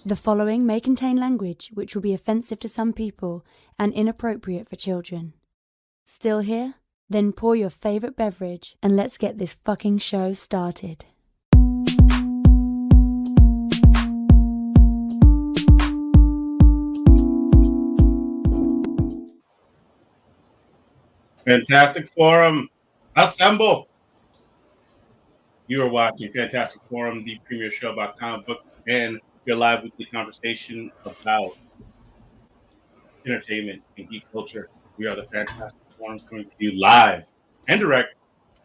The following may contain language which will be offensive to some people and inappropriate for children. Still here? Then pour your favorite beverage and let's get this fucking show started. Fantastic Forum, assemble! You are watching Fantastic Forum, the premier show about comic books and your live weekly conversation about entertainment and geek culture. We are the Fantastic Forum, coming to you live and direct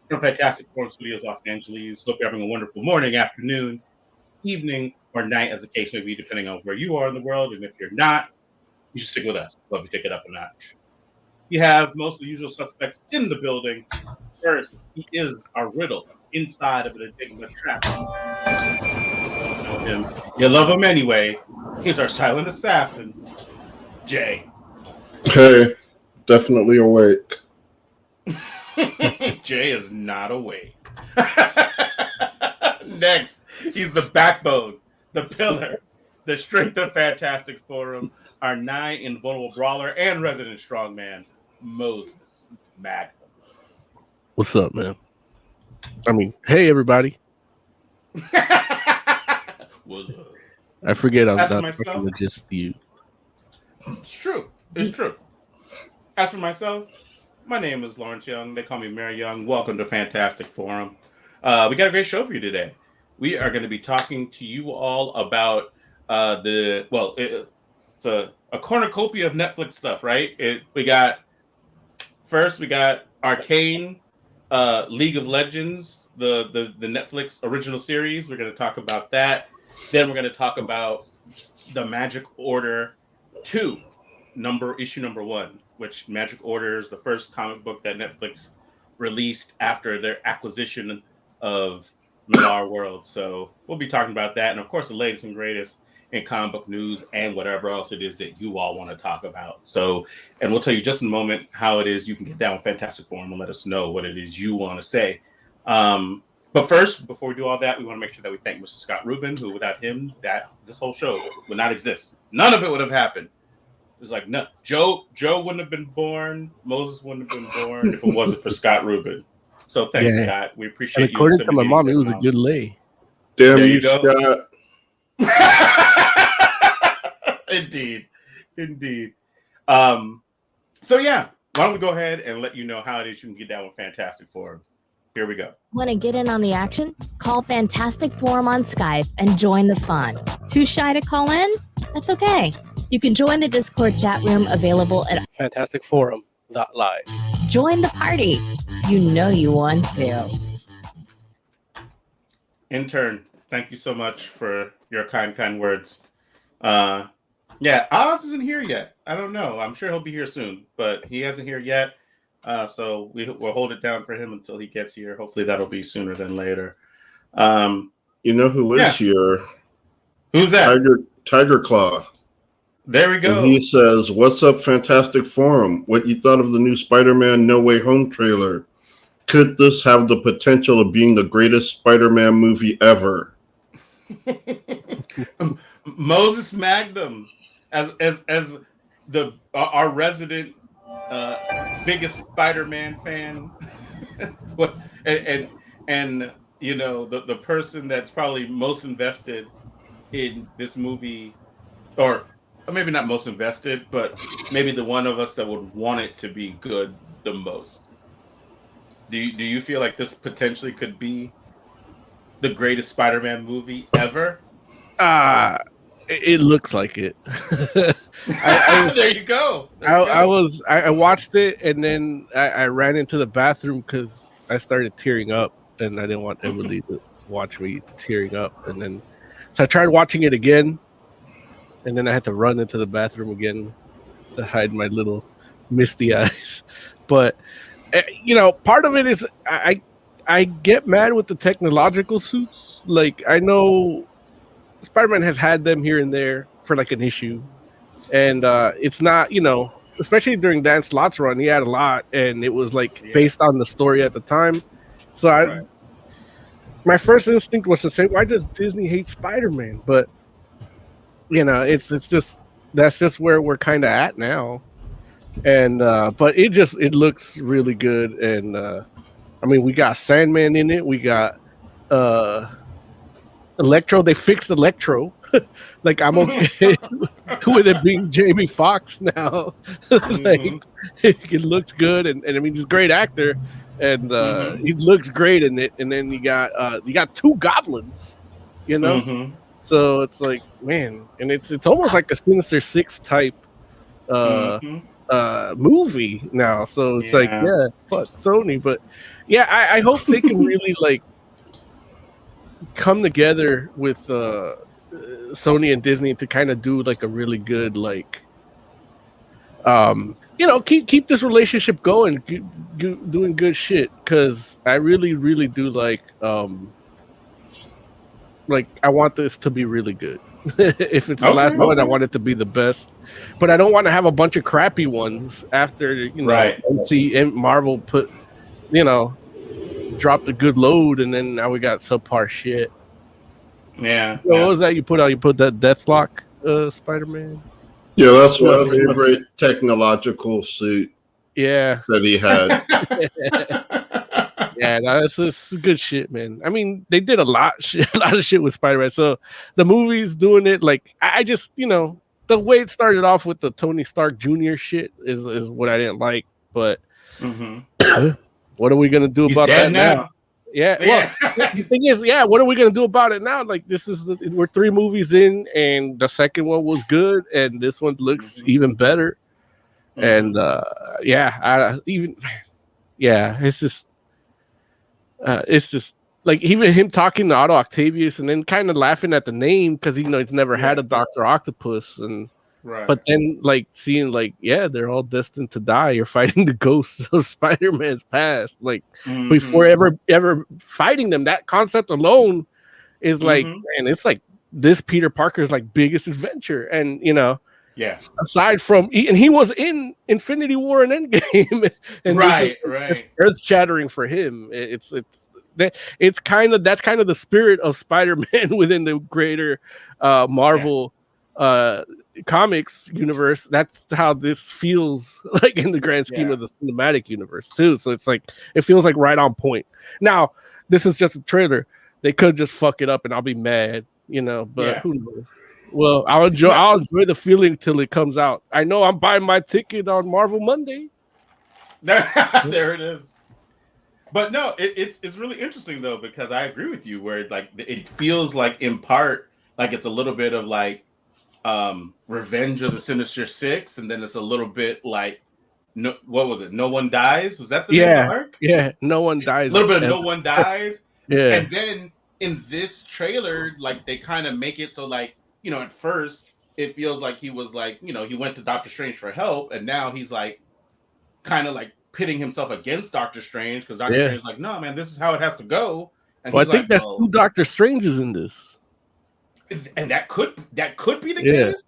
from Fantastic Forum Studios, Los Angeles. Hope you're having a wonderful morning, afternoon, evening, or night, as the case may be, depending on where you are in the world. And if you're not, you should stick with us. Love to take it up a notch. You have most of the usual suspects in the building. First, he is our riddle inside of an enigma trap. You don't know him. You love him anyway. He's our silent assassin, Jay. Hey, definitely awake. Jay is not awake. Next, he's the backbone, the pillar, the strength of Fantastic Forum, our nigh invulnerable brawler and resident strongman, Moses Magnum. What's up, man? I mean, hey, everybody. What's up? I forget I'm As for not myself, talking to just you. It's true. It's true. As for myself, my name is Lawrence Young. They call me Mary Young. Welcome to Fantastic Forum. We got a great show for you today. We are going to be talking to you all about it's a cornucopia of Netflix stuff, right? We got Arcane League of Legends, the Netflix original series. We're going to talk about that. Then we're going to talk about the Magic Order 2, issue number 1, which Magic Order is the first comic book that Netflix released after their acquisition of Millarworld. So we'll be talking about that, and of course the latest and greatest in comic book news and whatever else it is that you all want to talk about. So, and we'll tell you just in a moment how it is you can get down with Fantastic Forum and let us know what it is you want to say. But first, before we do all that, we want to make sure that we thank Mr. Scott Rubin, who without him, this whole show would not exist. None of it would have happened. It's like, no, Joe wouldn't have been born. Moses wouldn't have been born if it wasn't for Scott Rubin. So thanks, Scott. We appreciate and you. According to my mom, it was a good lay. Damn you, Scott. Indeed. So yeah, why don't we go ahead and let you know how it is you can get down with Fantastic Forum. Here we go. Want to get in on the action? Call Fantastic Forum on Skype and join the fun. Too shy to call in? That's okay. You can join the Discord chat room available at fantasticforum.live. Join the party. You know you want to. Intern, thank you so much for your kind words. Yeah, Oz isn't here yet. I don't know. I'm sure he'll be here soon, but he hasn't here yet. So we'll hold it down for him until he gets here. Hopefully that'll be sooner than later. You know who is here? Who's that? Tiger Claw. There we go. And he says, "What's up, Fantastic Forum? What you thought of the new Spider-Man No Way Home trailer? Could this have the potential of being the greatest Spider-Man movie ever?" Moses Magnum, as our resident biggest Spider-Man fan, and you know the person that's probably most invested in this movie, or maybe not most invested, but maybe the one of us that would want it to be good the most. Do you feel like this potentially could be the greatest Spider-Man movie ever? It looks like it. There you go. I watched it, and then I ran into the bathroom because I started tearing up, and I didn't want Emily to watch me tearing up. And then so I tried watching it again, and then I had to run into the bathroom again to hide my little misty eyes. But part of it is I get mad with the technological suits. Like, I know Spider-Man has had them here and there for like an issue, and it's not, especially during Dan Slott's run, he had a lot, and it was like based on the story at the time. So my first instinct was to say, why does Disney hate Spider-Man? But it's just that's just where we're kind of at now. And but it looks really good. And I mean, we got Sandman in it. We got Electro. They fixed Electro. Like, I'm okay with it being Jamie Foxx now. Like, it looks good, and I mean, he's a great actor, and he looks great in it. And then you got two goblins, So it's like, man, and it's almost like a Sinister Six type movie now. So it's like, yeah, fuck Sony, but yeah, I hope they can really like come together with Sony and Disney to kind of do like a really good like keep this relationship going, doing good shit, because I really do like I want this to be really good. If it's the last one, I want it to be the best, but I don't want to have a bunch of crappy ones after MC and Marvel put dropped a good load, and then now we got subpar shit. Yeah. So what was that you put out? You put that Deathlock Spider-Man? Yeah, that's my favorite technological suit. Yeah. That he had. Yeah, that's good shit, man. I mean, they did a lot of shit with Spider-Man. So the movie's doing it like I just, the way it started off with the Tony Stark Jr. shit is what I didn't like. But what are we gonna do about that now? Yeah. Well, the thing is, what are we gonna do about it now? Like, we're 3 movies in, and the second one was good, and this one looks even better. And it's just like even him talking to Otto Octavius and then kind of laughing at the name because he's never had a Dr. Octopus, and but then like seeing like they're all destined to die. You're fighting the ghosts of Spider-Man's past, like before ever fighting them. That concept alone is like, man, it's like this Peter Parker's like biggest adventure, and aside from and he was in Infinity War and Endgame, and it's earth-shattering for him. That's kind of the spirit of Spider-Man within the greater Marvel comics universe. That's how this feels like in the grand scheme of the cinematic universe too. So it's like it feels like right on point. Now, this is just a trailer. They could just fuck it up and I'll be mad, but who knows? Well, I'll enjoy the feeling till it comes out. I know I'm buying my ticket on Marvel Monday. There it is. But no, it's really interesting though, because I agree with you where like it feels like in part like it's a little bit of like Revenge of the Sinister Six, and then it's a little bit like what was it? No One Dies? Was that the name of the arc? Yeah, No One Dies. A little bit of No One Dies. Yeah. And then in this trailer, like they kind of make it so like, at first it feels like he was like, he went to Doctor Strange for help, and now he's like kind of like pitting himself against Doctor Strange because Doctor Strange is like, no, man, this is how it has to go. And I think there's 2 Doctor Stranges in this. And that could be the case,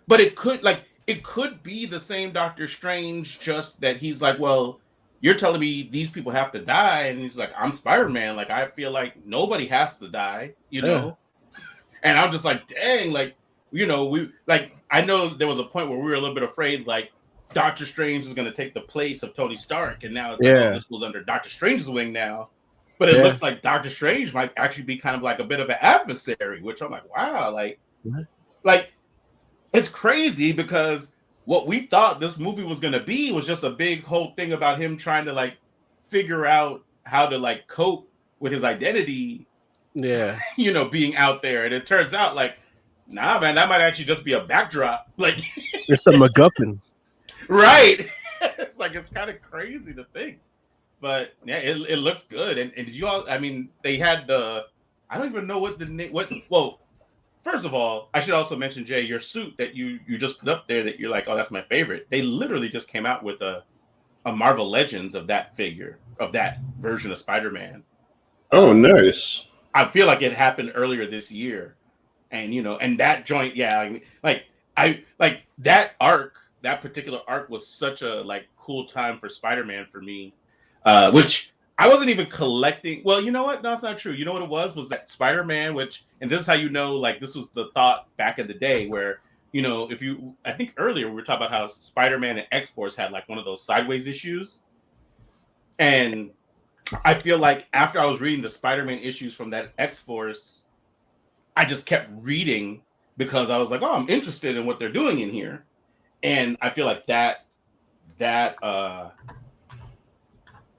but it could be the same Doctor Strange, just that he's like, well, you're telling me these people have to die, and he's like, I'm Spider-Man, like I feel like nobody has to die, and I'm just like, dang, like we like I know there was a point where we were a little bit afraid like Doctor Strange was going to take the place of Tony Stark, and now it's like, oh, this was under Doctor Strange's wing now. But it looks like Doctor Strange might actually be kind of like a bit of an adversary, which I'm like, wow, like it's crazy because what we thought this movie was going to be was just a big whole thing about him trying to like figure out how to like cope with his identity, being out there. And it turns out like, nah, man, that might actually just be a backdrop. Like it's the MacGuffin. Right. It's like, it's kind of crazy to think. But yeah, it looks good. And did you all? I mean, they had I don't even know what the name. Well, first of all, I should also mention, Jay, your suit that you just put up there that you're like, oh, that's my favorite. They literally just came out with a Marvel Legends of that figure, of that version of Spider-Man. Oh, nice. I feel like it happened earlier this year, and and that joint, like that arc. That particular arc was such a like cool time for Spider-Man for me. Which I wasn't even collecting. Well, you know what? No, it's not true. You know what it was? Was that Spider-Man, and this is how you know, like, this was the thought back in the day where, I think earlier we were talking about how Spider-Man and X-Force had like one of those sideways issues. And I feel like after I was reading the Spider-Man issues from that X-Force, I just kept reading because I was like, oh, I'm interested in what they're doing in here. And I feel like that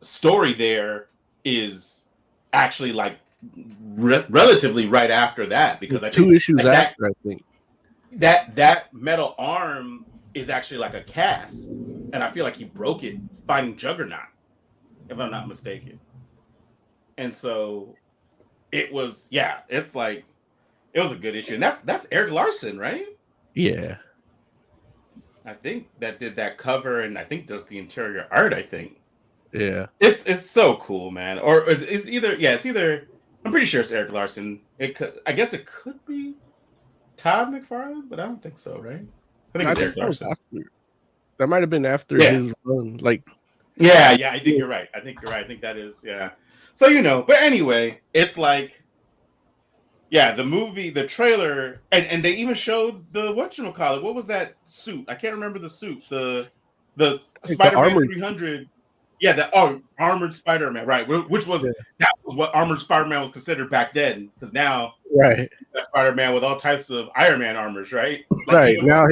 story there is actually like relatively right after that, because I think 2 issues after, I think that metal arm is actually like a cast, and I feel like he broke it fighting Juggernaut, if I'm not mistaken. And so it was, it's like it was a good issue, and that's Eric Larson, right? Yeah, I think that did that cover, and I think does the interior art. I think. Yeah, it's so cool, man. Or it's either. I'm pretty sure it's Eric Larson. I guess it could be Todd McFarlane, but I don't think so, right? I think it's Eric Larson. That might have been after his run. Like, yeah, I think you're right. I think that is, yeah. So but anyway, it's like, the movie, the trailer, and they even showed the whatchamacallit. What was that suit? I can't remember the suit. The Spider-Man 300. Yeah, the armored Spider-Man, right? Which was that was what armored Spider-Man was considered back then, because now that Spider-Man with all types of Iron Man armors, right? Like, right now,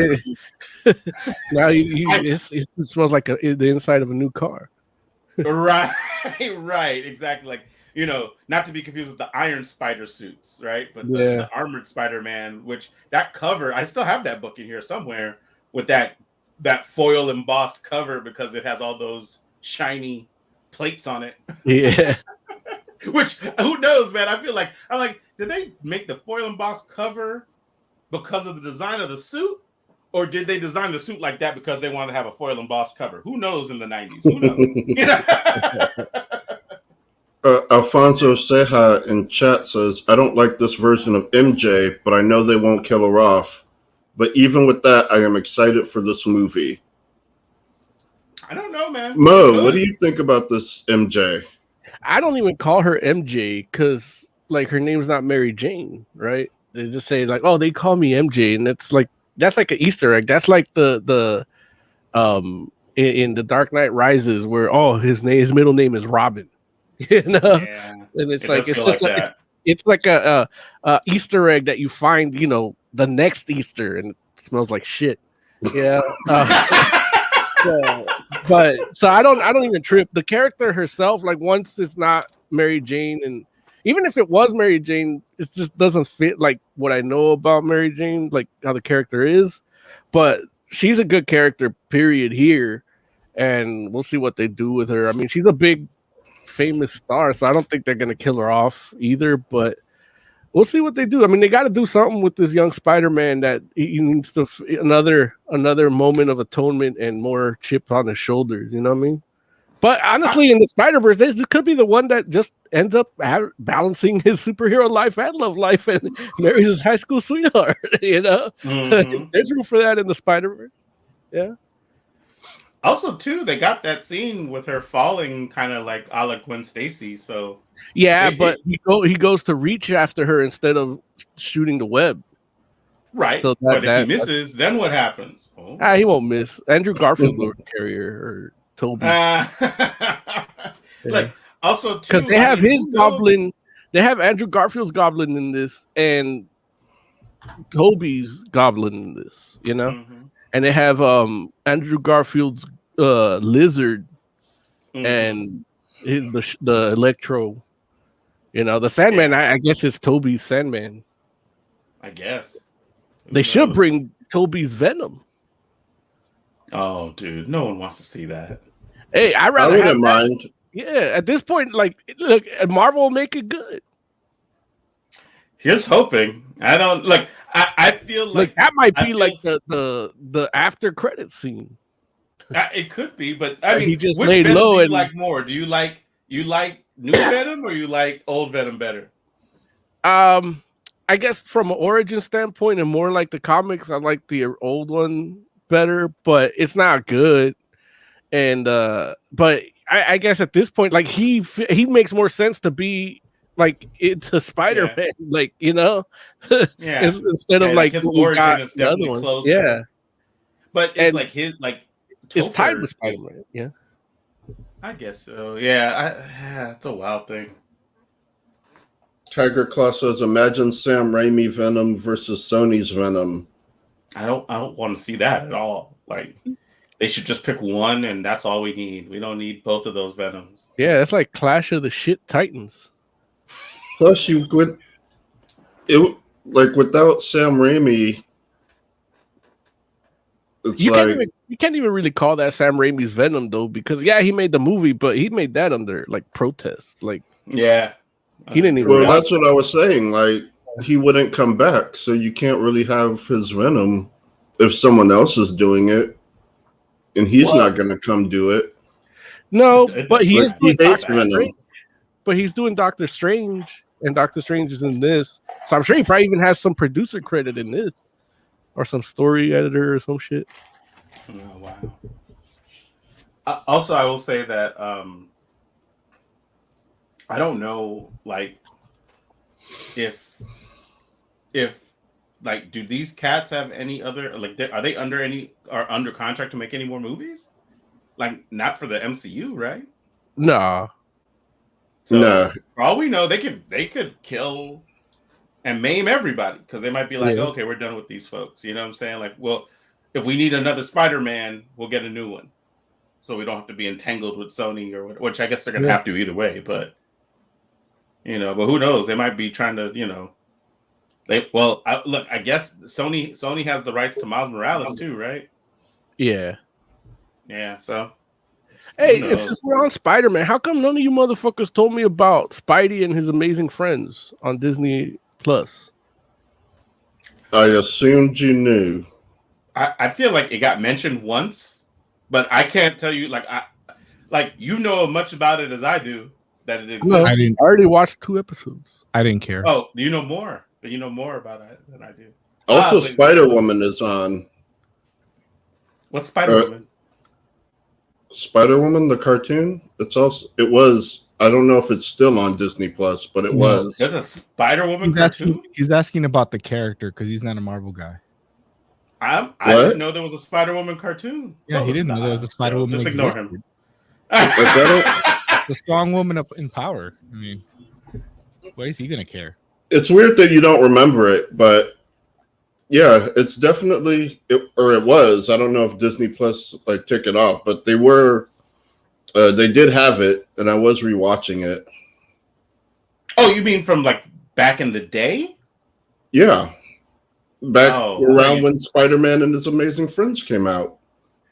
it smells like the inside of a new car. right, exactly. Like not to be confused with the Iron Spider suits, right? But the armored Spider-Man, which that cover, I still have that book in here somewhere with that foil embossed cover, because it has all those shiny plates on it. Yeah. Which, who knows, man? I'm like, did they make the foil embossed cover because of the design of the suit? Or did they design the suit like that because they wanted to have a foil embossed cover? Who knows in the 90s? Who knows? Alfonso Seja in chat says, I don't like this version of MJ, but I know they won't kill her off. But even with that, I am excited for this movie. I don't know, man. Mo, what do you think about this MJ? I don't even call her MJ because, like, her name's not Mary Jane, right? They just say like, "Oh, they call me MJ," and that's like an Easter egg. That's like the in the Dark Knight Rises, where his middle name is Robin, Yeah, and it's like it's like a Easter egg that you find, the next Easter, and it smells like shit. Yeah. But so I don't even trip. The character herself, like, once it's not Mary Jane, and even if it was Mary Jane, it just doesn't fit like what I know about Mary Jane, like how the character is. But she's a good character, period, here, and we'll see what they do with her. I mean, she's a big famous star, so I don't think they're gonna kill her off either, but we'll see what they do. I mean, they got to do something with this young Spider-Man that he needs to another moment of atonement and more chip on his shoulders. You know what I mean? But honestly, in the Spider-Verse, this could be the one that just ends up balancing his superhero life and love life and marries his high school sweetheart. Mm-hmm. There's room for that in the Spider-Verse. Yeah. Also, too, they got that scene with her falling, kind of like a la Gwen Stacy. So yeah, but he goes to reach after her instead of shooting the web. Right. So but if he misses, then what happens? He won't miss. Andrew Garfield will carry her, or Toby. Like, also, too, because they have his Goblin. They have Andrew Garfield's Goblin in this, and Toby's Goblin in this. Mm-hmm. And they have Andrew Garfield's Lizard, mm-hmm. and the Electro. The Sandman, I guess it's Toby's Sandman. I guess. They should bring Toby's Venom. Oh, dude. No one wants to see that. Hey, I wouldn't mind. Yeah, at this point, like, look, Marvel will make it good. Here's hoping. I don't, like, I feel like that might be like the after credit scene. It could be, but I mean, he just which laid Venom low do you like more? Do you like new Venom or you like old Venom better? I guess from an origin standpoint and more like the comics, I like the old one better, but it's not good. And but I guess at this point, like he makes more sense to be like into Spider-Man, like Yeah. instead of like like his what we origin got is the other definitely one. closer. Yeah, But it's And like his like it's tied Topher with Spider-Man. Yeah, I guess so. Yeah, it's a wild thing. Tiger Claw says, imagine Sam Raimi Venom versus Sony's Venom. I don't want to see that at all. Like they should just pick one, and that's all we need. We don't need both of those Venoms. yeah, it's like Clash of the Shit Titans. Plus, you would it like without Sam Raimi, it's You like can't even really call that Sam Raimi's Venom though, because he made the movie, but he made that under like protest. Like Yeah, he didn't even. well, that's what I was saying. Like he wouldn't come back, so you can't really have his Venom if someone else is doing it, and he's not going to come do it. No, but he is he doing hates Doctor Venom. Strange. But he's doing Doctor Strange, and Doctor Strange is in this. So I'm sure he probably even has some producer credit in this, or some story editor or some shit. Oh, wow. Also, I will say that I don't know, like, if like, do these cats have any other like? Are they under contract to make any more movies? Like, not for the MCU, right? Nah. So, Nah. for all we know, they could kill and maim everybody because they might be like, okay, we're done with these folks. You know what I'm saying? Like, well, if we need another Spider-Man, we'll get a new one, so we don't have to be entangled with Sony or which I guess they're gonna have to either way. But but who knows? They might be trying to, I guess Sony has the rights to Miles Morales too, right? Yeah. Yeah. So. Hey, since we're on Spider-Man, how come none of you motherfuckers told me about Spidey and His Amazing Friends on Disney Plus? I assumed you knew. I feel like it got mentioned once, but I can't tell you you know as much about it as I do that it exists. No, I already watched 2 episodes. I didn't care. Oh, you know more. You know more about it than I do. Also, Spider-Woman is on. What's Spider-Woman? Spider-Woman, the cartoon. It was. I don't know if it's still on Disney Plus, but it was. There's a Spider-Woman cartoon. He's asking about the character because he's not a Marvel guy. I didn't know there was a Spider-Woman cartoon. Yeah, he didn't know there was a Spider-Woman. Just ignore him. The strong woman up in power. I mean, what is he gonna care? It's weird that you don't remember it, but yeah, it's definitely it was. I don't know if Disney Plus took it off, but they did have it, and I was rewatching it. Oh, you mean from back in the day? Yeah, around when Spider-Man and His Amazing Friends came out.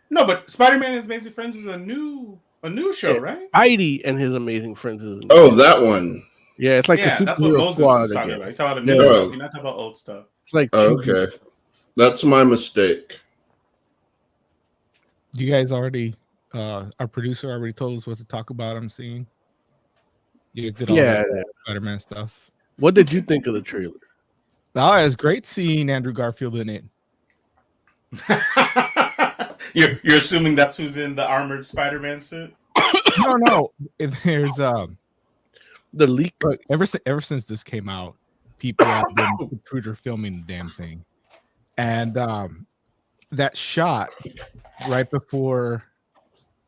No, but Spider-Man and His Amazing Friends is a new show, right? Spidey and His Amazing Friends is. That one. Yeah, it's like the superhero squad. He's talking about the new stuff. He's not talking about old stuff. It's like okay, that's my mistake. You guys already, our producer already told us what to talk about. I'm seeing. You guys did all that Spider-Man stuff. What did you think of the trailer? Oh, it was great seeing Andrew Garfield in it. You're assuming that's who's in the armored Spider-Man suit? No. There's the leak. Look, ever since this came out, people have been computer filming the damn thing, and that shot right before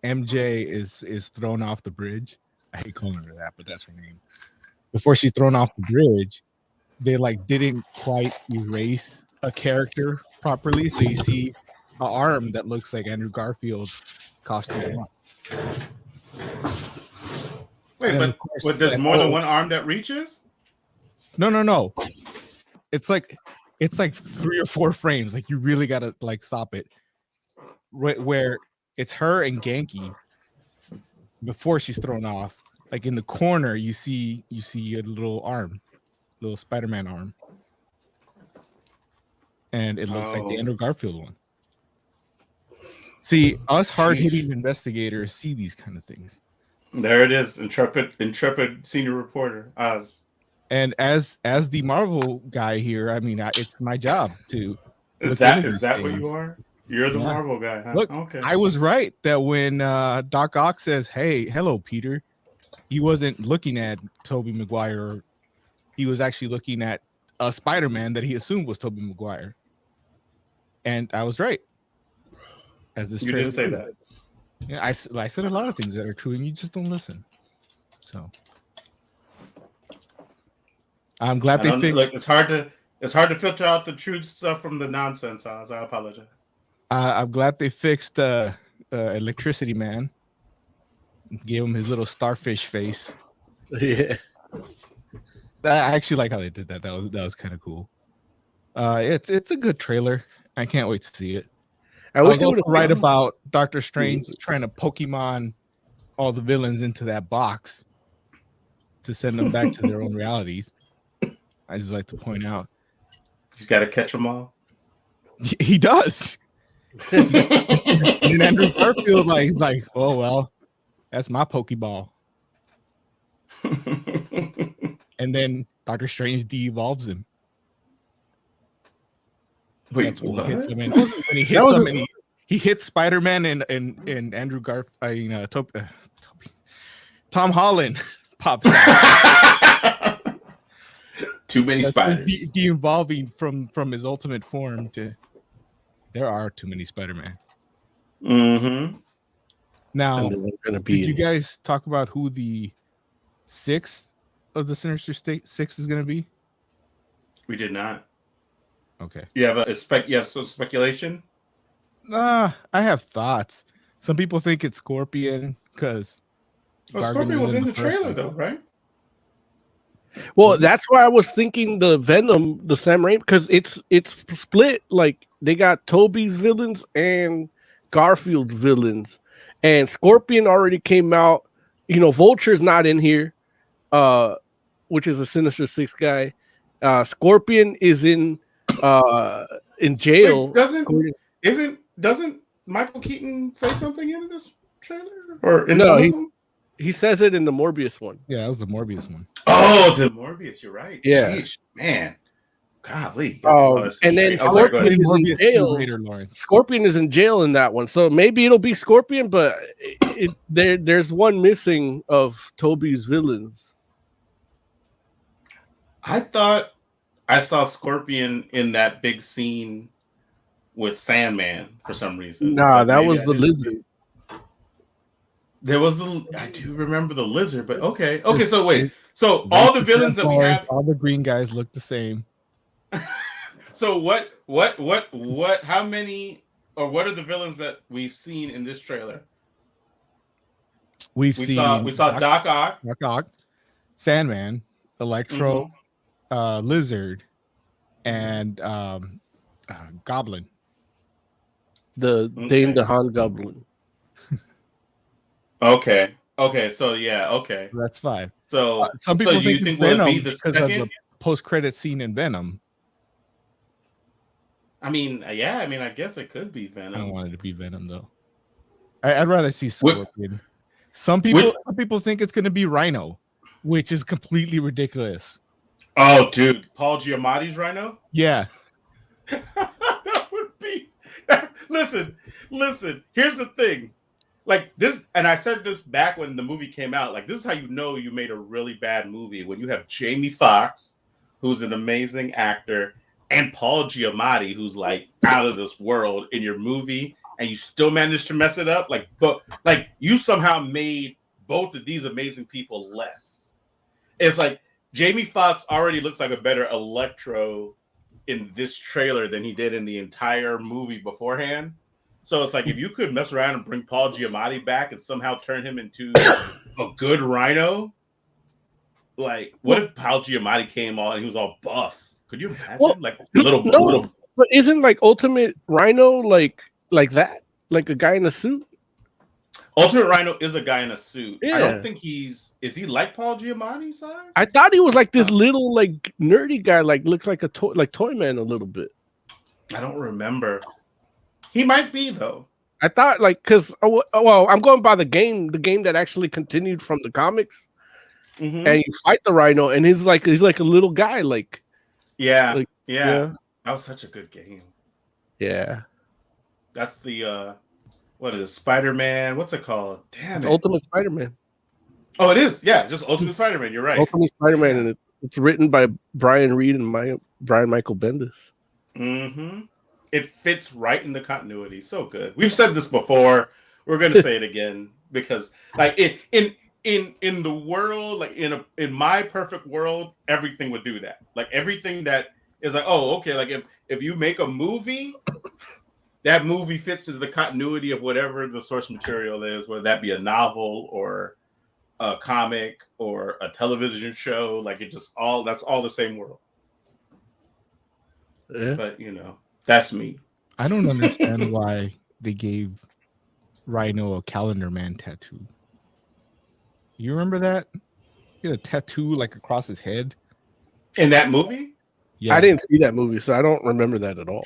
MJ is thrown off the bridge. I hate calling her that, but that's her name. Before she's thrown off the bridge, they didn't quite erase a character properly, so you see an arm that looks like Andrew Garfield costume. Wait, but there's more than one arm that reaches? No. It's like 3 or 4 frames. You really gotta stop it. Right where it's her and Genki before she's thrown off. In the corner, you see a little arm, little Spider-Man arm, and it looks like the Andrew Garfield one. See, us hard-hitting investigators see these kind of things. There it is, intrepid senior reporter Oz. And as the Marvel guy here, I mean, it's my job to. Is that what you are? You're the Yeah. Marvel guy, huh? Look, Okay. I was right that when Doc Ock says, "Hey, hello, Peter," he wasn't looking at Tobey Maguire. He was actually looking at a Spider-Man that he assumed was Tobey Maguire. And I was right. As this You trailer did say proves. that. Yeah, I said a lot of things that are true, and you just don't listen. So I'm glad they fixed. Like, it's hard to filter out the truth stuff from the nonsense. I apologize. I'm glad they fixed Electricity Man. Gave him his little starfish face. Yeah. I actually like how they did that. That was kind of cool. It's a good trailer. I can't wait to see it. I was also right about Doctor Strange trying to Pokemon all the villains into that box to send them back to their own realities. I just like to point out He's got to catch them all. he does. And Andrew Garfield, he's like, oh well, that's my Pokeball. And then Doctor Strange de-evolves him. Wait, when what? he hits him, and when he hits him, and he hits Spider-Man and Andrew Garfield, Tom Holland pops out. Too many spiders. De-evolving from his ultimate form to. There are too many Spider-Man. Mm-hmm. Now, did you guys talk about who the sixth of the Sinister Six is going to be? We did not. Okay. You have some speculation? I have thoughts. Some people think it's Scorpion because Scorpion was in the trailer, though, right? Well, that's why I was thinking the Venom, the Sam Raimi, because it's split. Like they got Toby's villains and Garfield's villains, and Scorpion already came out. You know, Vulture's not in here, which is a Sinister Six guy. Scorpion is in jail. Wait, doesn't Michael Keaton say something in this trailer? Or he says it in the Morbius one. Yeah, that was the Morbius one. Oh, it's in Morbius. You're right. Yeah, Jeez, man. Golly. And then Scorpion is in jail. Scorpion is in jail in that one, so maybe it'll be Scorpion, but there's one missing of Toby's villains. I thought I saw Scorpion in that big scene with Sandman for some reason. Nah, that was the lizard. There was I do remember the lizard, but okay. So wait. So all the villains that we have, all the green guys look the same. So what? How many, or what are the villains that we've seen in this trailer? We saw Doc Ock, Sandman, Electro, Lizard, and Goblin. Dane DeHaan Goblin. Okay. So yeah. Okay. That's 5. So some people think it's will Venom it be the because second? of the post-credit scene in Venom. I mean, yeah. I mean, I guess it could be Venom. I don't want it to be Venom though. I'd rather see Scorpion. Some people think it's going to be Rhino, which is completely ridiculous. Oh, dude, Paul Giamatti's Rhino? Yeah. That would be. Listen. Here's the thing. Like this, and I said this back when the movie came out. Like, this is how you know you made a really bad movie, when you have Jamie Foxx, who's an amazing actor, and Paul Giamatti, who's like out of this world in your movie, and you still managed to mess it up. But you somehow made both of these amazing people less. It's like Jamie Foxx already looks like a better Electro in this trailer than he did in the entire movie beforehand. So it's like, if you could mess around and bring Paul Giamatti back and somehow turn him into a good Rhino, like, what if Paul Giamatti came on and he was all buff? Could you imagine? Little. But isn't like Ultimate Rhino like that? Like a guy in a suit? Ultimate Rhino is a guy in a suit. Yeah. I don't think is he like Paul Giamatti size? I thought he was like this little like nerdy guy, like looks like a Toy Man a little bit. I don't remember. He might be though. I thought because I'm going by the game that actually continued from the comics, and you fight the Rhino, and he's like a little guy, Yeah. That was such a good game. Yeah. That's the what is it? Spider-Man. What's it called? Damn It's it. Ultimate Spider-Man. Oh, it is. Yeah, just Ultimate Spider-Man. You're right. Ultimate Spider-Man, Yeah. and it's written by Brian Reed and Brian Michael Bendis. Mm-hmm. It fits right in the continuity. So good. We've said this before. We're gonna say it again because, like, in the world, like in my perfect world, everything would do that. Like everything that is like, oh, okay, like if you make a movie, that movie fits into the continuity of whatever the source material is, whether that be a novel or a comic or a television show. Like that's all the same world. Yeah. But that's me. I don't understand why they gave Rhino a Calendar Man tattoo. You remember that? He had a tattoo like across his head. In that movie? Yeah. I didn't see that movie, so I don't remember that at all.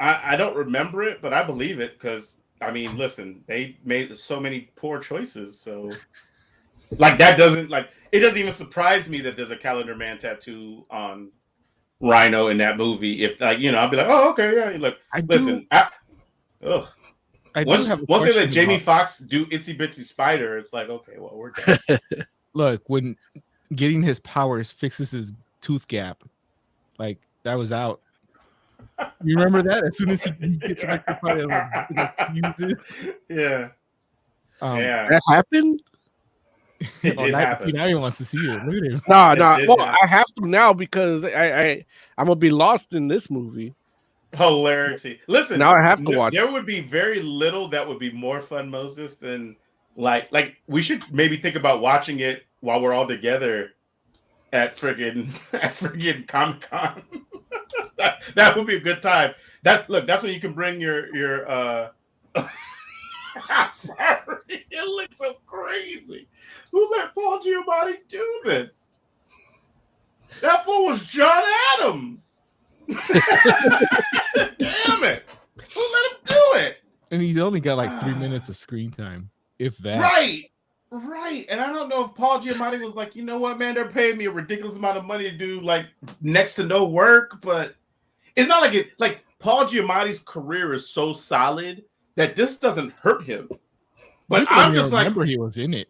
I don't remember it, but I believe it because, I mean, listen, they made so many poor choices. So, like, it doesn't even surprise me that there's a Calendar Man tattoo on Rhino in that movie. If, like, I'll be like, oh, okay, yeah. Look, listen, once they let Jamie Foxx do Itsy Bitsy Spider, it's like, okay, well, we're done. Look, when getting his powers fixes his tooth gap, like, that was out. You remember that? As soon as he gets electrified, uses. Yeah. Yeah. That happened? It did happen. Now he wants to see it. Look at him. No. Well, I have to now because I'm gonna be lost in this movie. Hilarity. Listen, now I have to watch. There would be very little that would be more fun, Moses, than like we should maybe think about watching it while we're all together at friggin' Comic-Con. that would be a good time. That's when you can bring your I'm sorry. It looks so crazy. Who let Paul Giamatti do this? That fool was John Adams. Damn it. Who let him do it? And he's only got like 3 minutes of screen time, if that. Right. And I don't know if Paul Giamatti was like, you know what, man, they're paying me a ridiculous amount of money to do like next to no work, but it's not like Paul Giamatti's career is so solid that this doesn't hurt him. But I'm just like, remember he was in it.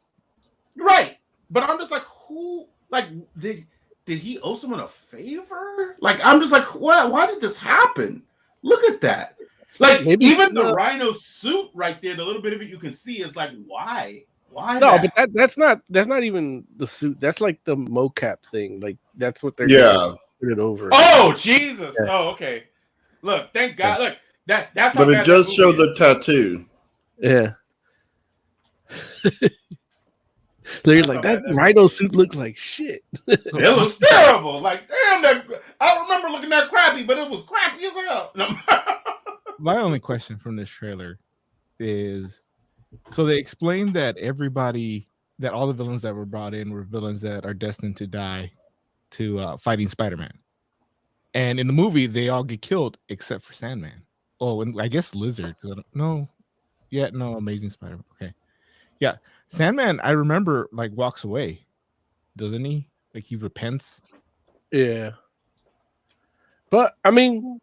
Right. But I'm just like, who, like, did he owe someone a favor? Like, I'm just like, what? Why did this happen? Look at that. Like, maybe even the Rhino suit right there, the little bit of it you can see is like, why? Why? No, but that's not even the suit. That's like the mocap thing. Like that's what they're put it over. Oh Jesus! Yeah. Oh, okay. Look, thank God. Look, that's. But it just showed the tattoo. Yeah. They're like that Rhino suit looks like shit. It looks terrible. Like damn, I remember looking at crappy, but it was crappy as hell. My only question from this trailer is. So they explained that all the villains that were brought in were villains that are destined to die to fighting Spider-Man. And in the movie, they all get killed except for Sandman. Oh, and I guess Lizard. Amazing Spider-Man. Okay. Yeah. Sandman, I remember, like, walks away. Doesn't he? Like, he repents. Yeah. But, I mean...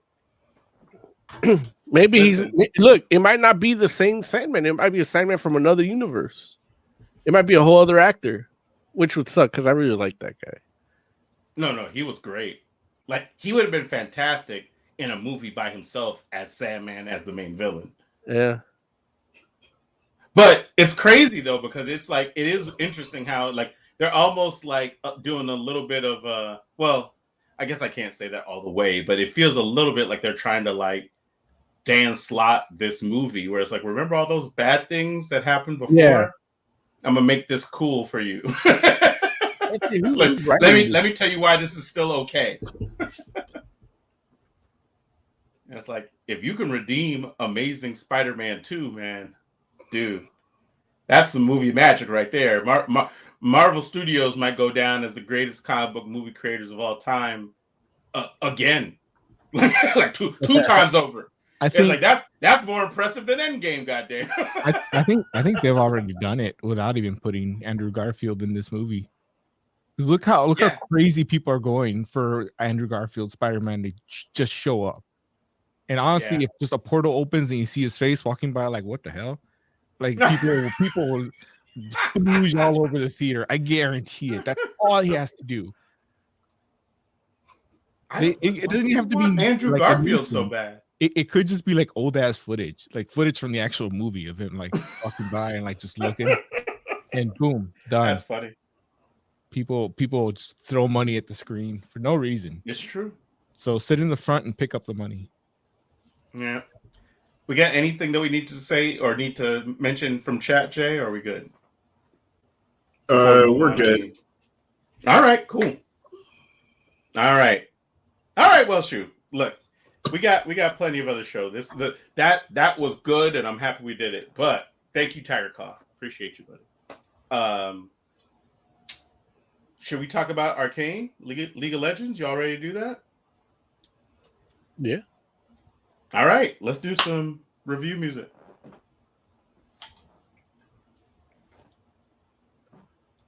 Maybe look, it might not be the same Sandman. It might be a Sandman from another universe. It might be a whole other actor, which would suck because I really like that guy. No, he was great. Like, he would have been fantastic in a movie by himself as Sandman, as the main villain. Yeah. But it's crazy, though, because it's like, it is interesting how, like, they're almost like doing a little bit of, well, I guess I can't say that all the way, but it feels a little bit like they're trying to, like, Dan Slott this movie where it's like, remember all those bad things that happened before? Yeah. I'm gonna make this cool for you. let me tell you why this is still okay. It's like, if you can redeem Amazing Spider-Man 2, man, dude, that's the movie magic right there. Marvel Studios might go down as the greatest comic book movie creators of all time again, like two times over. I think like that's more impressive than Endgame. Goddamn. I think they've already done it without even putting Andrew Garfield in this movie. Look how crazy people are going for Andrew Garfield Spider-Man to just show up, And honestly, if just a portal opens and you see his face walking by, like, what the hell? Like people will splooge all over the theater. I guarantee it. That's all he has to do. It doesn't even have to be Andrew like Garfield so bad. It could just be like old ass footage, like footage from the actual movie of him like walking by and like just looking, and boom, done. That's funny. People just throw money at the screen for no reason. It's true. So sit in the front and pick up the money. Yeah. We got anything that we need to say or need to mention from chat, Jay? Or are we good? We're good. All right, cool. All right. Well, shoot. Look, we got plenty of other shows. That was good, and I'm happy we did it. But thank you, Tiger Claw. Appreciate you, buddy. Should we talk about Arcane League of Legends? Y'all ready to do that? Yeah. All right, let's do some review music.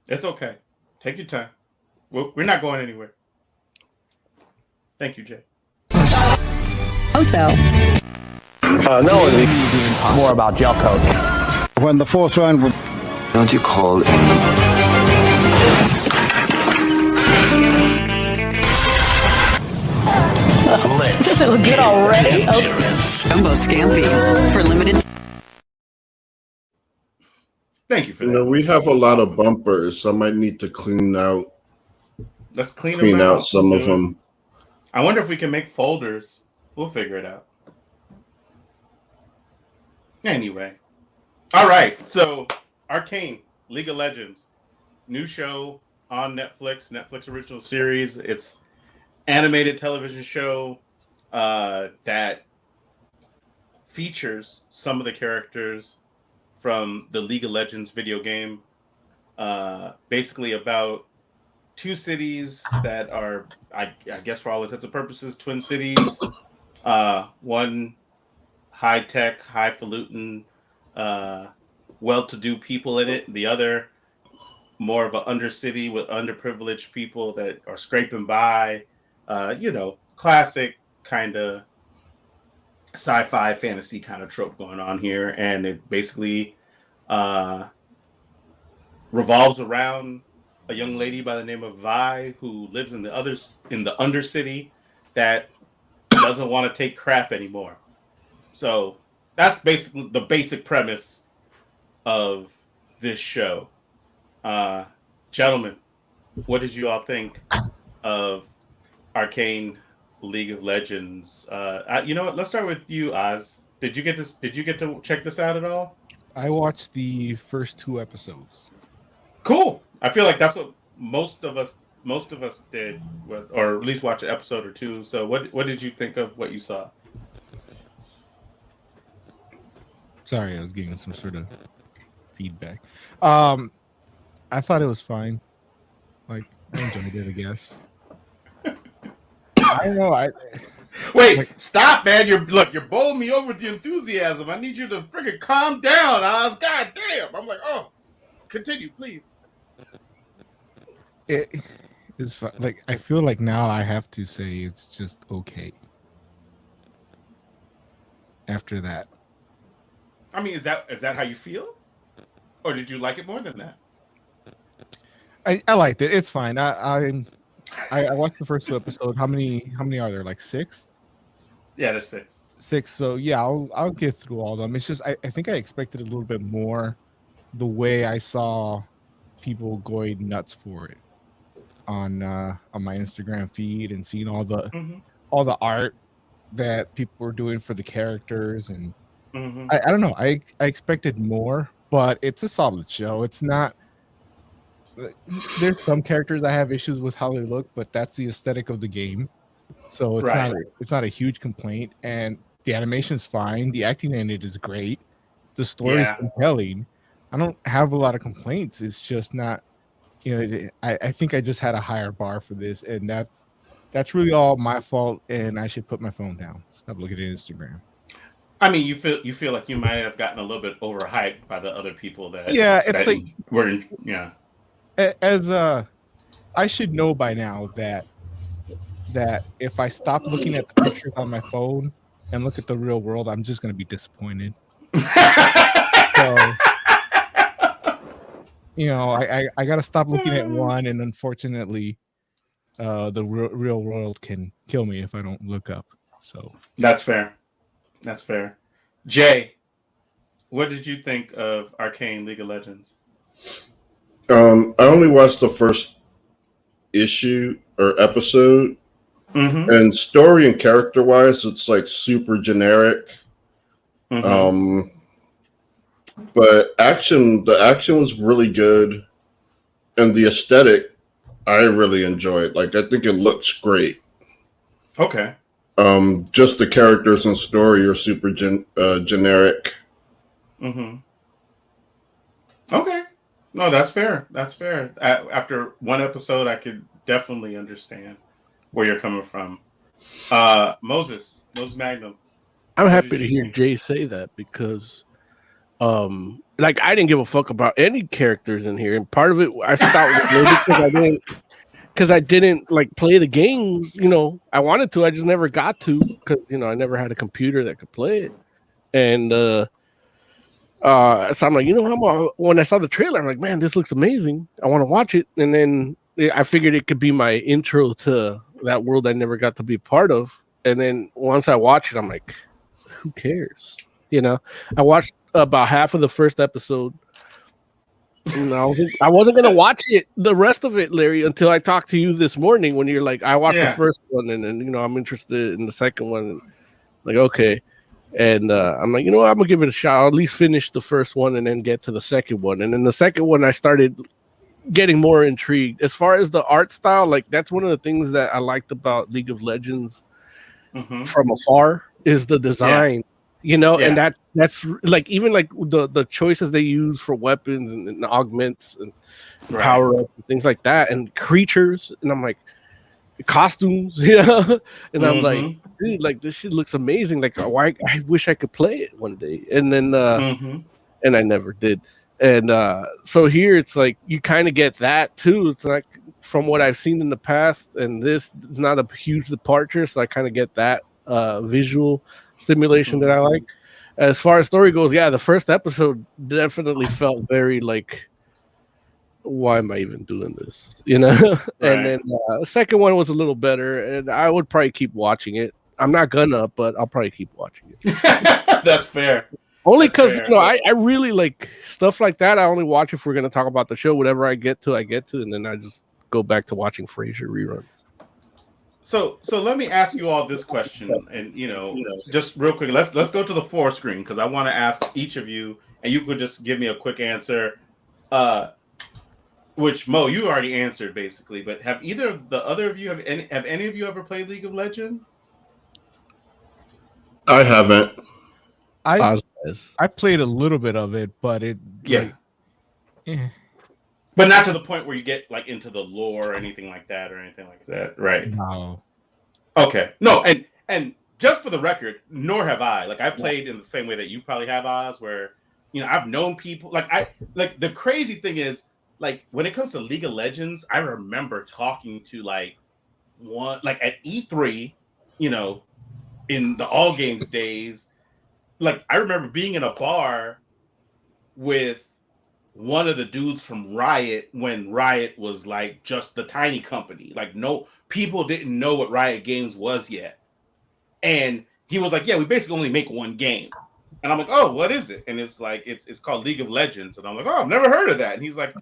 It's okay. Take your time. We're not going anywhere. Thank you, Jay. Also, no, more about gel coat. When the fourth round would... Don't you call in? doesn't look good already. Jumbo Scampi for limited. Thank you for that. We have a lot of bumpers, so I might need to clean out. Let's clean them out some of them. I wonder if we can make folders. We'll figure it out. Anyway. All right. So, Arcane League of Legends. New show on Netflix original series. It's animated television show that features some of the characters from the League of Legends video game. Basically about two cities that are, I guess for all intents and purposes, twin cities. One high-tech, highfalutin, well-to-do people in it. The other more of an undercity with underprivileged people that are scraping by. Classic kind of sci-fi fantasy kind of trope going on here. And it basically revolves around a young lady by the name of Vi who lives in the undercity that doesn't want to take crap anymore. So that's basically the basic premise of this show. Gentlemen, what did you all think of Arcane League of Legends? You know what? Let's start with you, Oz. Did you get to check this out at all? I watched the first 2 episodes. Cool. I feel like that's what most of us did, or at least watch an episode or 2. So what did you think of what you saw? Sorry, I was getting some sort of feedback. I thought it was fine. Like, I enjoyed it, I guess. I don't know. Wait, stop, man! You're bowling me over with the enthusiasm. I need you to freaking calm down, Oz. God damn! I'm like, oh, continue, please. It is like I feel like now I have to say it's just okay. After that, I mean, is that how you feel, or did you like it more than that? I liked it. It's fine. I watched the first 2 episodes. How many are there? Like 6? Yeah, there's 6. 6. So yeah, I'll get through all of them. It's just I think I expected a little bit more. The way I saw people going nuts for it on my Instagram feed and seeing all the art that people were doing for the characters, and I don't know. I expected more, but it's a solid show. It's not. There's some characters I have issues with how they look, but that's the aesthetic of the game. So it's not a huge complaint, and the animation's fine. The acting in it is great. The story is compelling. I don't have a lot of complaints. It's just not, I think I just had a higher bar for this, and that's really all my fault, and I should put my phone down. Stop looking at Instagram. I mean, you feel like you might have gotten a little bit overhyped by the other people that were in. As I should know by now that if I stop looking at the pictures on my phone and look at the real world, I'm just gonna be disappointed. So, you know, I gotta stop looking at one, and unfortunately, the real world can kill me if I don't look up. So That's fair. That's fair. Jay, what did you think of Arcane League of Legends? I only watched the first issue or episode, and story and character wise, it's like super generic. But the action was really good, and the aesthetic I really enjoyed. Like, I think it looks great. Okay. Just the characters and story are super generic. Okay. No, that's fair. That's fair. After one episode, I could definitely understand where you're coming from. Moses Magnum. I'm happy to hear Jay say that because, like, I didn't give a fuck about any characters in here, and part of it I thought because I didn't like play the games. You know, I wanted to, I just never got to because I never had a computer that could play it, and so I'm like, when I saw the trailer, I'm like, man, this looks amazing. I want to watch it, and then I figured it could be my intro to that world I never got to be part of, and then once I watch it, I'm like, who cares? I watched about half of the first episode. And I wasn't gonna watch it, the rest of it, Larry, until I talked to you this morning when you're like, I watched the first one, and then I'm interested in the second one. And like, okay, and I'm like, I'm gonna give it a shot. I'll at least finish the first one and then get to the second one. And then the second one, I started getting more intrigued. As far as the art style, like that's one of the things that I liked about League of Legends from afar is the design. And that's like even like the choices they use for weapons and augments and power ups and things like that, and creatures, and I'm like, costumes, and I'm like, dude, like this shit looks amazing. Like, why I wish I could play it one day, and then and I never did. And so here it's like you kind of get that too. It's like from what I've seen in the past, and this is not a huge departure, so I kind of get that visual stimulation that I like. As far as story goes, the first episode definitely felt very like, why am I even doing this? And then the second one was a little better, and I would probably keep watching it. I'm not gonna, but I'll probably keep watching it. That's fair. Only because I really like stuff like that. I only watch if we're gonna talk about the show. Whatever I get to, and then I just go back to watching Frasier reruns. So let me ask you all this question, and just real quick, let's go to the 4 screen because I want to ask each of you, and you could just give me a quick answer. Which Mo, you already answered basically, but have either of the other of you have any of you ever played League of Legends? I haven't. I played a little bit of it, but but not to the point where you get like into the lore or anything like that, right? No. Okay. No, and just for the record, nor have I. Like I played in the same way that you probably have, Oz, where I've known people. Like the crazy thing is, like when it comes to League of Legends, I remember talking to like at E3, in the All Games days. Like I remember being in a bar with one of the dudes from Riot when Riot was like just the tiny company. Like no people didn't know what Riot Games was yet. And he was like, yeah, we basically only make one game. And I'm like, oh, what is it? And it's like, it's called League of Legends. And I'm like, oh, I've never heard of that. And he's like,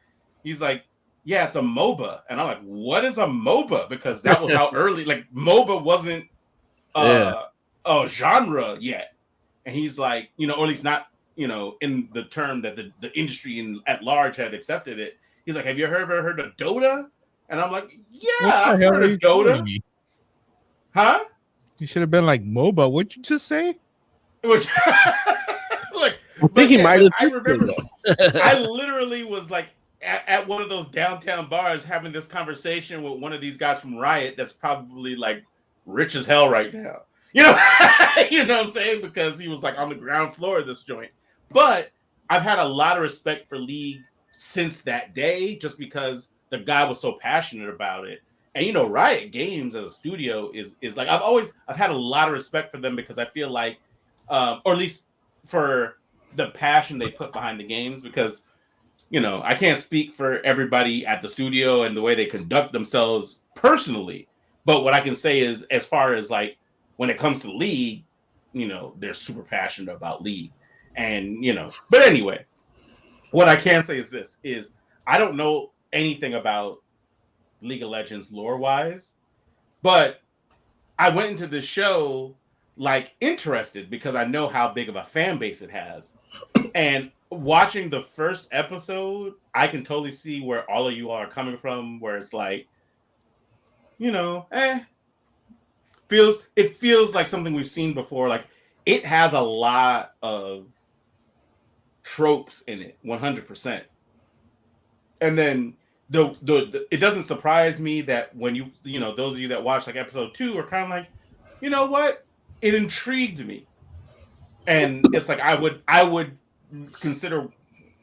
yeah, it's a MOBA. And I'm like, what is a MOBA? Because that was how early, like MOBA wasn't a genre yet. And he's like, or at least not, in the term that the industry at large had accepted it. He's like, have you ever heard of Dota? And I'm like, yeah, I've heard of Dota. Huh? You should have been like, MOBA. What'd you just say? Which, like, I think he might have. I remember, I literally was like at one of those downtown bars having this conversation with one of these guys from Riot that's probably like rich as hell right now. You know what I'm saying? Because he was like on the ground floor of this joint. But I've had a lot of respect for League since that day, just because the guy was so passionate about it. And you know, Riot Games as a studio is like I've had a lot of respect for them because I feel like, or at least for the passion they put behind the games, because you know I can't speak for everybody at the studio and the way they conduct themselves personally, but what I can say is as far as like when it comes to League, you know, they're super passionate about League, and you know, but anyway, what I can say is this: is I don't know anything about League of Legends lore wise, but I went into the show like interested because I know how big of a fan base it has. And watching the first episode, I can totally see where all of you are coming from, where it's like, you know, feels like something we've seen before. Like it has a lot of tropes in it, 100%. And then the it doesn't surprise me that when you know those of you that watch like episode 2 are kind of like, you know what, it intrigued me, and it's like I would consider,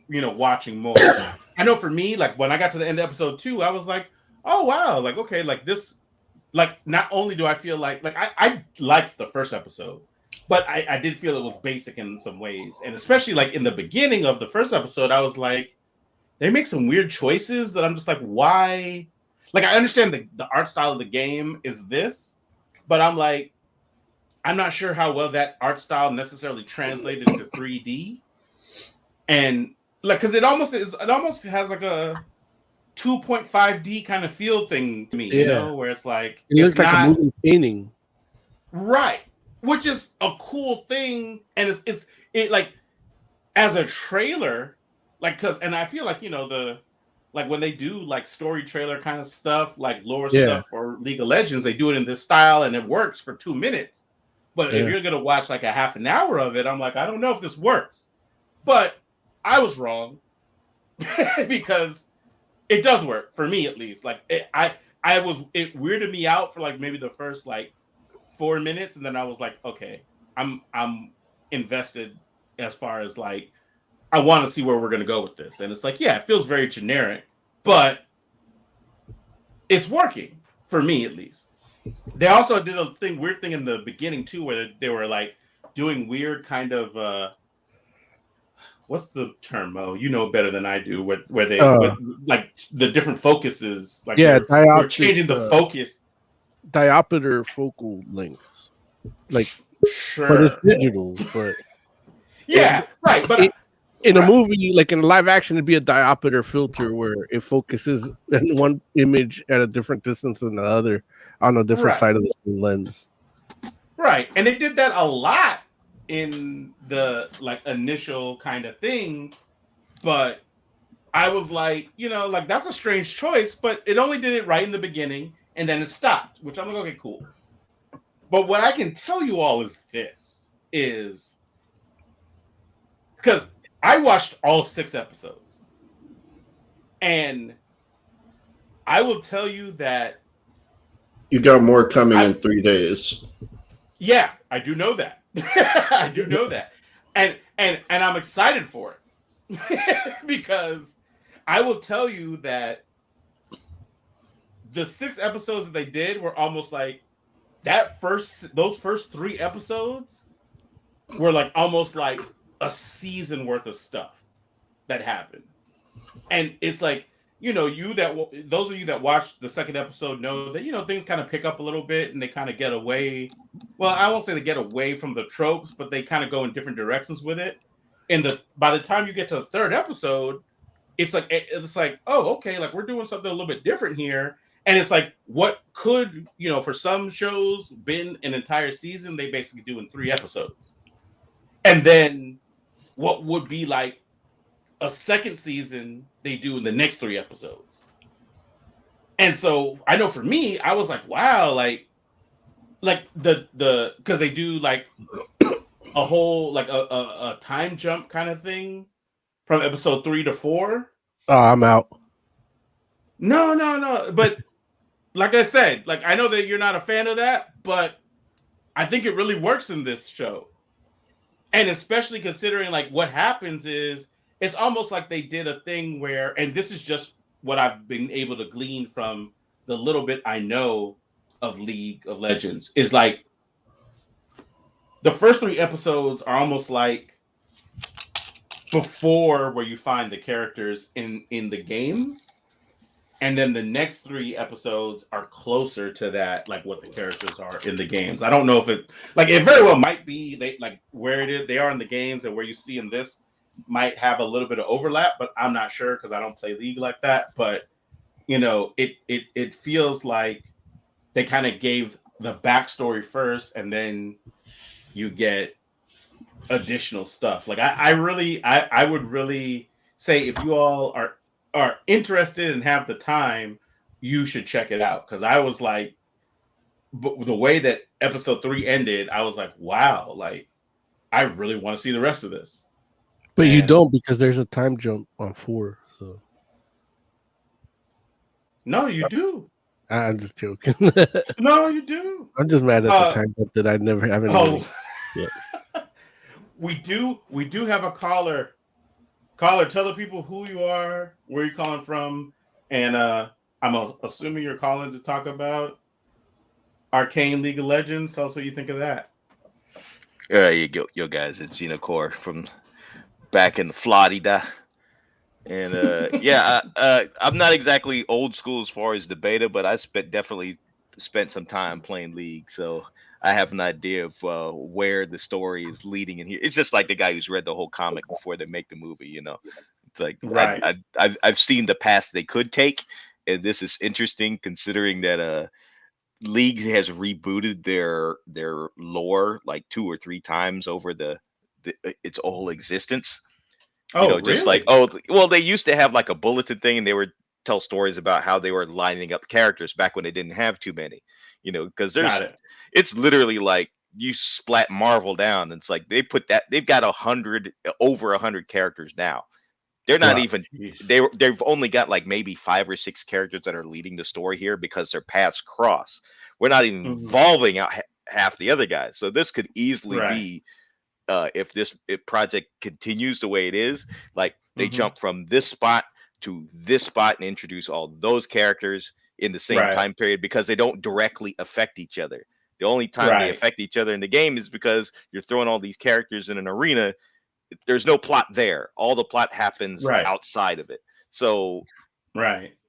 you know, watching more. I know for me, like when I got to the end of episode 2, I was like, oh wow, like okay, like this, like not only do I feel like I liked the first episode, but I did feel it was basic in some ways, and especially like in the beginning of the first episode, I was like, they make some weird choices that I'm just like, why? Like, I understand the art style of the game is this, but I'm like, I'm not sure how well that art style necessarily translated to 3D. And like, because it almost has like a 2.5D kind of feel thing to me, you know, where it's like it looks like a moving painting, right? Which is a cool thing, and it's like as a trailer. Like, and I feel like, you know, like when they do like story trailer kind of stuff, like lore stuff for League of Legends, they do it in this style and it works for 2 minutes. But if you're going to watch like a half an hour of it, I'm like, I don't know if this works. But I was wrong because it does work for me, at least. Like it weirded me out for like maybe the first like 4 minutes. And then I was like, okay, I'm invested as far as like, I want to see where we're going to go with this. And it's like, yeah, it feels very generic, but it's working for me, at least. They also did a weird thing in the beginning too, where they were like doing weird kind of, what's the term, Mo? You know better than I do, where they, like the different focuses, like they're changing the focus. Diopter focal lengths. Like, sure. But it's digital, but. Yeah, right. But in a movie, like in live action, it'd be a diopter filter where it focuses in one image at a different distance than the other on a different side of the same lens. Right. And it did that a lot in the like initial kind of thing. But I was like, you know, like that's a strange choice, but it only did it right in the beginning and then it stopped, which I'm like, okay, cool. But what I can tell you all is this is because I watched all 6 episodes, and I will tell you that you got more coming in 3 days. Yeah, I do know that. I do know that, and I'm excited for it because I will tell you that the 6 episodes that they did were almost like those first 3 episodes were like almost like a season worth of stuff that happened. And it's like, you know, those of you that watched the second episode know that, you know, things kind of pick up a little bit and they kind of get away. Well, I won't say they get away from the tropes, but they kind of go in different directions with it. And by the time you get to the 3rd episode, it's like, oh, okay, like we're doing something a little bit different here. And it's like, what could, you know, for some shows been an entire season, they basically do in 3 episodes. And then what would be like a 2nd season, they do in the next 3 episodes. And so I know for me, I was like, wow, like the because they do like a whole like a time jump kind of thing from episode 3 to 4. Oh, I'm out. No. But like I said, like I know that you're not a fan of that, but I think it really works in this show. And especially considering like what happens is it's almost like they did a thing where, and this is just what I've been able to glean from the little bit I know of League of Legends is like the first 3 episodes are almost like before where you find the characters in the games, and then the next 3 episodes are closer to that, like what the characters are in the games. I don't know if it very well might be they like where they are in the games and where you see in this might have a little bit of overlap, but I'm not sure because I don't play League like that. But it feels like they kind of gave the backstory first, and then you get additional stuff. Like I would really say if you all are interested and have the time, you should check it out. Because I was like, but the way that episode 3 ended, I was like, wow, like I really want to see the rest of this. But you don't, because there's a time jump on 4. So no, you do. I'm just joking. No, you do. I'm just mad at the time jump that I never haven't. Oh. Really, We do have a caller. Caller, tell the people who you are, where you're calling from, and I'm assuming you're calling to talk about Arcane League of Legends. Tell us what you think of that. Yo guys, it's Xenocore from back in Florida. And I'm not exactly old school as far as the beta, but I definitely spent some time playing League, so I have an idea of where the story is leading in here. It's just like the guy who's read the whole comic before they make the movie, It's like right. I've seen the path they could take, and this is interesting considering that League has rebooted their lore like 2 or 3 times over its whole existence. Oh, just really? like they used to have like a bulletin thing, and they would tell stories about how they were lining up characters back when they didn't have too many. Because it's literally like you splat Marvel down. And it's like they've got over 100 characters now. They're not even they've only got like maybe 5 or 6 characters that are leading the story here because their paths cross. We're not even involving out half the other guys. So this could easily be if project continues the way it is, like they jump from this spot to this spot and introduce all those characters in the same time period, because they don't directly affect each other. The only time they affect each other in the game is because you're throwing all these characters in an arena. There's no plot there. All the plot happens outside of it. So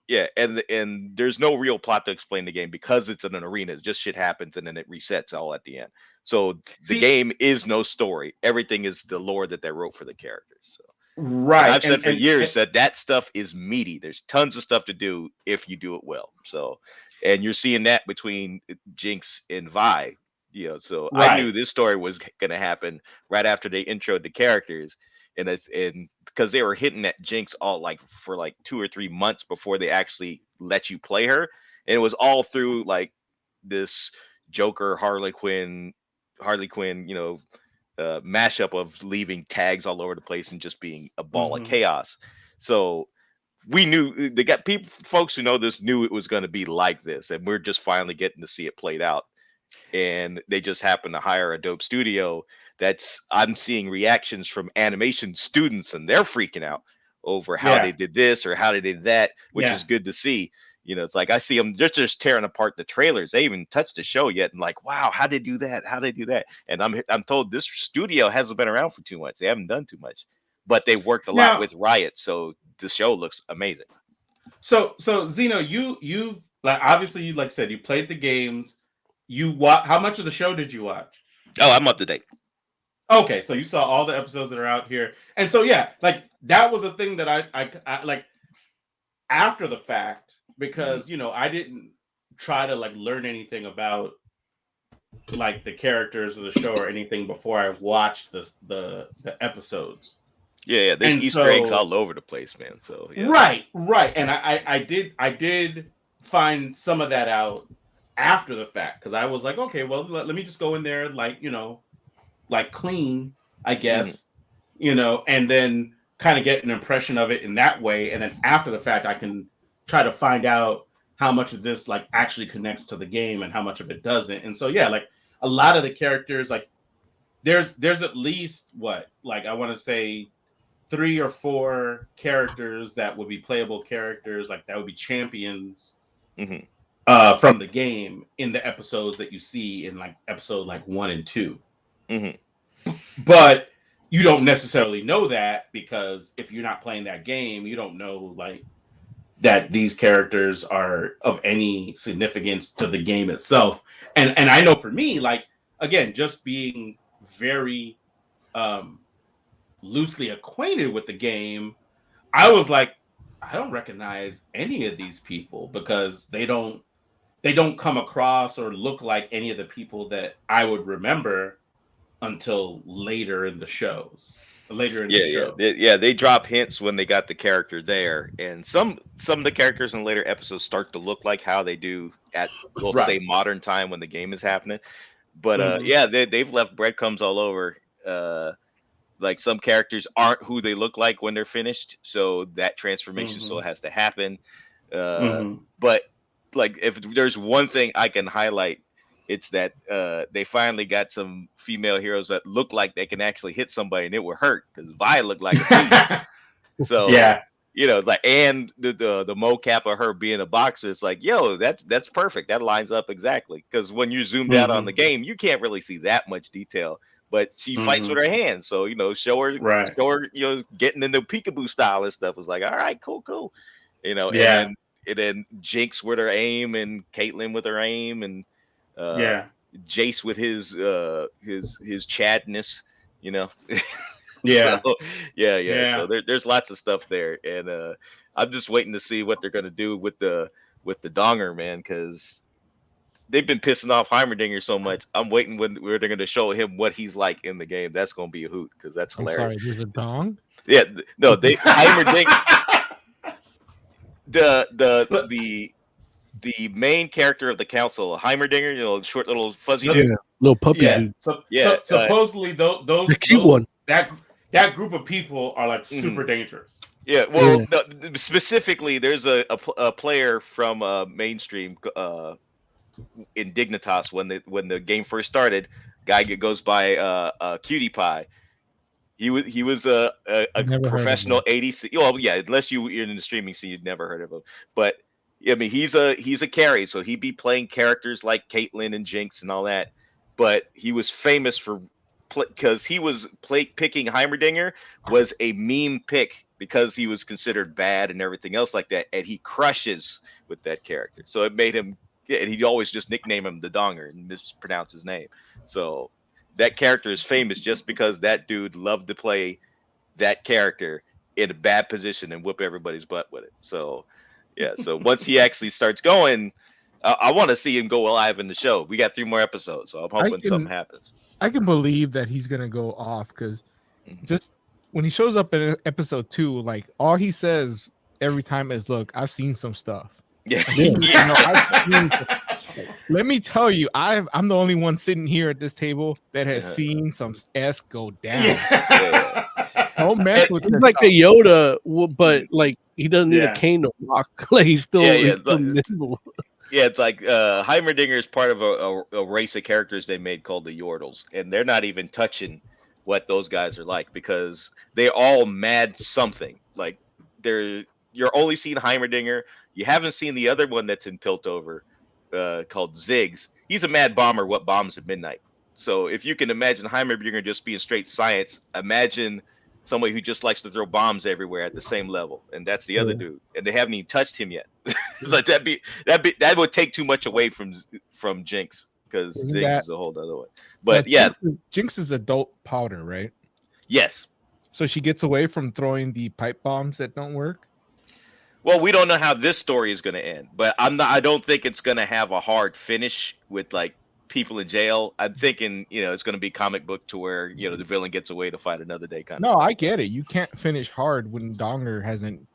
yeah, and there's no real plot to explain the game because it's in an arena. Just shit happens and then it resets all at the end. So the game is no story. Everything is the lore that they wrote for the characters. So. And I've said for years that stuff is meaty. There's tons of stuff to do if you do it well. So, and you're seeing that between Jinx and Vi. So I knew this story was going to happen right after they introed the characters, and because they were hitting at Jinx all like for like 2 or 3 months before they actually let you play her, and it was all through like this Joker Harley Quinn, mashup of leaving tags all over the place and just being a ball of chaos. So we knew folks who know this knew it was going to be like this, and we're just finally getting to see it played out. And they just happened to hire a dope studio. I'm seeing reactions from animation students, and they're freaking out over how they did this or how they did that, which is good to see. It's like I see them just tearing apart the trailers. They even touched the show yet, and like, wow, how they do that? How they do that? And I'm told this studio hasn't been around for too much. They haven't done too much, but they worked a lot with Riot, so the show looks amazing. So Zeno, you like obviously, like I said, you played the games. How much of the show did you watch? Oh, I'm up to date. Okay, so you saw all the episodes that are out here, and so like that was a thing that I like after the fact, because I didn't try to like learn anything about like the characters of the show or anything before I watched the episodes. Yeah, there's Easter eggs all over the place, man. So right, and I did find some of that out after the fact, because I was like, okay, well, let me just go in there like like clean, I guess, and then kind of get an impression of it in that way, and then after the fact I can try to find out how much of this like actually connects to the game and how much of it doesn't. And so like a lot of the characters, like there's at least like I want to say 3 or 4 characters that would be playable characters, like that would be champions from the game in the episodes that you see in like episode like 1 and 2. Mm-hmm. But you don't necessarily know that, because if you're not playing that game, you don't know like that these characters are of any significance to the game itself. And I know for me, like, again, just being very loosely acquainted with the game, I was like, I don't recognize any of these people, because they don't come across or look like any of the people that I would remember until later in the shows. They drop hints when they got the character there, and some of the characters in later episodes start to look like how they do at, we'll say, modern time when the game is happening. But they've left breadcrumbs all over. Like, some characters aren't who they look like when they're finished, so that transformation still has to happen. But like, if there's one thing I can highlight, it's that they finally got some female heroes that look like they can actually hit somebody and it would hurt, because Vi looked like a thief. So you know, like, and the mocap of her being a boxer, it's like, yo, that's perfect. That lines up exactly, because when you zoomed out on the game, you can't really see that much detail. But she fights with her hands, so you know, show her, you know, getting into peekaboo style and stuff. Was like, all right, cool, you know, and then Jinx with her aim, and Caitlyn with her aim, and Jace with his chadness, you know. So there's lots of stuff there, and I'm just waiting to see what they're gonna do with the donger, man, because they've been pissing off Heimerdinger so much. I'm waiting where they're gonna show him what he's like in the game. That's gonna be a hoot, because that's hilarious. I'm sorry, there's a dong? Yeah, no, Heimerdinger. The main character of the council, Heimerdinger, you know, short little fuzzy dude, little puppy dude. Supposedly those cute one. That group of people are like super dangerous. Yeah, well, no, specifically, there's a player from mainstream, Indignitas, when the game first started. Guy goes by Cutie Pie. He was a professional ADC. Well, yeah, unless you're in the streaming scene, you'd never heard of him. But I mean, he's a carry, so he'd be playing characters like Caitlyn and Jinx and all that. But he was famous for because he was picking Heimerdinger was a meme pick, because he was considered bad and everything else like that, and he crushes with that character. So it made him, and he'd always just nickname him the Donger and mispronounce his name. So that character is famous just because that dude loved to play that character in a bad position and whoop everybody's butt with it. So yeah, so once he actually starts going, I want to see him go live in the show. We got 3 more episodes, so I'm hoping something happens. I can believe that he's gonna go off, because just when he shows up in episode 2, like, all he says every time is, "Look, I've seen some stuff." Yeah. You know, let me tell you, I'm the only one sitting here at this table that has seen some S go down. Don't mess with He's like a Yoda, but like, he doesn't need a cane to walk. Like, he's still nimble. Yeah, it's like Heimerdinger is part of a race of characters they made called the Yordles, and they're not even touching what those guys are like, because they're all mad something. Like, you're only seeing Heimerdinger. You haven't seen the other one that's in Piltover, called Ziggs. He's a mad bomber. What bombs at midnight? So if you can imagine Heimerdinger just being straight science, imagine somebody who just likes to throw bombs everywhere at the same level, and that's the other dude, and they haven't even touched him yet. Like, that would take too much away from Jinx, because Ziggs is a whole other one. But Jinx is adult powder, right? Yes. So she gets away from throwing the pipe bombs that don't work. Well, we don't know how this story is going to end, but I don't think it's going to have a hard finish with like people in jail. I'm thinking, you know, it's going to be comic book to where, you know, the villain gets away to fight another day kind of. No, I get it. You can't finish hard when Donger hasn't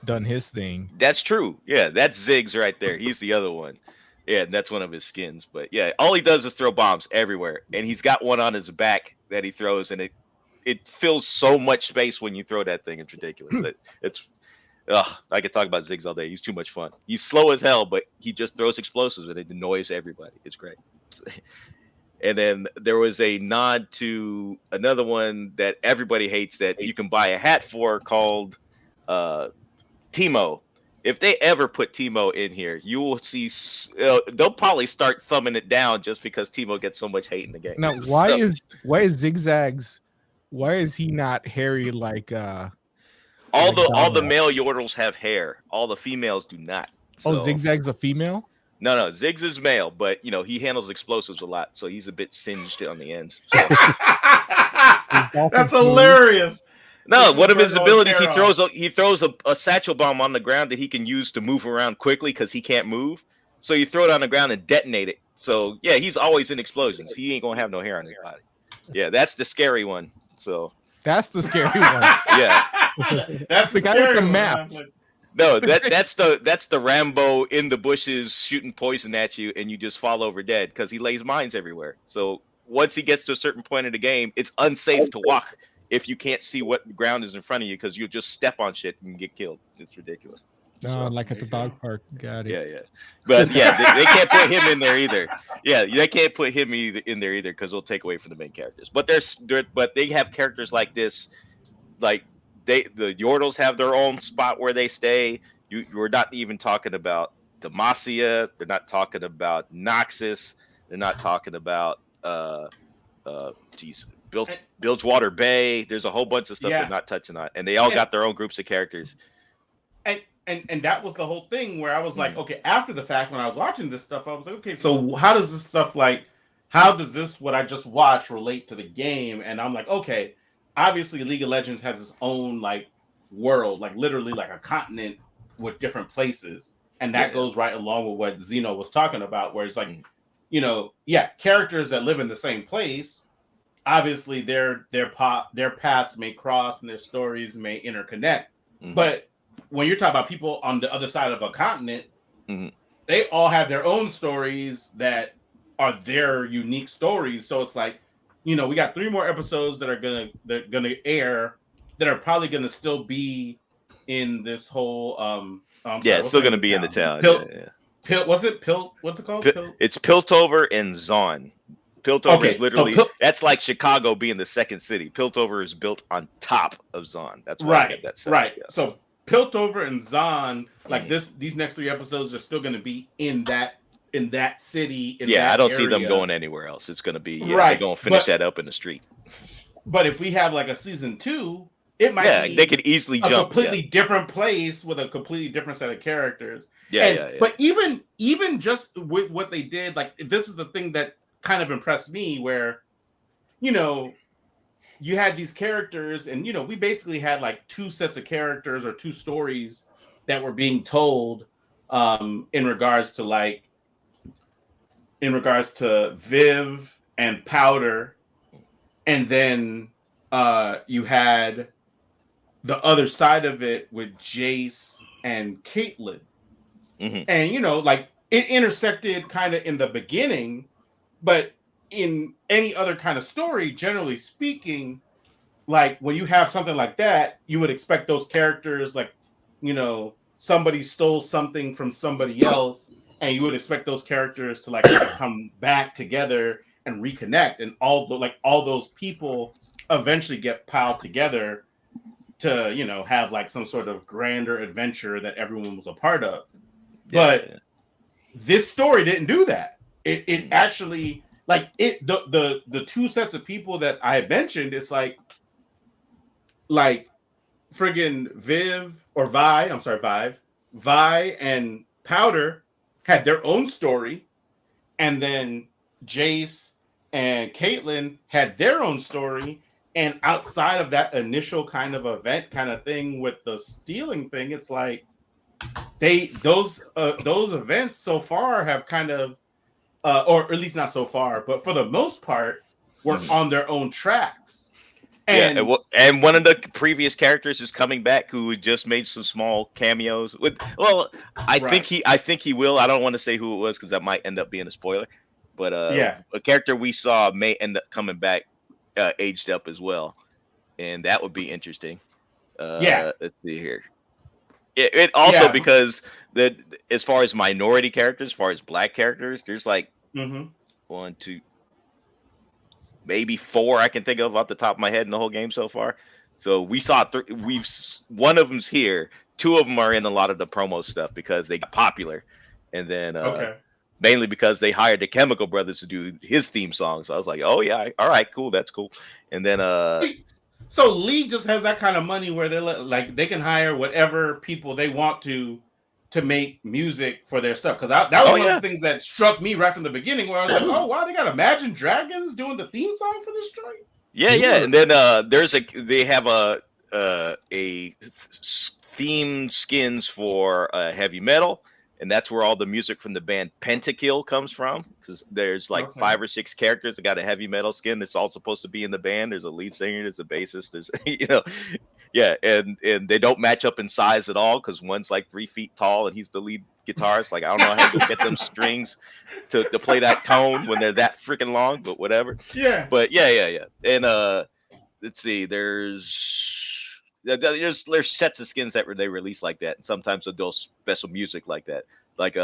done his thing. That's true. Yeah, that's Ziggs right there. He's the other one. Yeah, that's one of his skins. But yeah, all he does is throw bombs everywhere, and he's got one on his back that he throws, and it fills so much space when you throw that thing. It's ridiculous. I could talk about Ziggs all day. He's too much fun. He's slow as hell, but he just throws explosives and it annoys everybody. It's great. And then there was a nod to another one that everybody hates that you can buy a hat for called Teemo. If they ever put Teemo in here, you will see they'll probably start thumbing it down just because Teemo gets so much hate in the game. Now, why is Zigzags? Why is he not hairy like all like the male Yordles have hair. All the females do not. So. So. Oh, Zigzag's a female? No, Ziggs is male, but he handles explosives a lot, so he's a bit singed on the ends. So. That's hilarious. No, one of his abilities, he throws a satchel bomb on the ground that he can use to move around quickly because he can't move. So you throw it on the ground and detonate it. So yeah, he's always in explosions. He ain't gonna have no hair on his body. Yeah, that's the scary one. So that's the scary one. Yeah, that's the guy with the maps. No, that's the Rambo in the bushes shooting poison at you, and you just fall over dead because he lays mines everywhere. So once he gets to a certain point in the game, it's unsafe to walk if you can't see what ground is in front of you because you'll just step on shit and get killed. It's ridiculous. No, like at the dog park. Got it. Yeah. But yeah, they can't put him in there either. Yeah, they can't put him in there either because they'll take away from the main characters. But they have characters like this, like the Yordles have their own spot where they stay. You're not even talking about Demacia. They're not talking about Noxus. They're not talking about Bilgewater Bay. There's a whole bunch of stuff they're not touching on, and they all got their own groups of characters. And that was the whole thing where I was like, okay, after the fact, when I was watching this stuff, I was like, okay, so how does this stuff how does this, what I just watched, relate to the game? And I'm like, okay, obviously League of Legends has its own world, literally a continent with different places. And that goes right along with what Zeno was talking about, where it's characters that live in the same place, obviously their paths may cross and their stories may interconnect. Mm-hmm. But when you're talking about people on the other side of a continent, they all have their own stories that are their unique stories. So it's we got 3 more episodes that are gonna air that are probably gonna still be in this whole it's still gonna be in the town. What's it called? It's Piltover and Zaun. Piltover is literally that's like Chicago being the second city. Piltover is built on top of Zaun. That's why I get that set. Right. Yeah. So Piltover and Zaun, these next 3 episodes are still going to be in that city. I don't see them going anywhere else. It's going to be they're going to finish that up in the street. But if we have a season 2, it might be they could easily jump completely different place with a completely different set of characters. Yeah. But even just with what they did, this is the thing that kind of impressed me, where you had these characters, and we basically had 2 sets of characters or 2 stories that were being told in regards to Viv and Powder, and then you had the other side of it with Jace and Caitlyn. And it intersected kind of in the beginning, but in any other kind of story, generally speaking, when you have something like that, you would expect those characters, somebody stole something from somebody else, and you would expect those characters to come back together and reconnect, and all those people eventually get piled together to have some sort of grander adventure that everyone was a part of. This story didn't do that. It actually the 2 sets of people that I had mentioned, it's friggin' Vi and Powder had their own story, and then Jace and Caitlyn had their own story. And outside of that initial kind of event kind of thing with the stealing thing, it's those events so far have kind of or at least not so far, but for the most part, were on their own tracks. And one of the previous characters is coming back, who just made some small cameos. I think he will. I don't want to say who it was because that might end up being a spoiler. But a character we saw may end up coming back, aged up as well, and that would be interesting. Let's see here. It also because as far as minority characters, as far as black characters, there's 1, 2, maybe 4 I can think of off the top of my head in the whole game so far. So we saw one of them's here. two of them are in a lot of the promo stuff because they got popular, and then mainly because they hired the Chemical Brothers to do his theme song. So I was like, oh yeah, all right, cool, that's cool. And then so League just has that kind of money where they're like they can hire whatever people they want to make music for their stuff. Because that was one of the things that struck me right from the beginning, where I was like, oh wow, they got Imagine Dragons doing the theme song for this joint. Yeah. And then they have a theme skins for heavy metal, and that's where all the music from the band Pentakill comes from, because there's like 5 or 6 characters that got a heavy metal skin that's all supposed to be in the band. There's a lead singer, there's a bassist, there's and they don't match up in size at all, because one's like 3 feet tall and he's the lead guitarist. Like, I don't know how you get them strings to play that tone when they're that freaking long, but whatever. But and let's see, there's sets of skins that they release like that, and sometimes they'll do special music like that, like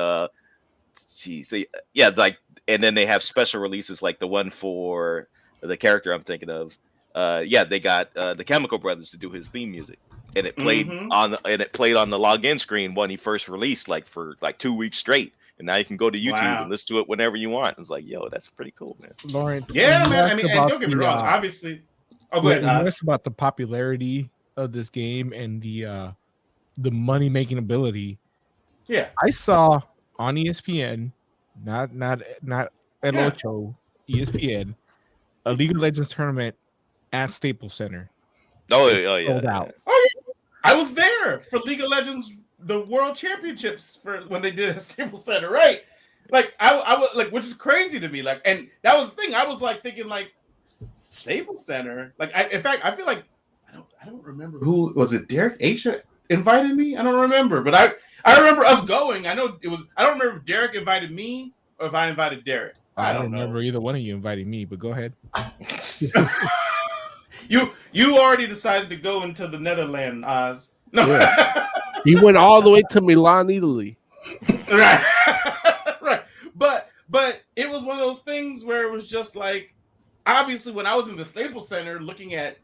and then they have special releases like the one for the character I'm thinking of. They got the Chemical Brothers to do his theme music, and it played on the login screen when he first released, like for like 2 weeks straight. And now you can go to YouTube and listen to it whenever you want. It's like, yo, that's pretty cool, man. Lawrence, man. I mean, and don't get me wrong, obviously. Oh, go ahead. That's about the popularity of this game and the money making ability. Yeah, I saw on ESPN, not El Ocho, ESPN, a League of Legends tournament at Staples Center. Sold out. I was there for League of Legends, the World Championships, for when they did it at Staples Center, right? Like I was like, which is crazy to me. Like, and that was the thing. I was like thinking, like, Staples Center. Like, in fact, I feel like I don't remember who was it. Derek H that invited me. I don't remember, but I remember us going. I know it was. I don't remember if Derek invited me or if I invited Derek. I don't remember either one of you inviting me, but go ahead. You already decided to go into the Netherlands, Oz. No. Yeah. He went all the way to Milan, Italy. Right. Right. But it was one of those things where it was just like, obviously when I was in the Staples Center looking at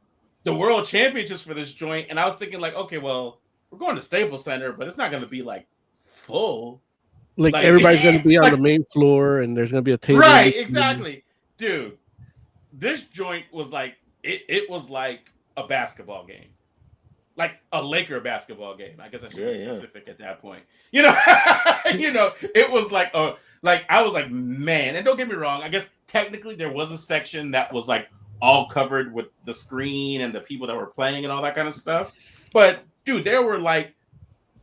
the World Championships for this joint, and I was thinking like, okay, well, we're going to Staples Center, but it's not going to be like full. Like everybody's going to be on the main floor, and there's going to be a table. Right, exactly. Dude, this joint was like, it was like a basketball game. Like a Laker basketball game. I guess I should be specific at that point. You know, it was like I was like, man, and don't get me wrong, I guess technically there was a section that was like all covered with the screen and the people that were playing and all that kind of stuff. But dude, there were like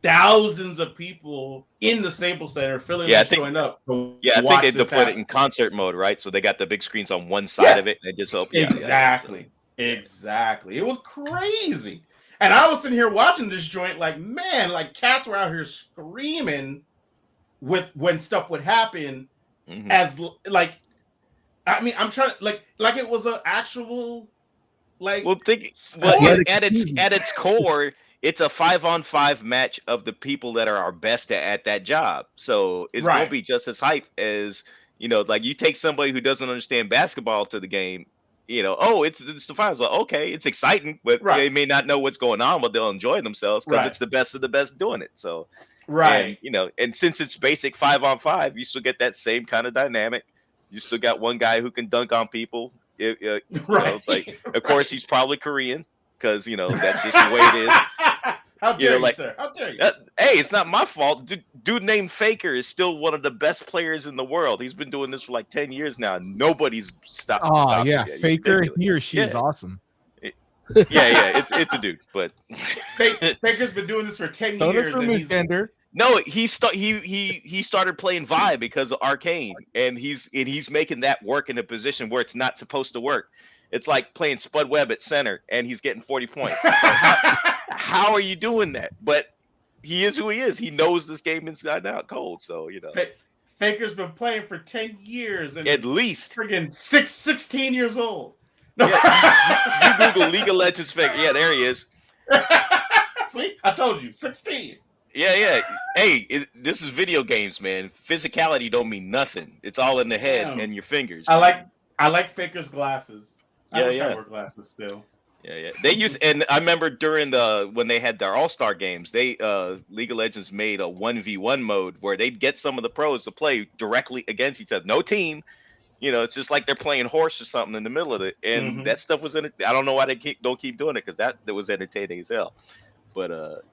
thousands of people in the Staples Center showing up. I think they deployed it in concert mode, right? So they got the big screens on one side of it and just open. Exactly. It was crazy. And I was sitting here watching this joint like, man, like cats were out here screaming when stuff would happen as like, I mean, I'm trying like it was an actual like. Well, at its core, it's a 5-on-5 match of the people that are our best at that job. So it's going to be just as hype as, like you take somebody who doesn't understand basketball to the game, it's the finals. Like, okay, it's exciting, but they may not know what's going on, but they'll enjoy themselves because it's the best of the best doing it. So, and since it's basic 5-on-5, you still get that same kind of dynamic. You still got one guy who can dunk on people. It's like, of course, he's probably Korean because that's just the way it is. How dare you, sir? How dare you? Hey, it's not my fault. Dude named Faker is still one of the best players in the world. He's been doing this for like 10 years now. Nobody's stopped. Oh, yeah. Faker, he or she is awesome. It's a dude, but Faker's been doing this for 10 years. Don't assume gender. No, he started playing Vi because of Arcane, and he's making that work in a position where it's not supposed to work. It's like playing Spud Webb at center, and he's getting 40 points. How are you doing that? But he is who he is. He knows this game inside out cold. So Faker's been playing for 10 years, and at least friggin' 16 years old. You Google League of Legends Faker. Yeah, there he is. See, I told you, 16. Yeah. Hey, this is video games, man. Physicality don't mean nothing. It's all in the head and your fingers. I like Faker's glasses. I wish I wore glasses still. Yeah. They used, and I remember during when they had their All-Star games, they League of Legends made a 1v1 mode where they'd get some of the pros to play directly against each other. No team. It's just like they're playing horse or something in the middle of it. And that stuff was I don't know why they don't keep doing it, because that was entertaining as hell. But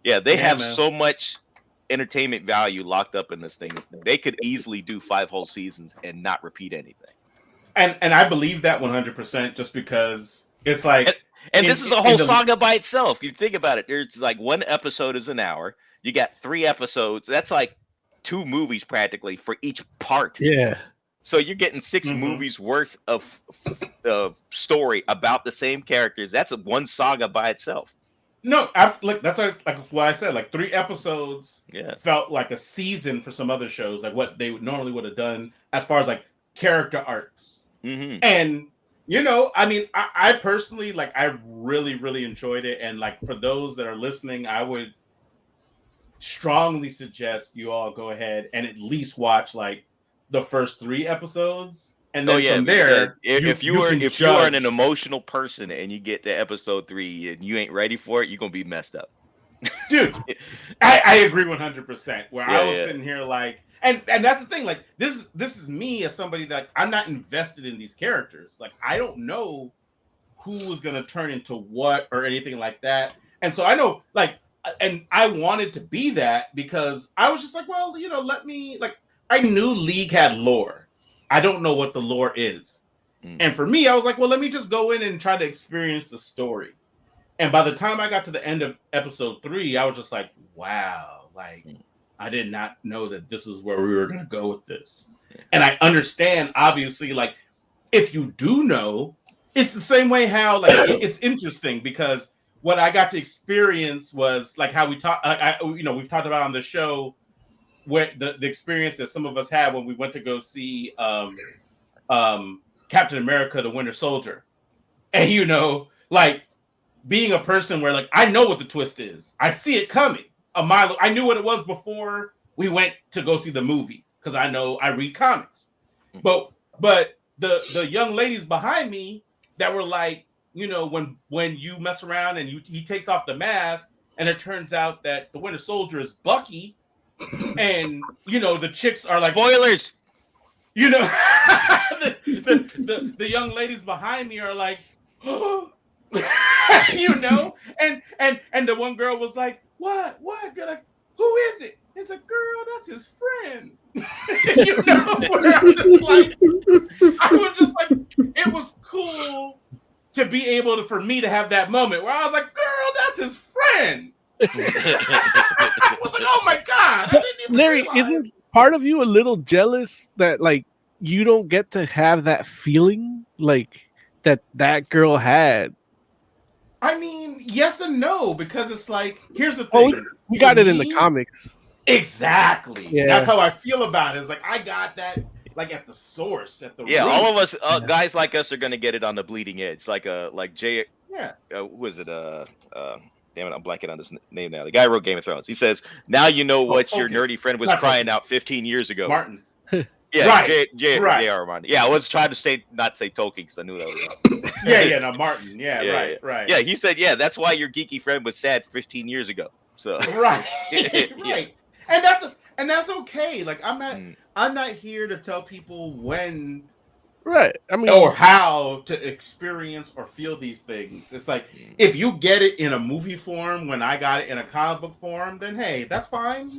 they have so much entertainment value locked up in this thing. They could easily do 5 whole seasons and not repeat anything. And I believe that 100%, just because it's like, and this is a whole saga by itself. You think about it, there's like 1 episode is an hour. You got 3 episodes. That's like 2 movies practically for each part. Yeah. So you're getting 6 movies worth of story about the same characters. That's one saga by itself. No, absolutely. That's like what I said. Like 3 episodes felt like a season for some other shows, like what they normally would have done as far as like character arcs. And I mean, I personally, like, I really, really enjoyed it. And like, for those that are listening, I would strongly suggest you all go ahead and at least watch like the first 3 episodes. And then from there, if you are an emotional person and you get to episode 3 and you ain't ready for it, you're gonna be messed up. Dude, I agree 100%. Where I was sitting here like, and that's the thing. Like, this is me as somebody that I'm not invested in these characters. Like, I don't know who is gonna turn into what or anything like that. And so I know, like, and I wanted to be that because I was just like, well, let me, like, I knew League had lore. I don't know what the lore is. And for me, I was like, well, let me just go in and try to experience the story. And by the time I got to the end of episode 3, I was just like, wow, like, I did not know that this is where we were going to go with this. And I understand, obviously, like, if you do know, it's the same way how, like, it's interesting because what I got to experience was like how we talk, we've talked about on the show, where the experience that some of us had when we went to go see Captain America, the Winter Soldier. And, like, being a person where, like, I know what the twist is. I see it coming a mile. I knew what it was before we went to go see the movie because I know I read comics. But the young ladies behind me that were like, when you mess around and he takes off the mask and it turns out that the Winter Soldier is Bucky, and the chicks are like, spoilers. The young ladies behind me are like, oh. and the one girl was like, what? You're like, who is it? It's a girl. That's his friend. Where I was just like, it was cool to be able for me to have that moment where I was like, girl, that's his friend. I was like, oh my God. I didn't even Larry, realize. isn't part of you a little jealous that, like, you don't get to have that feeling like that girl had? I mean, yes and no, because it's like, here's the thing. We got it in the comics. Exactly. Yeah. That's how I feel about it. It's like, I got that, like, at the source, at the root. All of us guys like us are gonna get it on the bleeding edge, like Jay. Yeah. Who is it? Damn it, I'm blanking on his name now. The guy who wrote Game of Thrones. He says, "Now you know what your nerdy friend was crying out 15 years ago." Martin. Yeah, right. J.R. Martin. Yeah, I was trying to not say Tolkien because I knew that was wrong. No, Martin. Yeah, right. Yeah, he said, that's why your geeky friend was sad 15 years ago. So right. Right. And that's okay. Like, I'm not here to tell people when, right, I mean, or how to experience or feel these things. It's like, if you get it in a movie form when I got it in a comic book form, then hey, that's fine.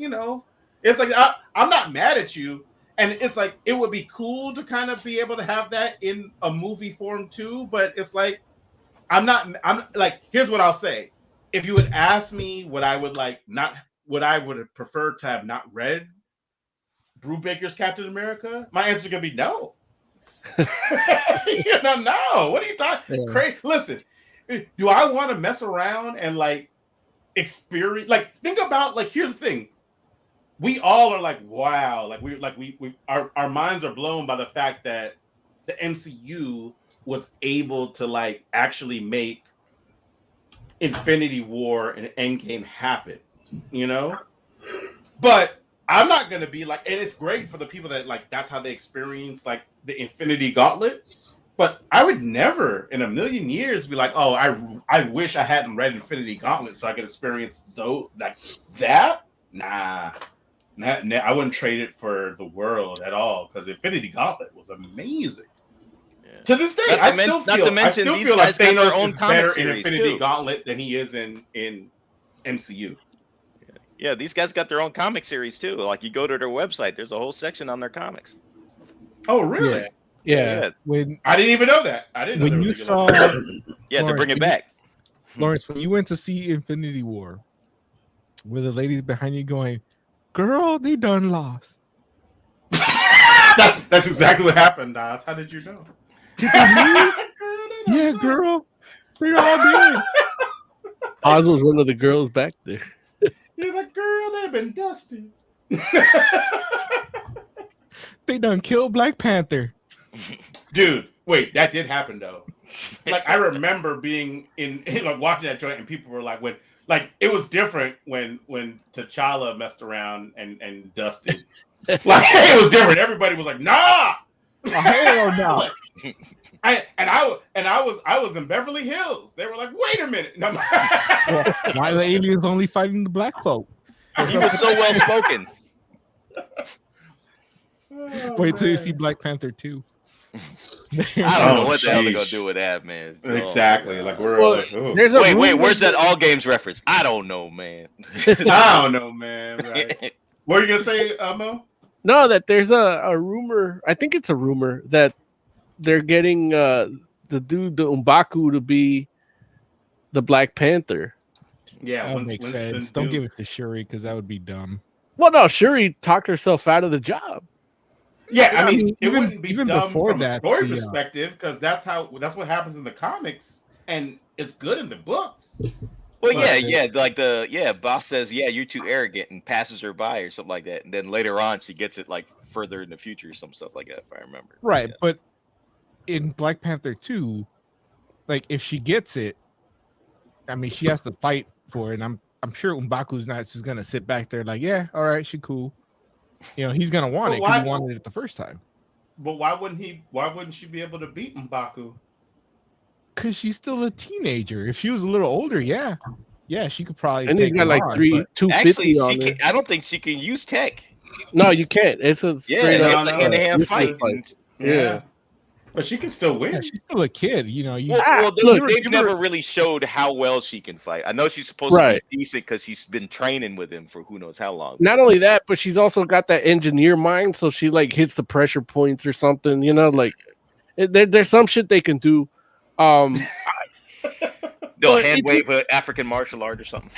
It's like, I'm not mad at you. And it's like, it would be cool to kind of be able to have that in a movie form too. But it's like, I'm like, here's what I'll say. If you would ask me what I would have preferred to have not read Brubaker's Captain America, my answer is going to be no. No. What are you talking? Yeah. Crazy. Listen, do I want to mess around and like experience? Like, think about, like, here's the thing. We all are like, wow, our minds are blown by the fact that the MCU was able to like actually make Infinity War and Endgame happen, But I'm not gonna be like, and it's great for the people that like that's how they experience like the Infinity Gauntlet. But I would never in a million years be like, oh, I wish I hadn't read Infinity Gauntlet so I could experience like that. Nah, I wouldn't trade it for the world at all because Infinity Gauntlet was amazing. Yeah. To this day, I still feel like Thanos is better in Infinity Gauntlet than he is in MCU. Yeah, these guys got their own comic series too. Like you go to their website, there's a whole section on their comics. Oh, really? Yeah. When I didn't even know that. I didn't know when you saw yeah, to bring it back. Lawrence, when you went to see Infinity War, were the ladies behind you going, "Girl, they done lost"? That's exactly what happened, Nas. How did you know? Yeah, girl, they're all dead. Oz was one of the girls back there. He's like, girl, they've been dusted. They done killed Black Panther. Dude, wait, that did happen though. Like I remember being in like watching that joint and people were like, it was different when T'Challa messed around and dusted. Like it was different. Everybody was like, nah. Oh, hell no. I was in Beverly Hills. They were like, wait a minute. No. Why the aliens only fighting the black folk? He was so well spoken. Wait till you see Black Panther 2. I don't know what the hell they're gonna do with that, man. Exactly. Like we're like, oh. Wait, where's that All Games reference? I don't know, man. I don't know, man. Right. What are you gonna say, Mo? No, that there's a rumor. I think it's a rumor that they're getting the M'Baku to be the Black Panther. Yeah, that makes sense. Don't give it to Shuri because that would be dumb. Well, no, Shuri talked herself out of the job. Yeah, I mean, it wouldn't be even dumb before from that, a story perspective because that's what happens in the comics, and it's good in the books. Well, like boss says, yeah, you're too arrogant and passes her by or something like that, and then later on she gets it like further in the future, some stuff like that, if I remember. Right, but in Black Panther 2, like if she gets it, I mean, she has to fight for it, and I'm sure M'Baku's not just gonna sit back there like, yeah, all right, she cool. You know, he's gonna want it because he wanted it the first time. But why wouldn't she be able to beat M'Baku? Because she's still a teenager. If she was a little older, yeah, she could probably. And he's got like 250 on it. I don't think she can use tech. No, you can't. It's a straight up hand-to-hand fight. Yeah. But she can still win. Yeah, she's still a kid, you know. They've never really showed how well she can fight. I know she's supposed to be decent because she's been training with him for who knows how long. Not only that, but she's also got that engineer mind, so she like hits the pressure points or something. You know, like there's some shit they can do. They'll hand wave an African martial art or something.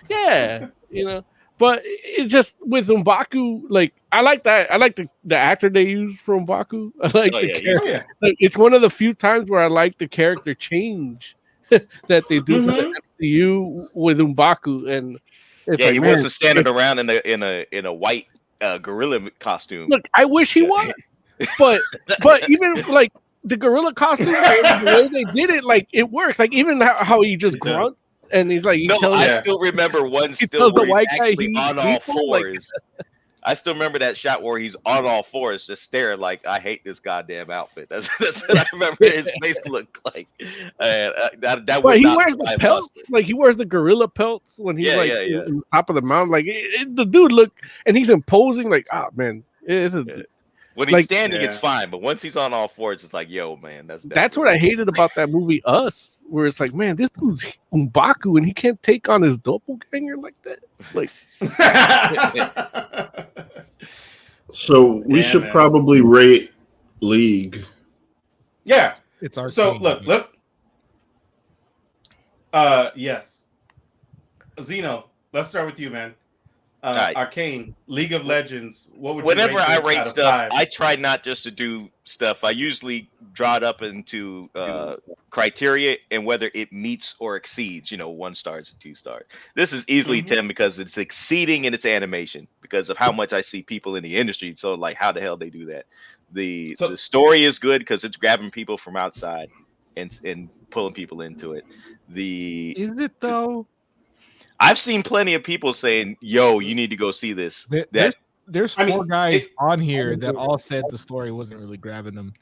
Yeah, you know. But it's just with M'Baku, like I like that. I like the actor they use for M'Baku. I like the character. Yeah. Like, it's one of the few times where I like the character change that they do for the MCU with M'Baku. And he wasn't standing around in a white gorilla costume. Look, I wish he was, but even like the gorilla costume, the way they did it, like it works. Like even how he just grunts. And he's like, I still remember one still where he's actually on all fours. I still remember that shot where he's on all fours, just staring like, I hate this goddamn outfit. That's what I remember his face looked like. But he wears the pelts, like he wears the gorilla pelts when he's on top of the mountain. Like the dude and he's imposing. Like, oh man, when he's standing, it's fine, but once he's on all fours, it's like, yo, man, that's what I hated about that movie, Us, where it's like, man, this dude's M'Baku and he can't take on his doppelganger like that. Like, so we should probably rate League. Yeah, it's Arcane. So look, yes, Zeno, let's start with you, man. Arcane, League of Legends. What would whenever you rate I rate stuff, 5? I try not just to do stuff. I usually draw it up into criteria and whether it meets or exceeds, 1 stars and 2 stars. This is easily 10 because it's exceeding in its animation because of how much I see people in the industry. So like, how the hell they do that? The story is good because it's grabbing people from outside and pulling people into it. Is it though? I've seen plenty of people saying, yo, you need to go see this. There's 4 guys on here that all said the story wasn't really grabbing them.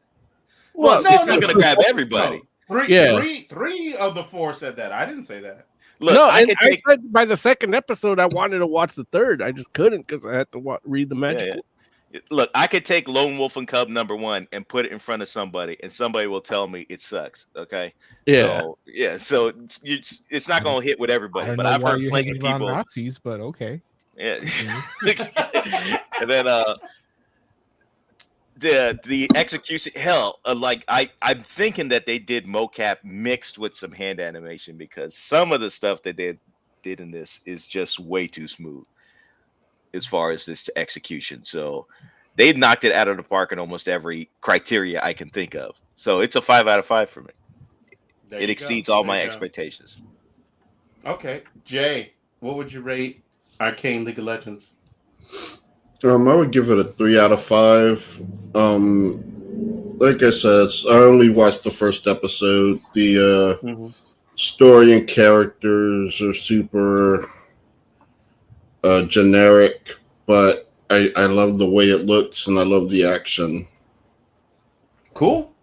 Well, no, it's no, not going to grab everybody. No. Three of the four said that. I didn't say that. Look, no, I said by the second episode I wanted to watch the third. I just couldn't because I had to read the magic. Yeah. Look, I could take Lone Wolf and Cub #1 and put it in front of somebody, and somebody will tell me it sucks. Okay. Yeah. So it's not going to hit with everybody. I don't But know I've why heard you're plenty hating of around people. Nazis, but okay. Yeah. And then the execution, hell, like I'm thinking that they did mocap mixed with some hand animation, because some of the stuff that they did in this is just way too smooth as far as this execution. So they knocked it out of the park in almost every criteria I can think of. So it's a 5 out of 5 for me. It exceeds all my expectations. Okay, Jay, what would you rate Arcane League of Legends? I would give it a 3 out of 5. Like I said, I only watched the first episode. The story and characters are super generic, but I love the way it looks and I love the action. Cool.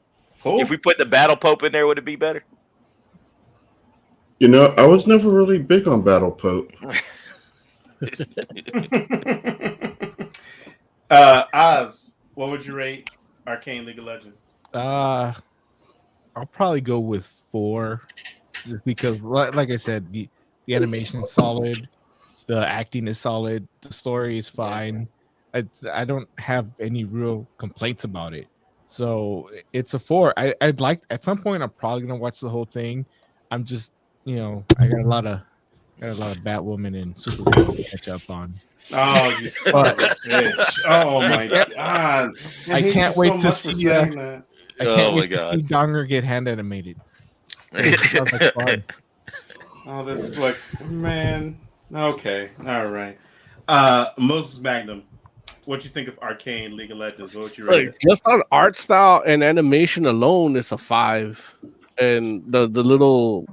If we put the Battle Pope in there, would it be better? You know, I was never really big on Battle Pope. Oz, what would you rate Arcane League of Legends? I'll probably go with 4, just because, like I said, the animation is solid, the acting is solid, the story is fine. I don't have any real complaints about it, so it's a 4. I'd like, at some point I'm probably gonna watch the whole thing. I'm just, I got a lot of Batwoman and Superman to catch up on. Oh, you bitch! Oh my god! I can't wait to see that. I can't wait to see Donger get hand animated. Oh, this is like, man. Okay, all right. Moses Magnum, what you think of Arcane League of Legends? What would you rate it? Just on art style and animation alone, it's a 5, and the little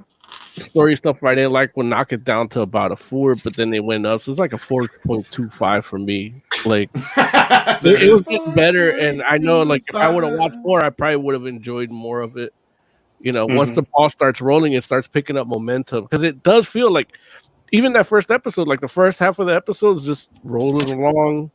story stuff I didn't like would knock it down to about a 4, but then they went up, so it's like a 4.25 for me. Like it was getting better, and I know, like, if I would have watched more, I probably would have enjoyed more of it. Once the ball starts rolling, it starts picking up momentum, because it does feel like even that first episode, like the first half of the episode is just rolling along.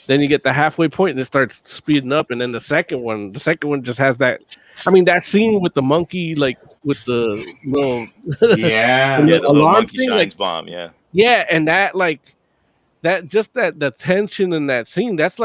Then you get the halfway point and it starts speeding up, and then the second one just has that. I mean, that scene with the monkey, like with the little the little monkey thing, shines bomb, yeah, and that, like, that just that the tension in that scene, that's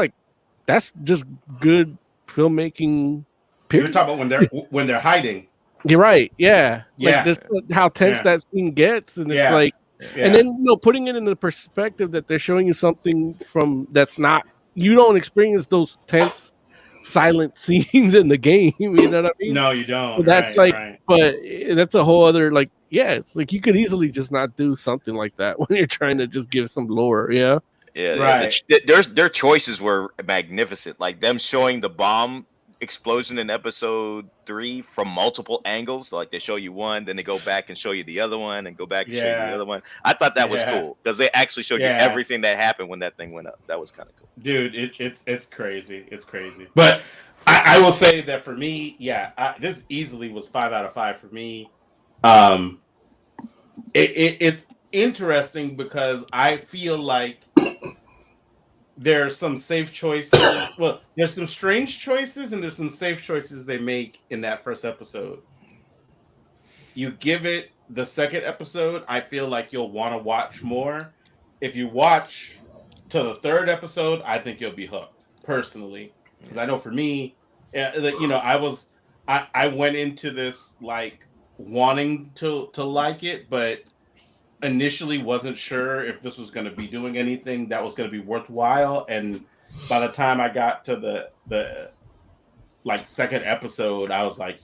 just good filmmaking. You're talking about when they're hiding. You're right, yeah. Yeah, like this, how tense that scene gets, and it's like. Yeah. And then, putting it in the perspective that they're showing you something from that's not, you don't experience those tense, silent scenes in the game. You know what I mean? No, you don't. So that's but that's a whole other, like, it's like you could easily just not do something like that when you're trying to just give some lore. Yeah. Yeah. Right. Their choices were magnificent. Like them showing the bomb explosion in episode 3 from multiple angles. Like they show you one, then they go back and show you the other one, and go back and show you the other one. I thought that was cool, because they actually showed you everything that happened when that thing went up. That was kind of cool. Dude, it's crazy. It's crazy. But I will say that for me, this easily was 5 out of 5 for me. It's interesting because I feel like there are some safe choices. Well, there's some strange choices and there's some safe choices they make in that first episode. You give it the second episode, I feel like you'll want to watch more. If you watch to the third episode, I think you'll be hooked, personally. Because I know for me, I went into this like wanting to like it, but initially wasn't sure if this was going to be doing anything that was going to be worthwhile, and by the time I got to the like second episode, I was like,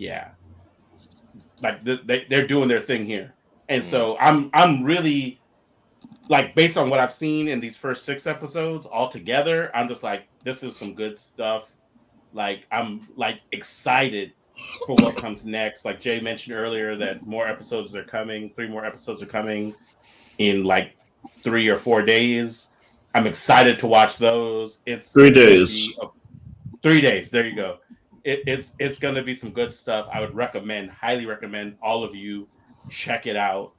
like they're doing their thing here. And so I'm really, like, based on what I've seen in these first 6 episodes all together, I'm just like, this is some good stuff. Like, I'm like excited for what comes next. Like Jay mentioned earlier, that more episodes are coming. 3 more episodes are coming in like 3 or 4 days. I'm excited to watch those. It's 3 days. 3 days. There you go. it's going to be some good stuff. I would highly recommend all of you check it out.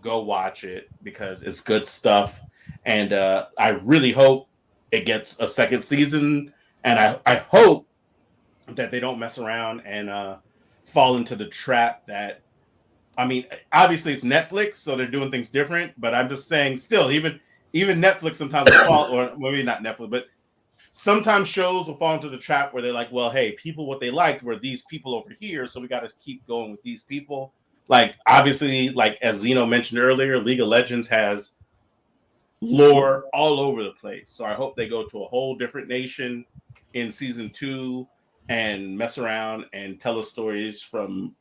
Go watch it because it's good stuff. And I really hope it gets a second season. And I hope that they don't mess around and fall into the trap that, I mean, obviously it's Netflix, so they're doing things different. But I'm just saying, still, even Netflix sometimes will fall, or maybe not Netflix, but sometimes shows will fall into the trap where they're like, well, hey, people, what they liked were these people over here, so we got to keep going with these people. Like, obviously, like as Zeno mentioned earlier, League of Legends has lore all over the place. So I hope they go to a whole different nation in season 2 and mess around and tell us stories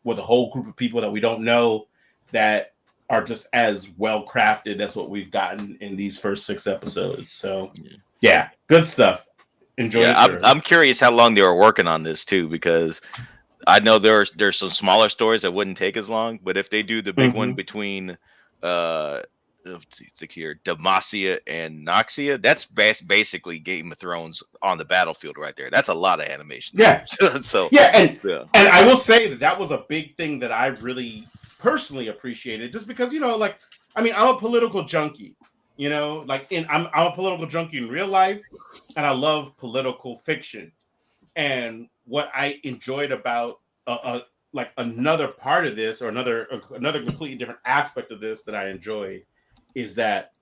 with a whole group of people that we don't know that are just as well crafted as what we've gotten in these first 6 episodes. So yeah, good stuff. Enjoy it. I'm curious how long they were working on this too, because I know there's some smaller stories that wouldn't take as long, but if they do the big one between here, Demacia and Noxia, that's basically Game of Thrones on the battlefield right there. That's a lot of animation. Yeah. So and I will say that was a big thing that I really personally appreciated, just because, you know, like, I mean, I'm a political junkie, you know, like I'm a political junkie in real life, and I love political fiction. And what I enjoyed about like another part of this, or another completely different aspect of this that I enjoy, is that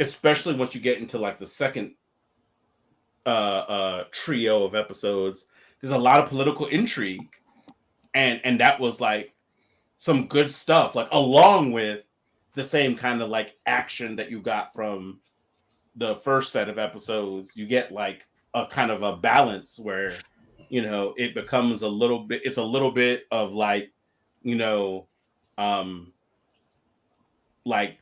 especially once you get into like the second trio of episodes, there's a lot of political intrigue, and that was like some good stuff, like along with the same kind of like action that you got from the first set of episodes. You get like a kind of a balance where, you know, it becomes it's a little bit of like, you know, like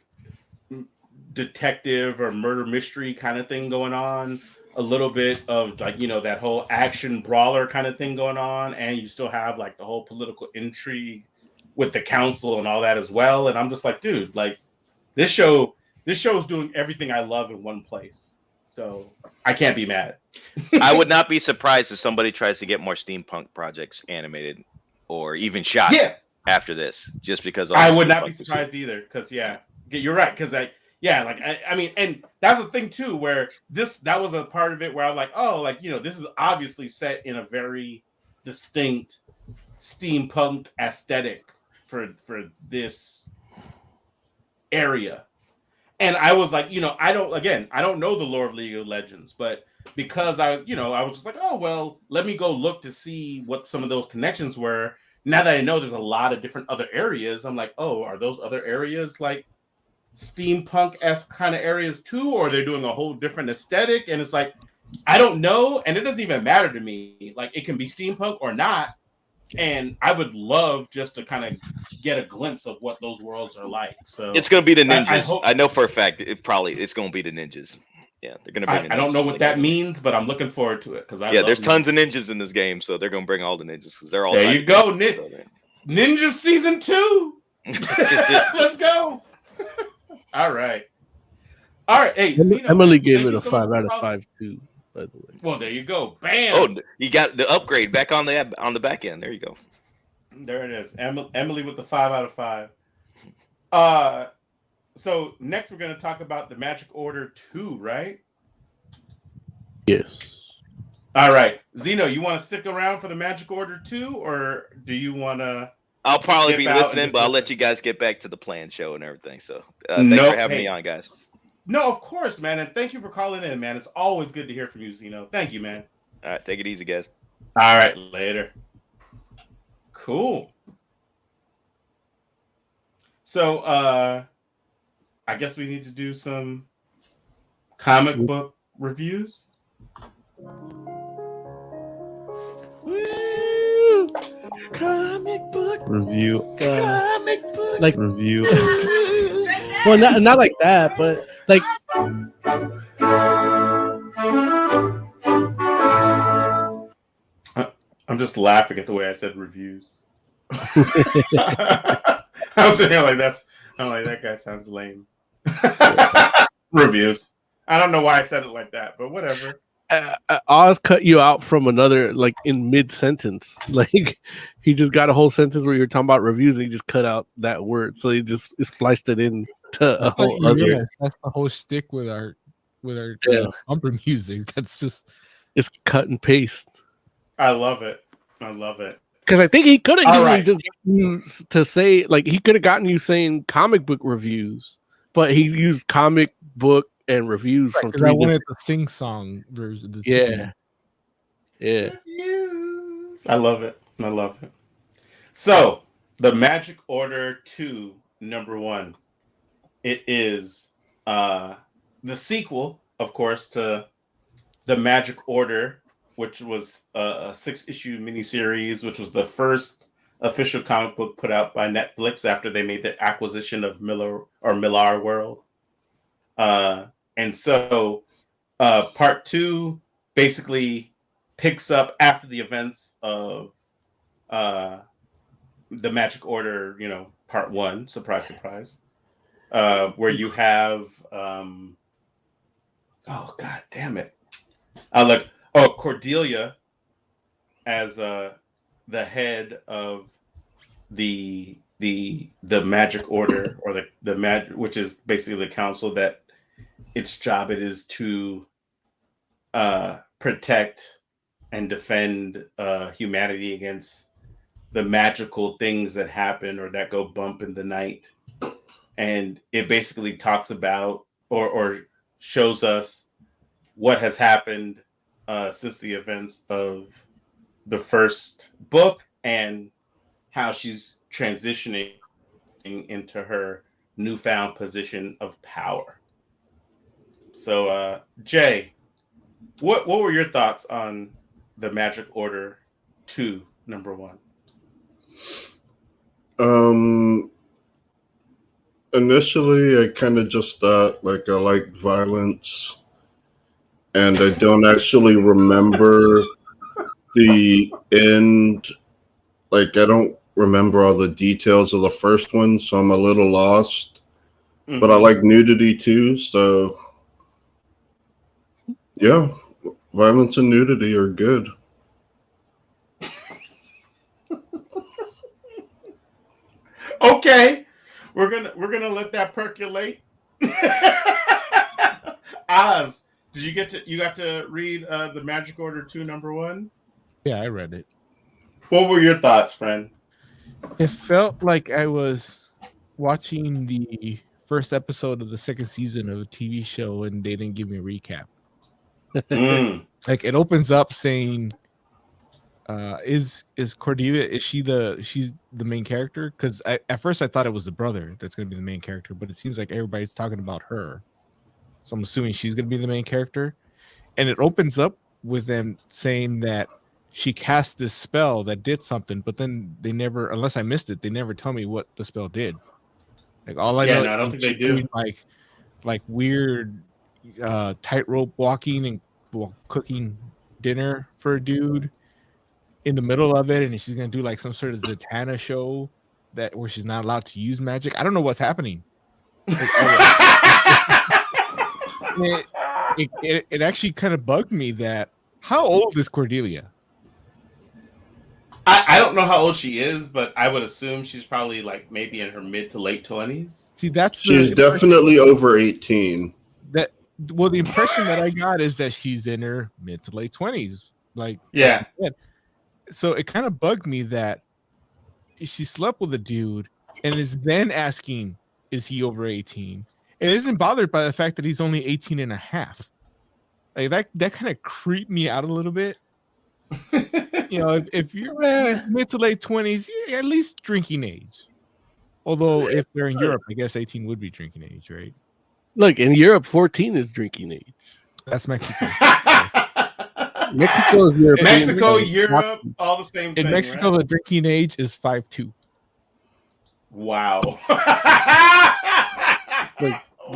detective or murder mystery kind of thing going on, a little bit of like, you know, that whole action brawler kind of thing going on, and you still have like the whole political intrigue with the council and all that as well. And I'm just like, dude, like this show is doing everything I love in one place. So I can't be mad. I would not be surprised if somebody tries to get more steampunk projects animated or even shot after this, just because I would not be surprised either. Because you're right. Because I mean, and that's the thing too, where that was a part of it where I was like, oh, like, you know, this is obviously set in a very distinct steampunk aesthetic for this area. And I was like, you know, I don't know the lore of League of Legends, but because I was just like, oh, well, let me go look to see what some of those connections were. Now that I know there's a lot of different other areas, I'm like, oh, are those other areas like steampunk-esque kind of areas too, or they're doing a whole different aesthetic? And it's like, I don't know, and it doesn't even matter to me. Like, it can be steampunk or not, and I would love just to kind of get a glimpse of what those worlds are like. So it's going to be the ninjas. I know for a fact it's going to be the ninjas. Yeah, they're going to bring. I don't know what that means, but I'm looking forward to it because there's tons of ninjas in this game, so they're going to bring all the ninjas because they're all. There you go, Ninja Season 2. Let's go. All right. Hey, Emily gave it a 5 out of 5 too. By the way. Well, there you go. Bam. Oh, you got the upgrade back on the back end. There you go. There it is. Emily with the 5 out of 5. So next we're going to talk about the Magic Order 2, right? Yes. All right. Zeno, you want to stick around for the Magic Order 2, or do you want to... I'll probably be listening, but I'll let you guys get back to the planned show and everything. So thanks for having me on, guys. No, of course, man. And thank you for calling in, man. It's always good to hear from you, Zeno. Thank you, man. All right. Take it easy, guys. All right. Later. Cool. So, I guess we need to do some comic book reviews. Woo! Comic book review. Comic book like review. Well, not like that, but like. I'm just laughing at the way I said reviews. I was sitting here like that guy sounds lame. Reviews. I don't know why I said it like that, but whatever. Oz cut you out from another, like in mid sentence. Like he just got a whole sentence where you were talking about reviews, and he just cut out that word, so he just spliced it in to a whole other. Realize that's the whole shtick with our bumper music. That's just it's cut and paste. I love it. I love it. Because I think he could have right. just gotten you to say, like, he could have gotten you saying comic book reviews, but he used comic book and reviews from three. I wanted the sing song version. Yeah. I love it. I love it. So, the Magic Order 2, number 1. It is the sequel, of course, to the Magic Order, which was a 6-issue miniseries, which was the first official comic book put out by Netflix after they made the acquisition of Millarworld. And so part 2 basically picks up after the events of the Magic Order, part 1, surprise, surprise, where you have, oh, God damn it. Cordelia as the head of the Magic Order, or the magic, which is basically the council that its job it is to protect and defend humanity against the magical things that happen or that go bump in the night. And it basically talks about or shows us what has happened since the events of the first book and how she's transitioning into her newfound position of power. So, Jay, what were your thoughts on the Magic Order 2, number 1? Initially, I kind of just thought I liked violence, and I don't actually remember the end. I don't remember all the details of the first one, so I'm a little lost. Mm-hmm. But I like nudity too, so yeah, violence and nudity are good. Okay, we're gonna let that percolate. Oz, you got to read the Magic Order 2, number 1? Yeah, I read it. What were your thoughts, friend? It felt like I was watching the first episode of the second season of a TV show, and they didn't give me a recap. It opens up saying, "Is Cordelia? She's the main character?" Because at first I thought it was the brother that's going to be the main character, but it seems like everybody's talking about her. So I'm assuming she's going to be the main character. And it opens up with them saying that she cast this spell that did something, but then they never, unless I missed it, they never tell me what the spell did. All I know, I don't think they do. Like weird tightrope walking and cooking dinner for a dude in the middle of it, and she's gonna do some sort of Zatanna show where she's not allowed to use magic. I don't know what's happening. It actually kind of bugged me that how old is Cordelia? I don't know how old she is, but I would assume she's probably maybe in her mid to late 20s. See, she's definitely over 18. The impression that I got is that she's in her mid to late 20s. Yeah. So it kind of bugged me that she slept with a dude and is then asking, is he over 18? And isn't bothered by the fact that he's only 18 and a half. That kind of creeped me out a little bit. If you're mid to late 20s, at least drinking age. Although if they're in Europe, I guess 18 would be drinking age, right? Look, in Europe, 14 is drinking age. That's Mexico. Mexico is Europe. Europe, all the same thing. In Mexico, right? The drinking age is 5'2". Wow.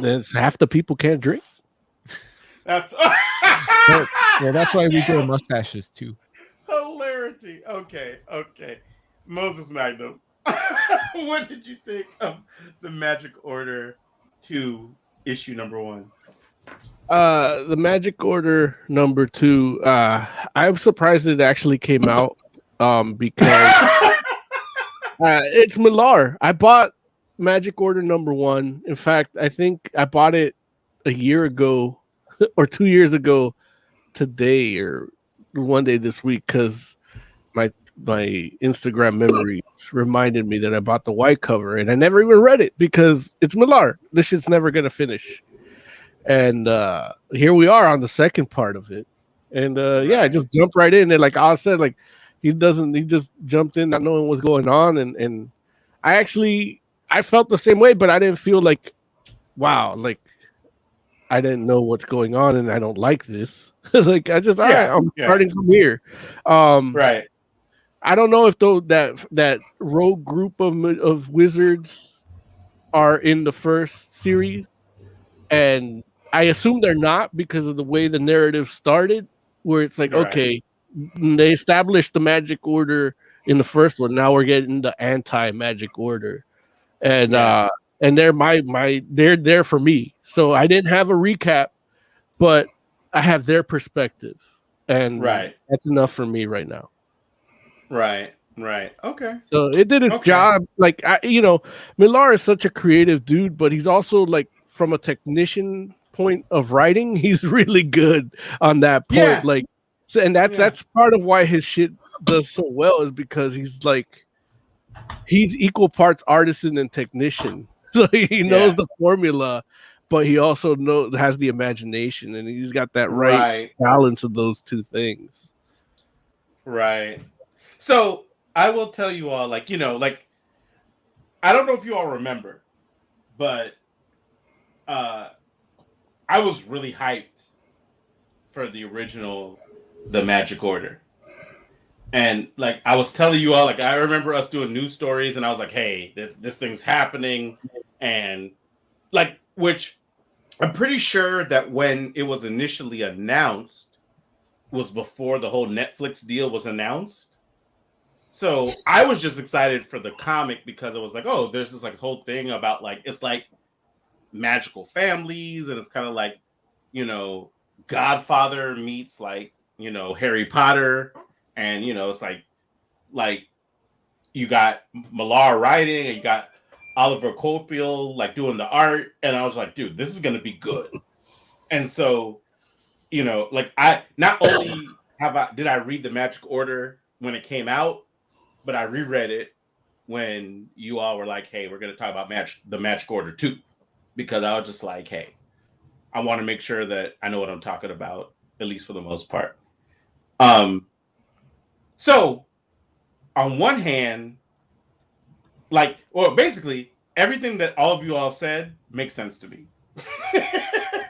That's half the people can't drink. That's that's why we grow mustaches too. Hilarity. Okay. Moses Magnum. What did you think of the Magic Order 2, issue number 1? The Magic Order #2. I'm surprised it actually came out. Because it's Millar. I bought Magic Order #1. In fact, I think I bought it a year ago or 2 years ago today or one day this week because my Instagram memories reminded me that I bought the white cover and I never even read it because it's Millar. This shit's never gonna finish. And here we are on the second part of it. And I just jumped right in. And like I said, like he just jumped in not knowing what's going on. And I felt the same way, but I didn't feel like, wow, like I didn't know what's going on and I don't like this. Like I just, all right, I'm starting from here. Right. I don't know if that rogue group of wizards are in the first series, and I assume they're not because of the way the narrative started, where it's like, okay, they established the Magic Order in the first one. Now we're getting the anti-Magic Order, and they're there for me. So I didn't have a recap, but I have their perspective, and that's enough for me right now. Right. Okay. So it did its job. Like Millar is such a creative dude, but he's also like from a technician point of writing, he's really good on that point. Yeah. Like, so, and that's part of why his shit does so well is because he's equal parts artisan and technician. So he knows the formula, but he also has the imagination, and he's got that right balance of those two things. Right. So I will tell you all, like, I don't know if you all remember, but I was really hyped for the original The Magic Order. And like I was telling you all, like I remember us doing news stories, and I was like, "Hey, this thing's happening," and like, which I'm pretty sure that when it was initially announced was before the whole Netflix deal was announced. So I was just excited for the comic because it was like, oh, there's this like whole thing about like it's like magical families, and it's kind of like, Godfather meets like Harry Potter. And it's like you got Millar writing, and you got Oliver Copiel like doing the art, and I was like, dude, this is gonna be good. And so, like I not only did I read the Magic Order when it came out, but I reread it when you all were like, hey, we're gonna talk about the Magic Order 2, because I was just like, hey, I want to make sure that I know what I'm talking about, at least for the most part. So, on one hand, basically, everything that all of you all said makes sense to me.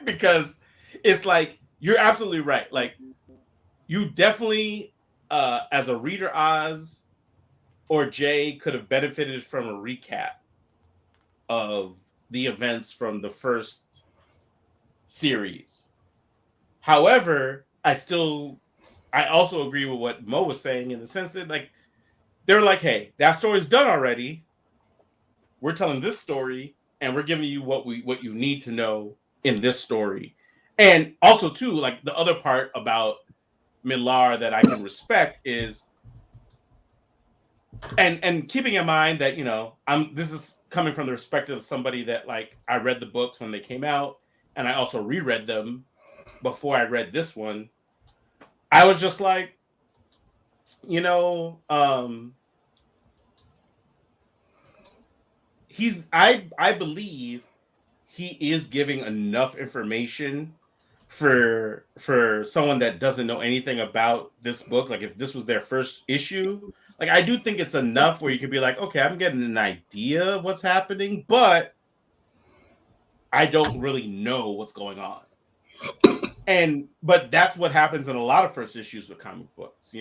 Because it's like, you're absolutely right. Like, you definitely, as a reader, Oz or Jay could have benefited from a recap of the events from the first series. However, I also agree with what Mo was saying in the sense that like they were like, hey, that story's done already. We're telling this story and we're giving you what you need to know in this story. And also too, like the other part about Millar that I can respect is and keeping in mind that, this is coming from the perspective of somebody that like I read the books when they came out, and I also reread them before I read this one. I was just like, I believe he is giving enough information for someone that doesn't know anything about this book. Like if this was their first issue, like I do think it's enough where you could be like, okay, I'm getting an idea of what's happening, but I don't really know what's going on. But that's what happens in a lot of first issues with comic books,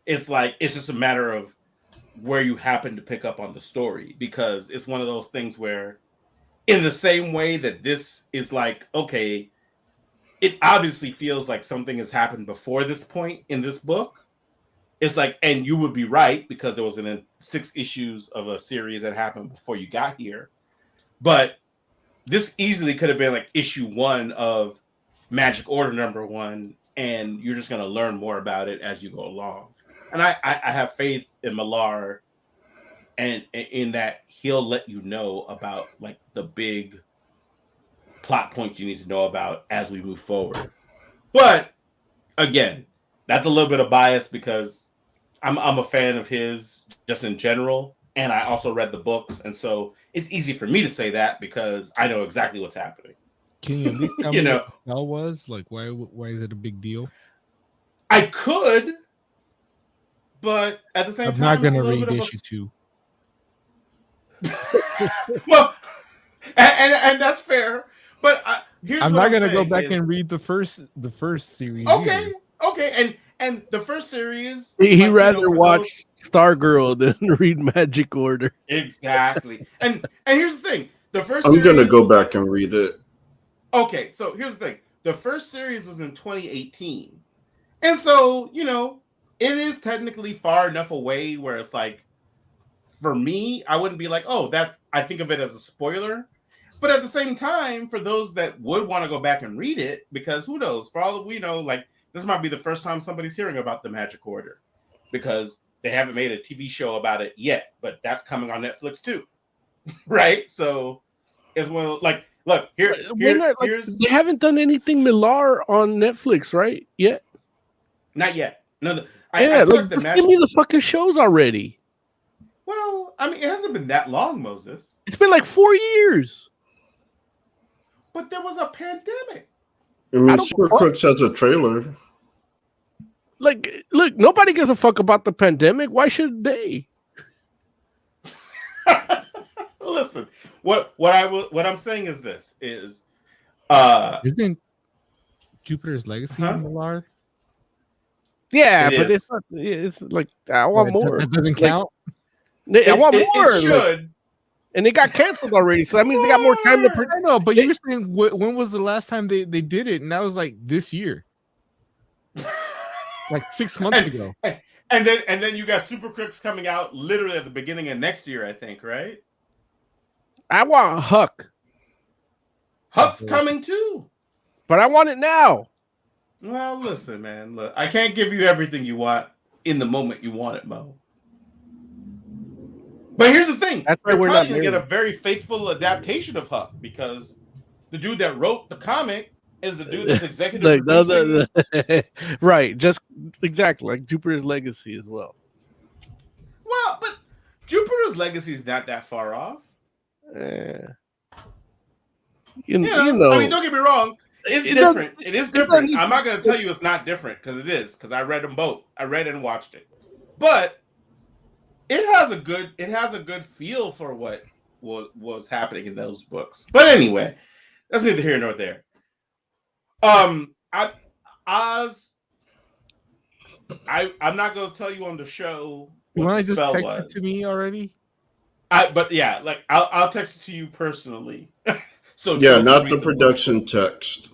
It's like it's just a matter of where you happen to pick up on the story, because it's one of those things where in the same way that this is like, okay, it obviously feels like something has happened before this point in this book. It's like, and you would be right because there was 6 issues of a series that happened before you got here. But this easily could have been like issue 1 of Magic Order #1, and you're just going to learn more about it as you go along. And I have faith in Millar, and in that he'll let you know about like the big plot points you need to know about as we move forward. But again, that's a little bit of bias because I'm a fan of his just in general, and I also read the books, and so it's easy for me to say that because I know exactly what's happening. Can you at least tell You me know, what the spell was? Like, why is it a big deal? I could, but at the same I'm time, not it's a gonna little read bit of issue 2. well, and that's fair. But here's I'm what not gonna go saying back is, and read the first series. okay, either. okay, and the first series, He'd like, rather for watch Stargirl than read Magic Order. exactly. And here's the thing: the first I'm gonna series go was back like, and read it. okay, so here's the thing: the first series was in 2018, and so it is technically far enough away where it's like, for me, I wouldn't be like, oh, I think of it as a spoiler. But at the same time, for those that would want to go back and read it, because who knows, for all that we know, like, this might be the first time somebody's hearing about the Magic Order because they haven't made a TV show about it yet, but that's coming on Netflix too. Right? So it's one of, like, look, here's they haven't done anything Millar on Netflix, right? Yet? Not yet. No, I feel like just give me the fucking shows already. Well, I mean, it hasn't been that long, Moses. It's been like 4 years. But there was a pandemic. I mean, Super Crooks has a trailer. Like, look, nobody gives a fuck about the pandemic. Why should they? Listen, what I'm saying is this is isn't Jupiter's Legacy Millar? Yeah, but it's like I want more. That doesn't count. I want more. It should. And they got canceled already, so that means they got more time to. I know, but you were saying when was the last time they did it, and that was like this year, like 6 months ago. And then you got Super Crooks coming out literally at the beginning of next year, I think, right? I want Huck. Huck's coming too, but I want it now. Well, listen, man. Look, I can't give you everything you want in the moment you want it, Mo. But here's the thing: that's why we're not probably gonna get a very faithful adaptation of Huck because the dude that wrote the comic is the dude that's executive producing. Right, just exactly like Jupiter's Legacy as well. Well, but Jupiter's Legacy is not that far off. You know, I mean, don't get me wrong. It's different. It is different. I'm not going to tell you it's not different because it is. Because I read them both. I read and watched it, but it has a good feel for what was happening in those books. But anyway, that's neither here nor there. I'm not going to tell you on the show. You want to just text it to me already? But yeah, like I'll text it to you personally. So yeah, not the production text.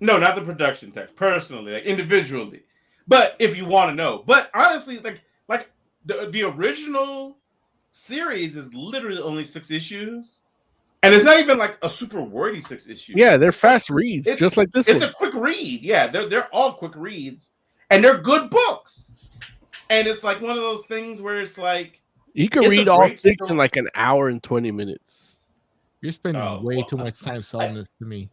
No, not the production text. Personally, like individually. But if you want to know, but honestly, like the original series is literally only 6 issues, and it's not even like a super wordy 6 issues. Yeah, they're fast reads, just like this. It's a quick read. Yeah, they're all quick reads, and they're good books. And it's like one of those things where it's like you can read all 6 in like an hour and 20 minutes. You're spending way too much time selling this to me.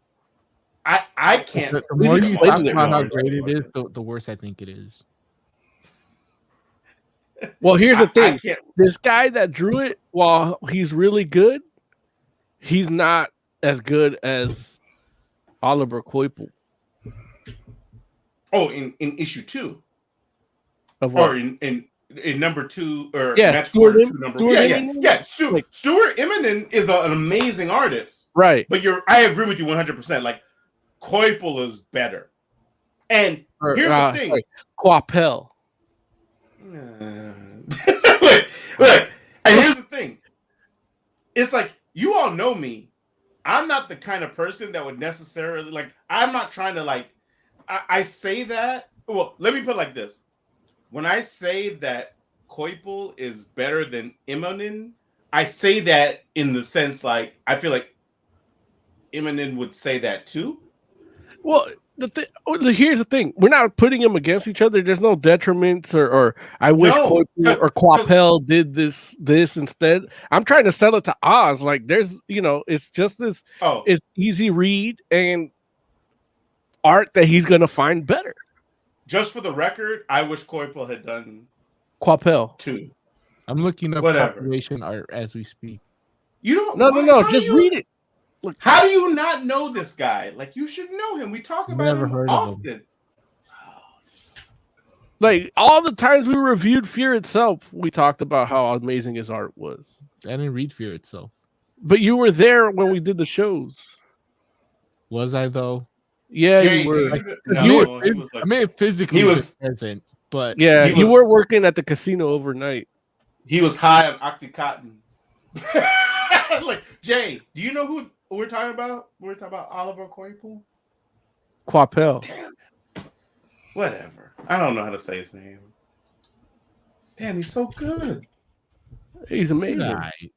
I can't. The more you talk about how great it is, the worse I think it is. Well, here's the thing. This guy that drew it, while he's really good, he's not as good as Oliver Coipel. Oh, in issue 2. Of what? Or in number 2 or Stuart Stuart Immonen is an amazing artist, right? But I agree with you 100%. Like Coipel is better, and here's the thing: Coipel. Look, and here's the thing: it's like you all know me. I'm not the kind of person that would necessarily like. I'm not trying to like. I say that. Well, let me put it like this. When I say that Coipel is better than Immonen, I say that in the sense like I feel like Immonen would say that too. Well, here's the thing: we're not putting them against each other. There's no detriments, or I wish Koipu or Quapel did this instead. I'm trying to sell it to Oz. Like, there's, it's just this. It's easy read and art that he's gonna find better. Just for the record, I wish Koipu had done Quapel 2. I'm looking up compilation art as we speak. You don't. No. Just read it. Look, how do you not know this guy? Like, you should know him. We talk about him often. Like, all the times we reviewed Fear Itself, we talked about how amazing his art was. I didn't read Fear Itself. But you were there when we did the shows. Was I, though? Yeah, you were. I mean, physically he was present, but yeah, you were working at the casino overnight. He was high on Oxycontin. Like, Jay, do you know who we're talking about? We're talking about Oliver Koipu? Quapel. Damn it. Whatever. I don't know how to say his name. Damn, he's so good. He's amazing. Right.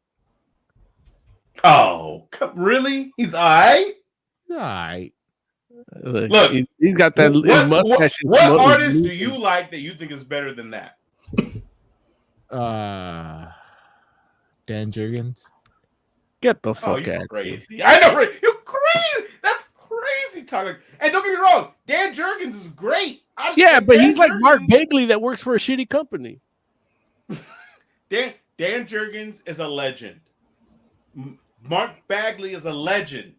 Oh, really? He's all right? All right. Look, he's got that mustache. What artist do you like that you think is better than that? Dan Jurgens. Get the fuck out! Crazy! I know, right? You're crazy. That's crazy talking. And don't get me wrong, Dan Jurgens is great. But he's like Mark Bagley that works for a shitty company. Dan Jurgens is a legend. Mark Bagley is a legend.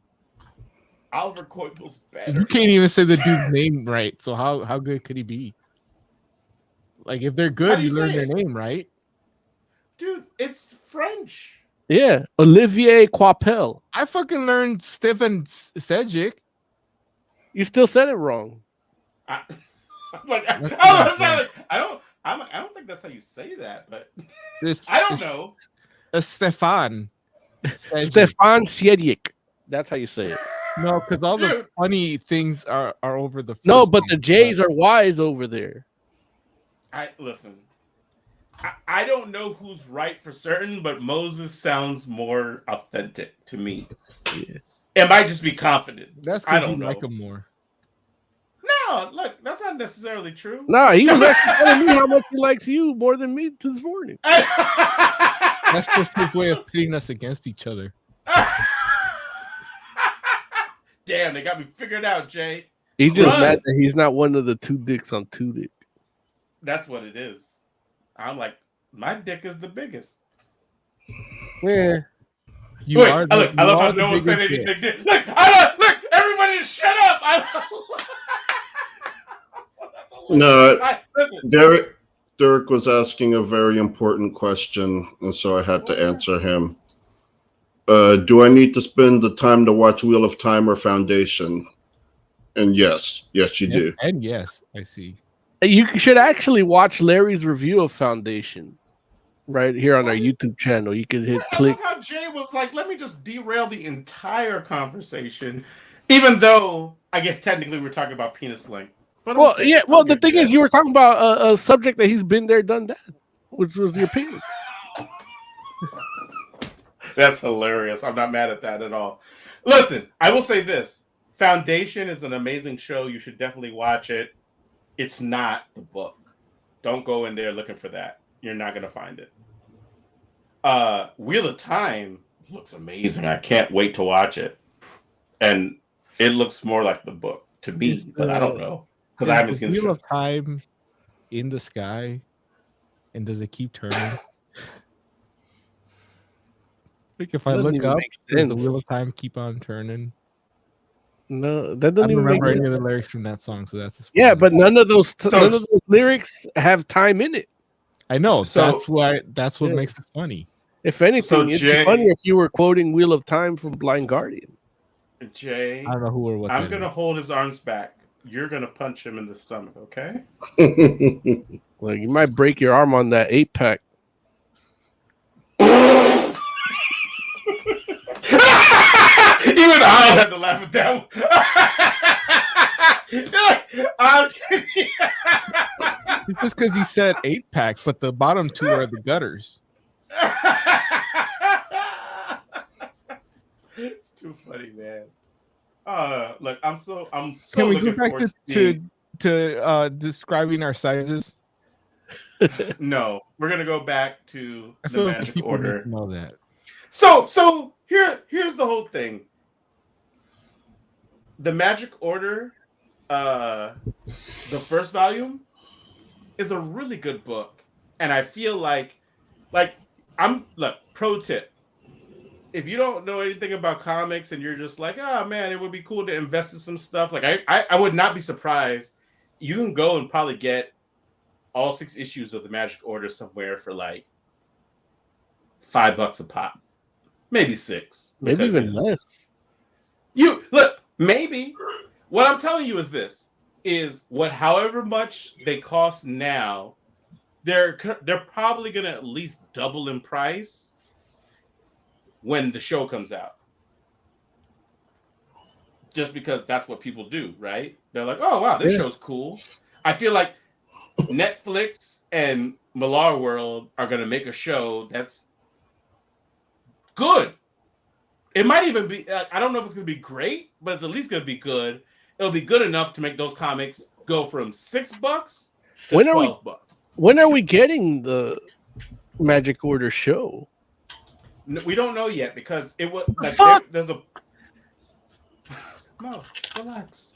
Oliver Koipu's better. You can't even say the dude's name right. So how good could he be? Like, if they're good, you learn their name, right? Dude, it's French. Yeah, Olivier Quapel. I fucking learned Stefan Sejic. You still said it wrong. I don't think that's how you say that, but I don't know. Stefan Sejic. That's how you say it. No, because all the funny things are over the first No, but the name, J's are Y's over there. Listen. I don't know who's right for certain, but Moses sounds more authentic to me. Yeah. It might just be confident. That's because you like him more. No, look, that's not necessarily true. No, he was actually telling me how much he likes you more than me this morning. That's just his way of pitting us against each other. Damn, they got me figured out, Jay. He's just mad that he's not one of the two dicks on two dick. That's what it is. I'm like, my dick is the biggest. Yeah. I love how no one said anything. Look, everybody just shut up. No, Derek was asking a very important question, and so I had to answer him. Do I need to spend the time to watch Wheel of Time or Foundation? And yes, you do. And yes, I see. You should actually watch Larry's review of Foundation right here on our YouTube channel. You can hit click. I love how Jay was like, let me just derail the entire conversation, even though I guess technically we're talking about penis length. But the thing is, you were talking about a subject that he's been there, done that, which was your penis. That's hilarious. I'm not mad at that at all. Listen, I will say this. Foundation is an amazing show. You should definitely watch it. It's not the book. Don't go in there looking for that. You're not going to find it. Wheel of Time looks amazing. I can't wait to watch it. And it looks more like the book to me, but I don't know. Because I haven't seen the Wheel show. of Time in the sky, and does it keep turning? Like, if I look up, does the Wheel of Time keep on turning? No, that doesn't even remember any of the lyrics from that song, so that's but none of those lyrics have time in it. I know, so that's what makes it funny. If anything, it'd be funny if you were quoting Wheel of Time from Blind Guardian. Jay, I don't know who or what. I'm gonna hold his arms back. You're gonna punch him in the stomach, okay? Well, you might break your arm on that 8-pack. Even I had to laugh at that one. It's just because he said 8-pack, but the bottom two are the gutters. It's too funny, man. Look, I'm so Can we go looking back forward to seeing... describing our sizes? No, we're gonna go back to I the feel like Magic people need Order. to know that. So here's the whole thing. The Magic Order, the first volume, is a really good book, and I feel like pro tip. If you don't know anything about comics and you're just like, oh man, it would be cool to invest in some stuff, like I would not be surprised. You can go and probably get all 6 issues of the Magic Order somewhere for like $5 a pop, maybe 6, maybe even less. You look, maybe. What I'm telling you is this: however much they cost now, they're probably gonna at least double in price when the show comes out. Just because that's what people do, right? They're like, oh wow, this show's cool. I feel like Netflix and Millarworld are gonna make a show that's good. It might even be, I don't know if it's gonna be great, but it's at least gonna be good. It'll be good enough to make those comics go from $6 to $12. When are we getting the Magic Order show? We don't know yet because it was like there's a no. Relax.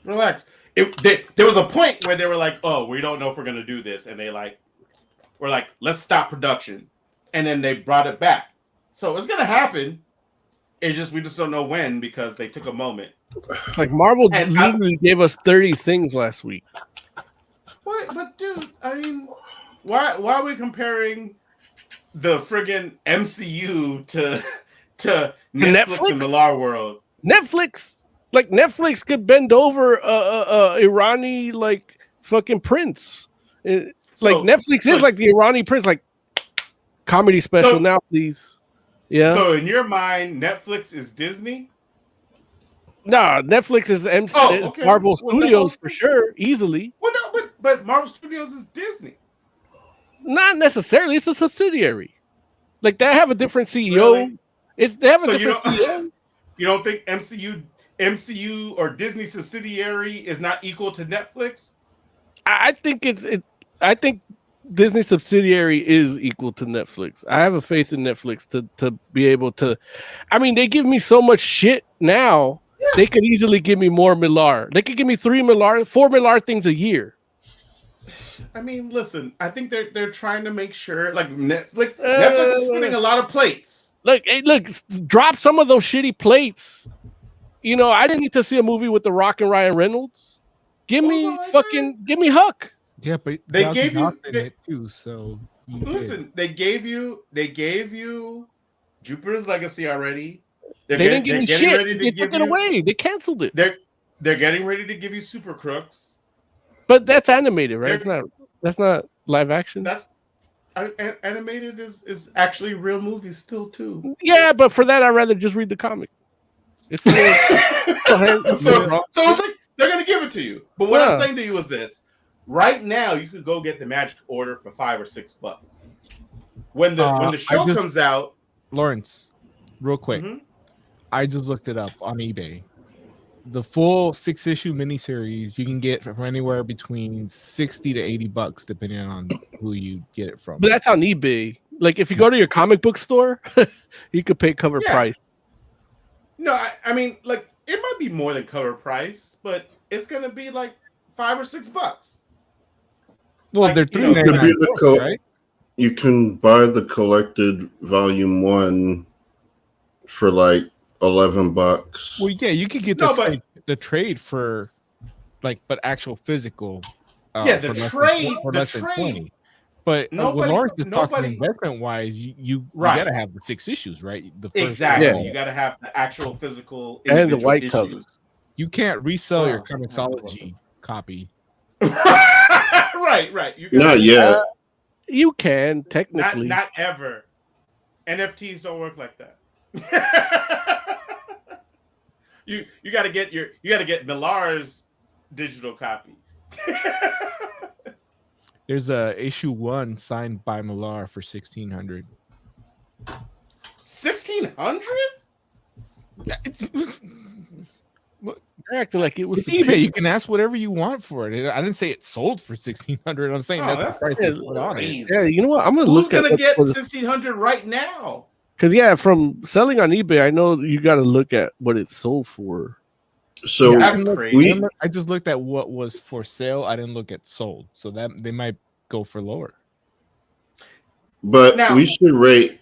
There was a point where they were like, "Oh, we don't know if we're gonna do this," and they were like, "Let's stop production," and then they brought it back. So it's gonna happen. We just don't know when because they took a moment. Like Marvel literally gave us 30 things last week. What? But dude, I mean, why are we comparing the friggin' MCU to Netflix and Millarworld? Netflix could bend over Irani like fucking prince. Netflix is like the Irani prince, like comedy special now, please. Yeah. So in your mind, Netflix is Disney? Nah, Netflix is okay. Marvel Studios for sure, easily. Well, no, but Marvel Studios is Disney. Not necessarily. It's a subsidiary. Like they have a different CEO. Really? They have a different CEO. You don't think MCU or Disney subsidiary is not equal to Netflix? I think Disney subsidiary is equal to Netflix. I have a faith in Netflix to be able to. I mean, they give me so much shit now. Yeah. They could easily give me more Millar. They could give me 4 Millar things a year. I mean, listen. I think they're trying to make sure, like Netflix is spinning a lot of plates. Look, drop some of those shitty plates. You know, I didn't need to see a movie with The Rock and Ryan Reynolds. Give me Huck. Yeah, but they gave you it too. So listen, they gave you Jupiter's Legacy already. They didn't give me shit. They took it away. They canceled it. They're getting ready to give you Super Crooks. But that's animated, right? That's not live action. That's animated is actually real movies still too. Yeah, but for that I'd rather just read the comic. It's so it's like they're gonna give it to you. But what I'm saying to you is this: right now, you could go get the Magic Order for $5 or $6. When the show comes out, Lawrence, real quick, I just looked it up on eBay. The full 6-issue miniseries you can get from anywhere between $60 to $80, depending on who you get it from. But that's on eBay. Like if you go to your comic book store, you could pay cover price. No, I mean, like it might be more than cover price, but it's gonna be like $5 or $6. Well, they're $3.99, right? You can buy the collected volume 1 for like $11. Well, yeah, you could get the trade for like, but actual physical. The trade for less than 20. But when Lawrence is talking investment wise, you gotta have the 6 issues, right? The first exactly. You gotta have the actual physical and the white issues. Cover. You can't resell your Comixology copy. Right. Not yet. You can technically. Not ever. NFTs don't work like that. you gotta get Millar's digital copy. There's a issue 1 signed by Millar for $1,600. $1,600? They're acting like it was It's eBay. You can ask whatever you want for it. I didn't say it sold for $1,600. I'm saying that's the price they put on it. Yeah, you know what? I'm gonna Who's look gonna at get 1,600 right now? Because from selling on eBay, I know you got to look at what it sold for. So I just looked at what was for sale. I didn't look at sold, so that they might go for lower. But now, we should rate.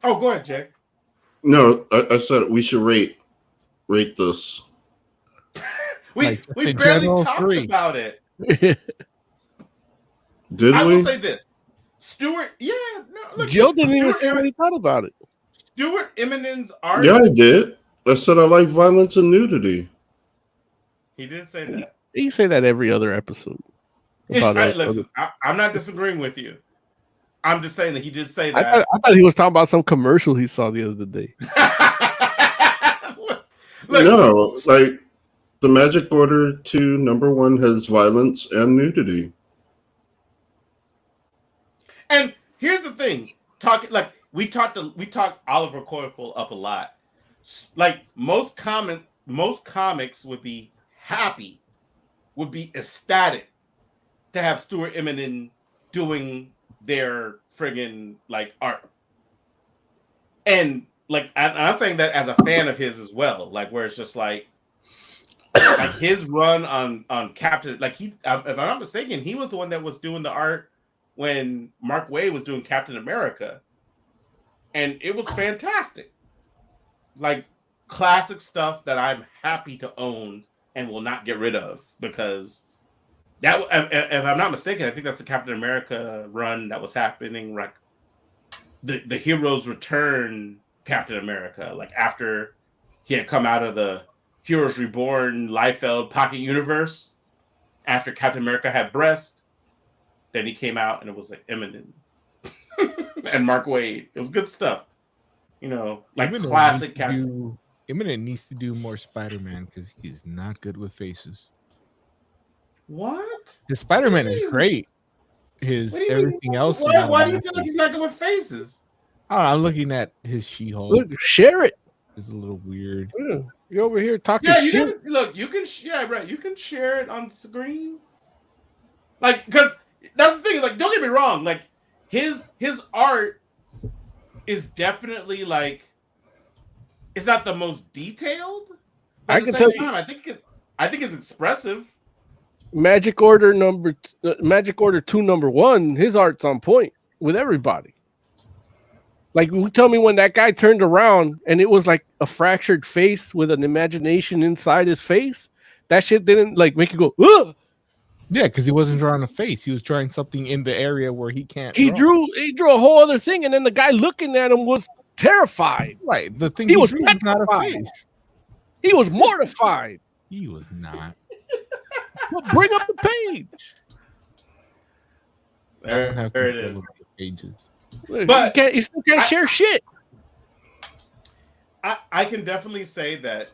Oh, go ahead, Jay. No, I said we should rate this. we barely talked about it. Did I we? will say this. Stuart, Joe didn't even say what he thought about it. Stuart Eminem's art. Yeah, I did. I said I like violence and nudity. He did say that. He say that every other episode. Listen, I'm not disagreeing with you. I'm just saying that he did say that. I thought he was talking about some commercial he saw the other day. No, like the Magic Order 2 #1 has violence and nudity. And here's the thing: we talked Oliver Coipel up a lot. Like most comics would be happy, would be ecstatic to have Stuart Eminem doing their friggin' like art. And like I'm saying that as a fan of his as well, like where it's just like his run on Captain, like if I'm not mistaken, he was the one that was doing the art when Mark Waid was doing Captain America, and it was fantastic. Like classic stuff that I'm happy to own and will not get rid of, because that, if I'm not mistaken, I think that's the Captain America run that was happening, like the Heroes Return Captain America, like after he had come out of the Heroes Reborn Liefeld Pocket Universe, after Captain America had breast. Then he came out and it was like Eminem and Mark Waid. It was good stuff. Like Eminem classic Eminem needs to do more Spider-Man because he's not good with faces. What? His Spider-Man is great. His everything else. Why do you feel like he's not good with faces? Oh, I'm looking at his She-Hulk. Look, share it. It's a little weird. You're over here talking shit. You can share it on screen. Like, because that's the thing. Like, don't get me wrong. Like, his art is definitely like, it's not the most detailed. But at the same time, I think it's expressive. Magic Order 2 #1, his art's on point with everybody. Like, tell me when that guy turned around and it was like a fractured face with an imagination inside his face. That shit didn't like make you go, ugh. Yeah, because he wasn't drawing a face. He was drawing something in the area where he can't. He drew a whole other thing, and then the guy looking at him was terrified. Right. The thing he was not a face. He was mortified. He was not. Well, bring up the page. There it is. Pages. But you still can't share shit. I can definitely say that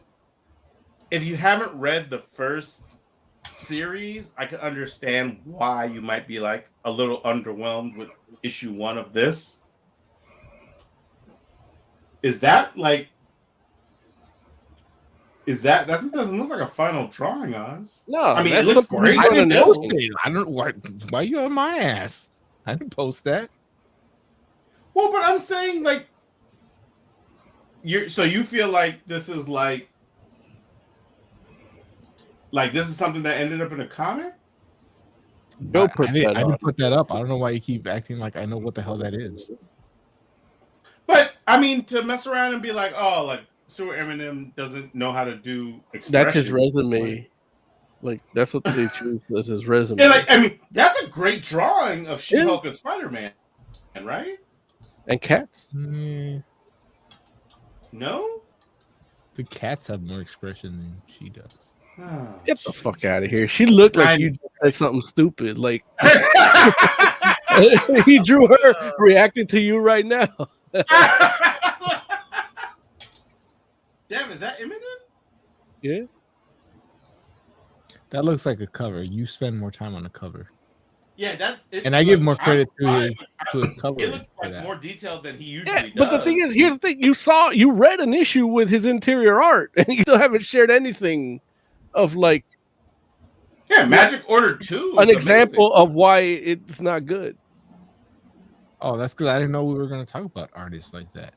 if you haven't read the first series, I can understand why you might be like a little underwhelmed with issue 1 of this. That doesn't look like a final drawing, Oz? No, I mean, it looks great. I didn't post it. I don't. Why are you on my ass? I didn't post that. Well, but I'm saying like, you feel like this is like this is something that ended up in a comic? I didn't put that up. I don't know why you keep acting like I know what the hell that is. But I mean, to mess around and be like, oh, like Stuart Eminem doesn't know how to do expression. That's his resume. Like that's what they choose as his resume. Yeah, like I mean, that's a great drawing of She-Hulk and Spider-Man, right? And cats. No, the cats have more expression than she does. Oh, Get the fuck out of here. She looked like you said something stupid. Like he drew her reacting to you right now. Damn, is that Eminem? Yeah. That looks like a cover. You spend more time on the cover. Yeah, and I give more credit to surprised. his coloring. It looks for like that. more detailed than he usually does. But the thing is, here's the thing: you read an issue with his interior art, and you still haven't shared anything of like. Yeah, Magic Order 2 an is example amazing. of why it's not good. Oh, that's because I didn't know we were going to talk about artists like that.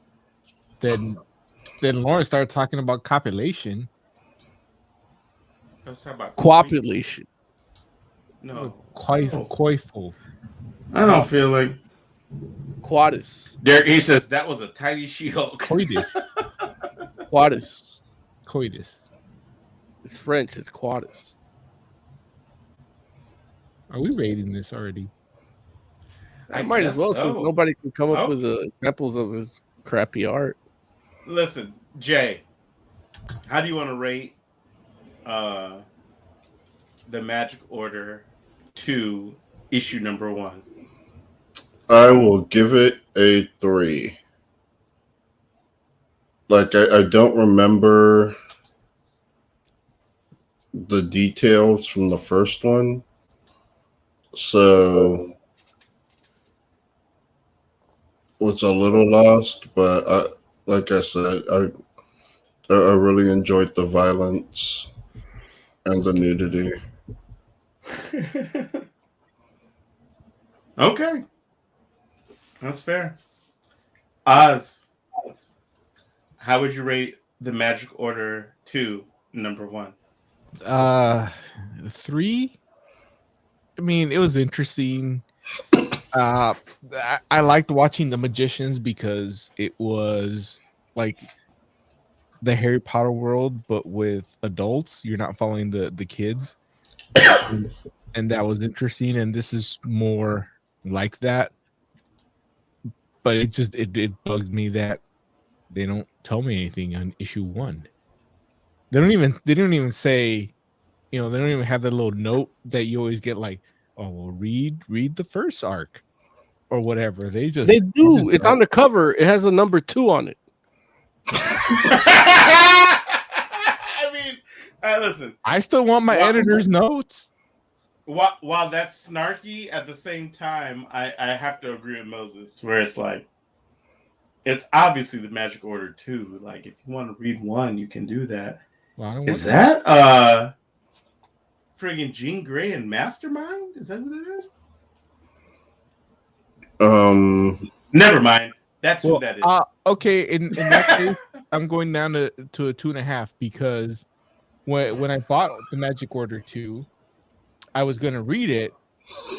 Then Lauren started talking about copulation. Let's talk about Copulation. No, coiful. I don't feel like Quadus. Derek. He says that was a tiny She-Hulk. Coitus. Quadus. Coitus. It's French. It's Quadus. Are we rating this already? I might as well, since nobody can come up with examples of his crappy art. Listen, Jay, how do you want to rate the Magic Order 2 issue number 1? I will give it a 3. Like, I don't remember the details from the first one. So was a little lost, but like I said, I really enjoyed the violence and the nudity. Okay, that's fair. Oz, how would you rate the Magic Order 2 number 1? 3. I mean, it was interesting. I liked watching the magicians because it was like the Harry Potter world, but with adults. You're not following the kids, and that was interesting. And this is more like that. But it bugged me that they don't tell me anything on issue 1. They don't even say, they don't even have that little note that you always get, like, oh, well, read the first arc or whatever. They do. It's on the cover. It has a number 2 on it. I mean, listen. I still want my editor's notes. While that's snarky, at the same time, I have to agree with Moses, where it's like, it's obviously the Magic Order 2. Like, if you want to read 1, you can do that. Well, is that friggin' Jean Grey and Mastermind? Is that who that is? Never mind. That's who that is. Okay, in that case, I'm going down to a 2.5 because when I bought the Magic Order 2, I was going to read it,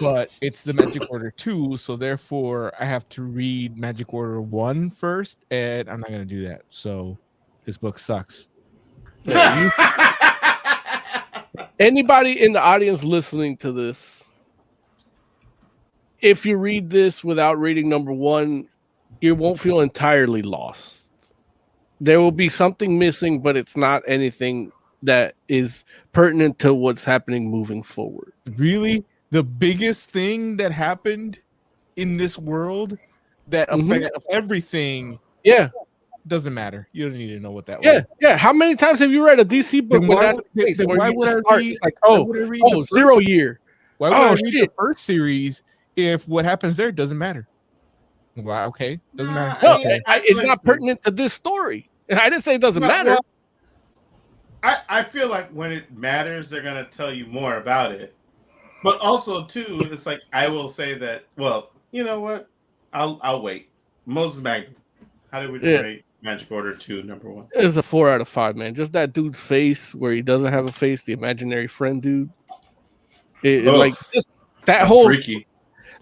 but it's the Magic Order 2, so therefore I have to read Magic Order 1 first, and I'm not going to do that. So this book sucks. Anybody in the audience listening to this, if you read this without reading number 1, you won't feel entirely lost. There will be something missing, but it's not anything that is pertinent to what's happening moving forward. Really? The biggest thing that happened in this world that affects everything doesn't matter. You don't need to know what that was. Yeah. How many times have you read a DC book when that's the case? Why would I read? It's like, 0 year. Why would I read the first series if what happens there doesn't matter? Well, okay, doesn't matter. No, it's not pertinent to this story. I didn't say it doesn't matter. I feel like when it matters, they're gonna tell you more about it. But also, too, it's like I will say that. Well, you know what? I'll wait. Moses Magnum. How did we rate Magic Order 2 number 1? It's a 4 out of 5, man. Just that dude's face where he doesn't have a face, the imaginary friend dude. Like just that whole freaky.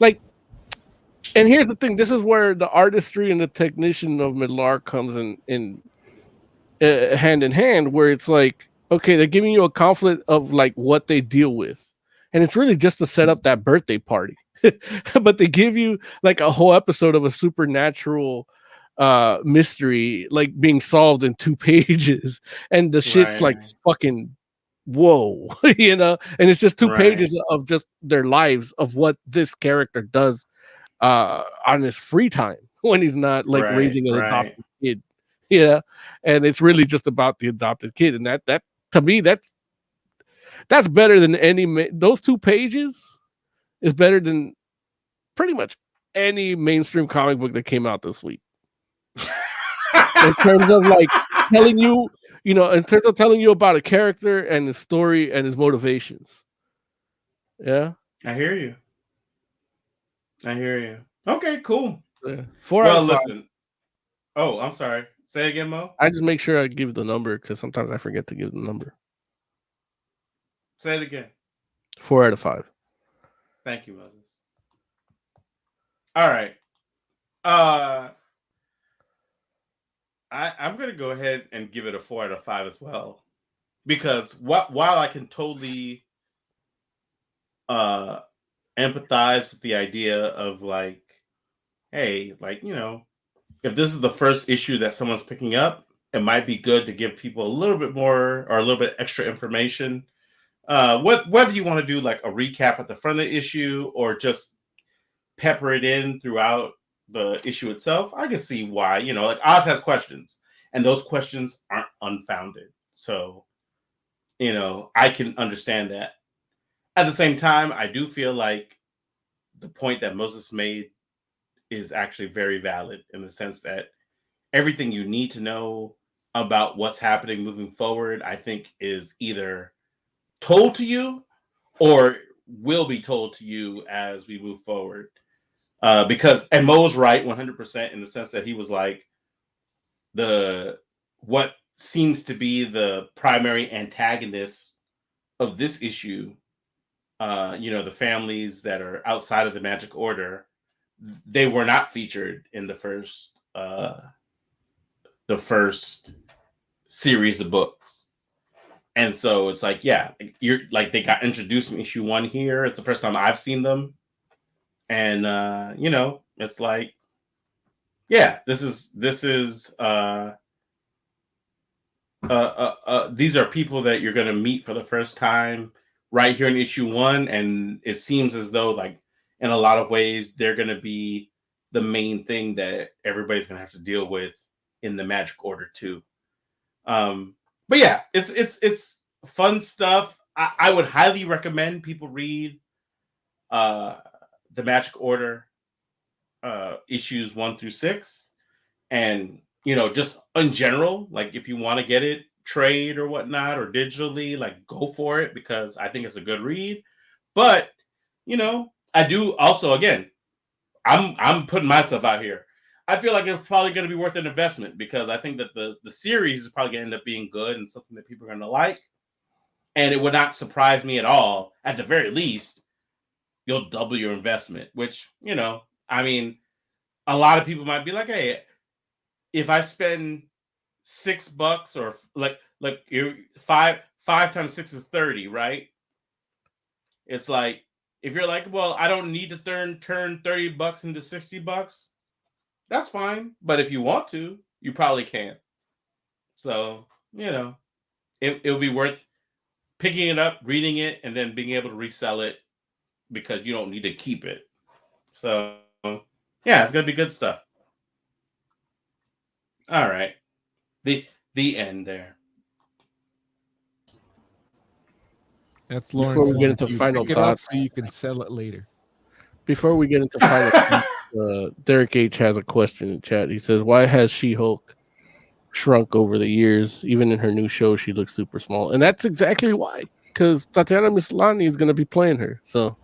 Like, and here's the thing: this is where the artistry and the technician of Millar comes in hand in hand. Where it's like, okay, they're giving you a conflict of like what they deal with, and it's really just to set up that birthday party. But they give you like a whole episode of a supernatural mystery like being solved in 2 pages, and the shit's like fucking whoa. And it's just 2 pages of just their lives of what this character does on his free time when he's not like raising an adopted kid. And it's really just about the adopted kid, and that to me that's better than those 2 pages is better than pretty much any mainstream comic book that came out this week. In terms of like telling you, in terms of telling you about a character and his story and his motivations. Yeah. I hear you. Okay, cool. Yeah. 4 out of 5. Listen. Oh, I'm sorry. Say it again, Mo. I just make sure I give the number because sometimes I forget to give the number. Say it again. 4 out of 5. Thank you, Moses. All right. I'm gonna go ahead and give it a 4 out of 5 as well, because while I can totally empathize with the idea of like, hey, like, if this is the first issue that someone's picking up, it might be good to give people a little bit more or a little bit extra information. Whether you want to do like a recap at the front of the issue or just pepper it in throughout the issue itself, I can see why, like Oz has questions and those questions aren't unfounded. So, I can understand that. At the same time, I do feel like the point that Moses made is actually very valid in the sense that everything you need to know about what's happening moving forward, I think, is either told to you or will be told to you as we move forward. And Mo's right 100% in the sense that he was like, what seems to be the primary antagonist of this issue, the families that are outside of the Magic Order, they were not featured in the first series of books. And so it's like, yeah, you're like, they got introduced in issue 1 here. It's the first time I've seen them. And it's like, yeah, these are people that you're going to meet for the first time right here in issue 1. And it seems as though, like, in a lot of ways, they're going to be the main thing that everybody's going to have to deal with in the Magic Order too. But yeah, it's fun stuff. I would highly recommend people read the Magic Order issues 1 through 6, and just in general, like if you want to get it trade or whatnot or digitally, like go for it, because I think it's a good read. But I do also, again, I'm putting myself out here. I feel like it's probably going to be worth an investment, because I think that the series is probably going to end up being good and something that people are going to like. And it would not surprise me at all. At the very least, you'll double your investment, which, I mean, a lot of people might be like, hey, if I spend $6 or like 5 times 6 is 30, right? It's like, if you're like, well, I don't need to turn $30 into $60, that's fine. But if you want to, you probably can. So, it'll be worth picking it up, reading it, and then being able to resell it, because you don't need to keep it. So, yeah, it's going to be good stuff. All right. The end there. That's Lawrence. Before we get into final thoughts, so you can sell it later. Before we get into final thoughts, Derek H has a question in chat. He says, "Why has She-Hulk shrunk over the years? Even in her new show, she looks super small." And that's exactly why, because Tatiana Maslany is going to be playing her. So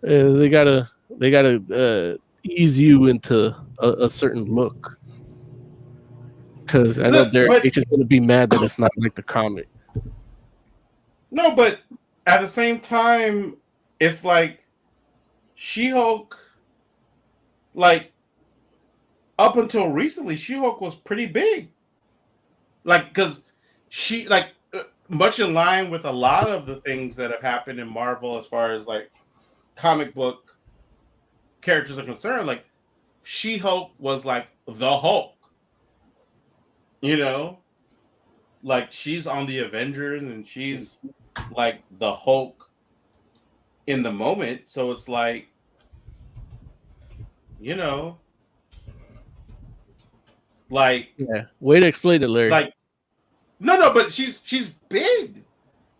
they gotta ease you into a certain look. Because I know Derek H is going to be mad that it's not like the comic. No, but at the same time, it's like She-Hulk, like, up until recently, She-Hulk was pretty big. Like, because she, like, much in line with a lot of the things that have happened in Marvel as far as, like, comic book characters are concerned, like, She-Hulk was, like, the Hulk. Like, she's on the Avengers and she's like the Hulk in the moment. So it's like, like, yeah, way to explain it, Larry. Like, no, but she's big.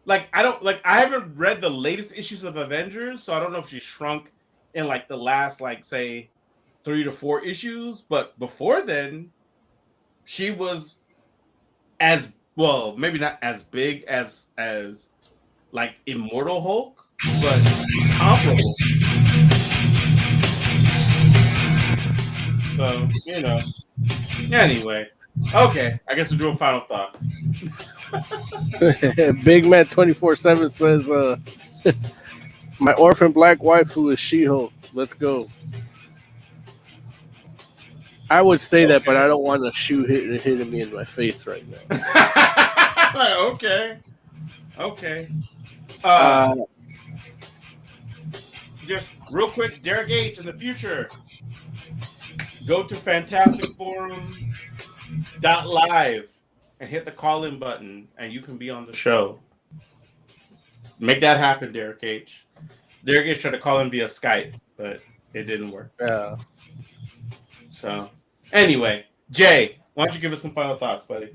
like I haven't read the latest issues of Avengers, so I don't know if she shrunk in like the last like say 3 to 4 issues, but before then she was as well, maybe not as big as like Immortal Hulk, but comparable. So, you know. Anyway. Okay, I guess we're doing final thoughts. Big Man 24/7 says, "My orphan black wife who is She-Hulk. Let's go." I would say that, but I don't want a shoe hitting me in my face right now. Okay. Just real quick, Derek H. in the future, go to fantasticforum.live and hit the call-in button, and you can be on the show. Make that happen, Derek H. Derek H. tried to call in via Skype, but it didn't work. Yeah. So, anyway, Jay, why don't you give us some final thoughts, buddy?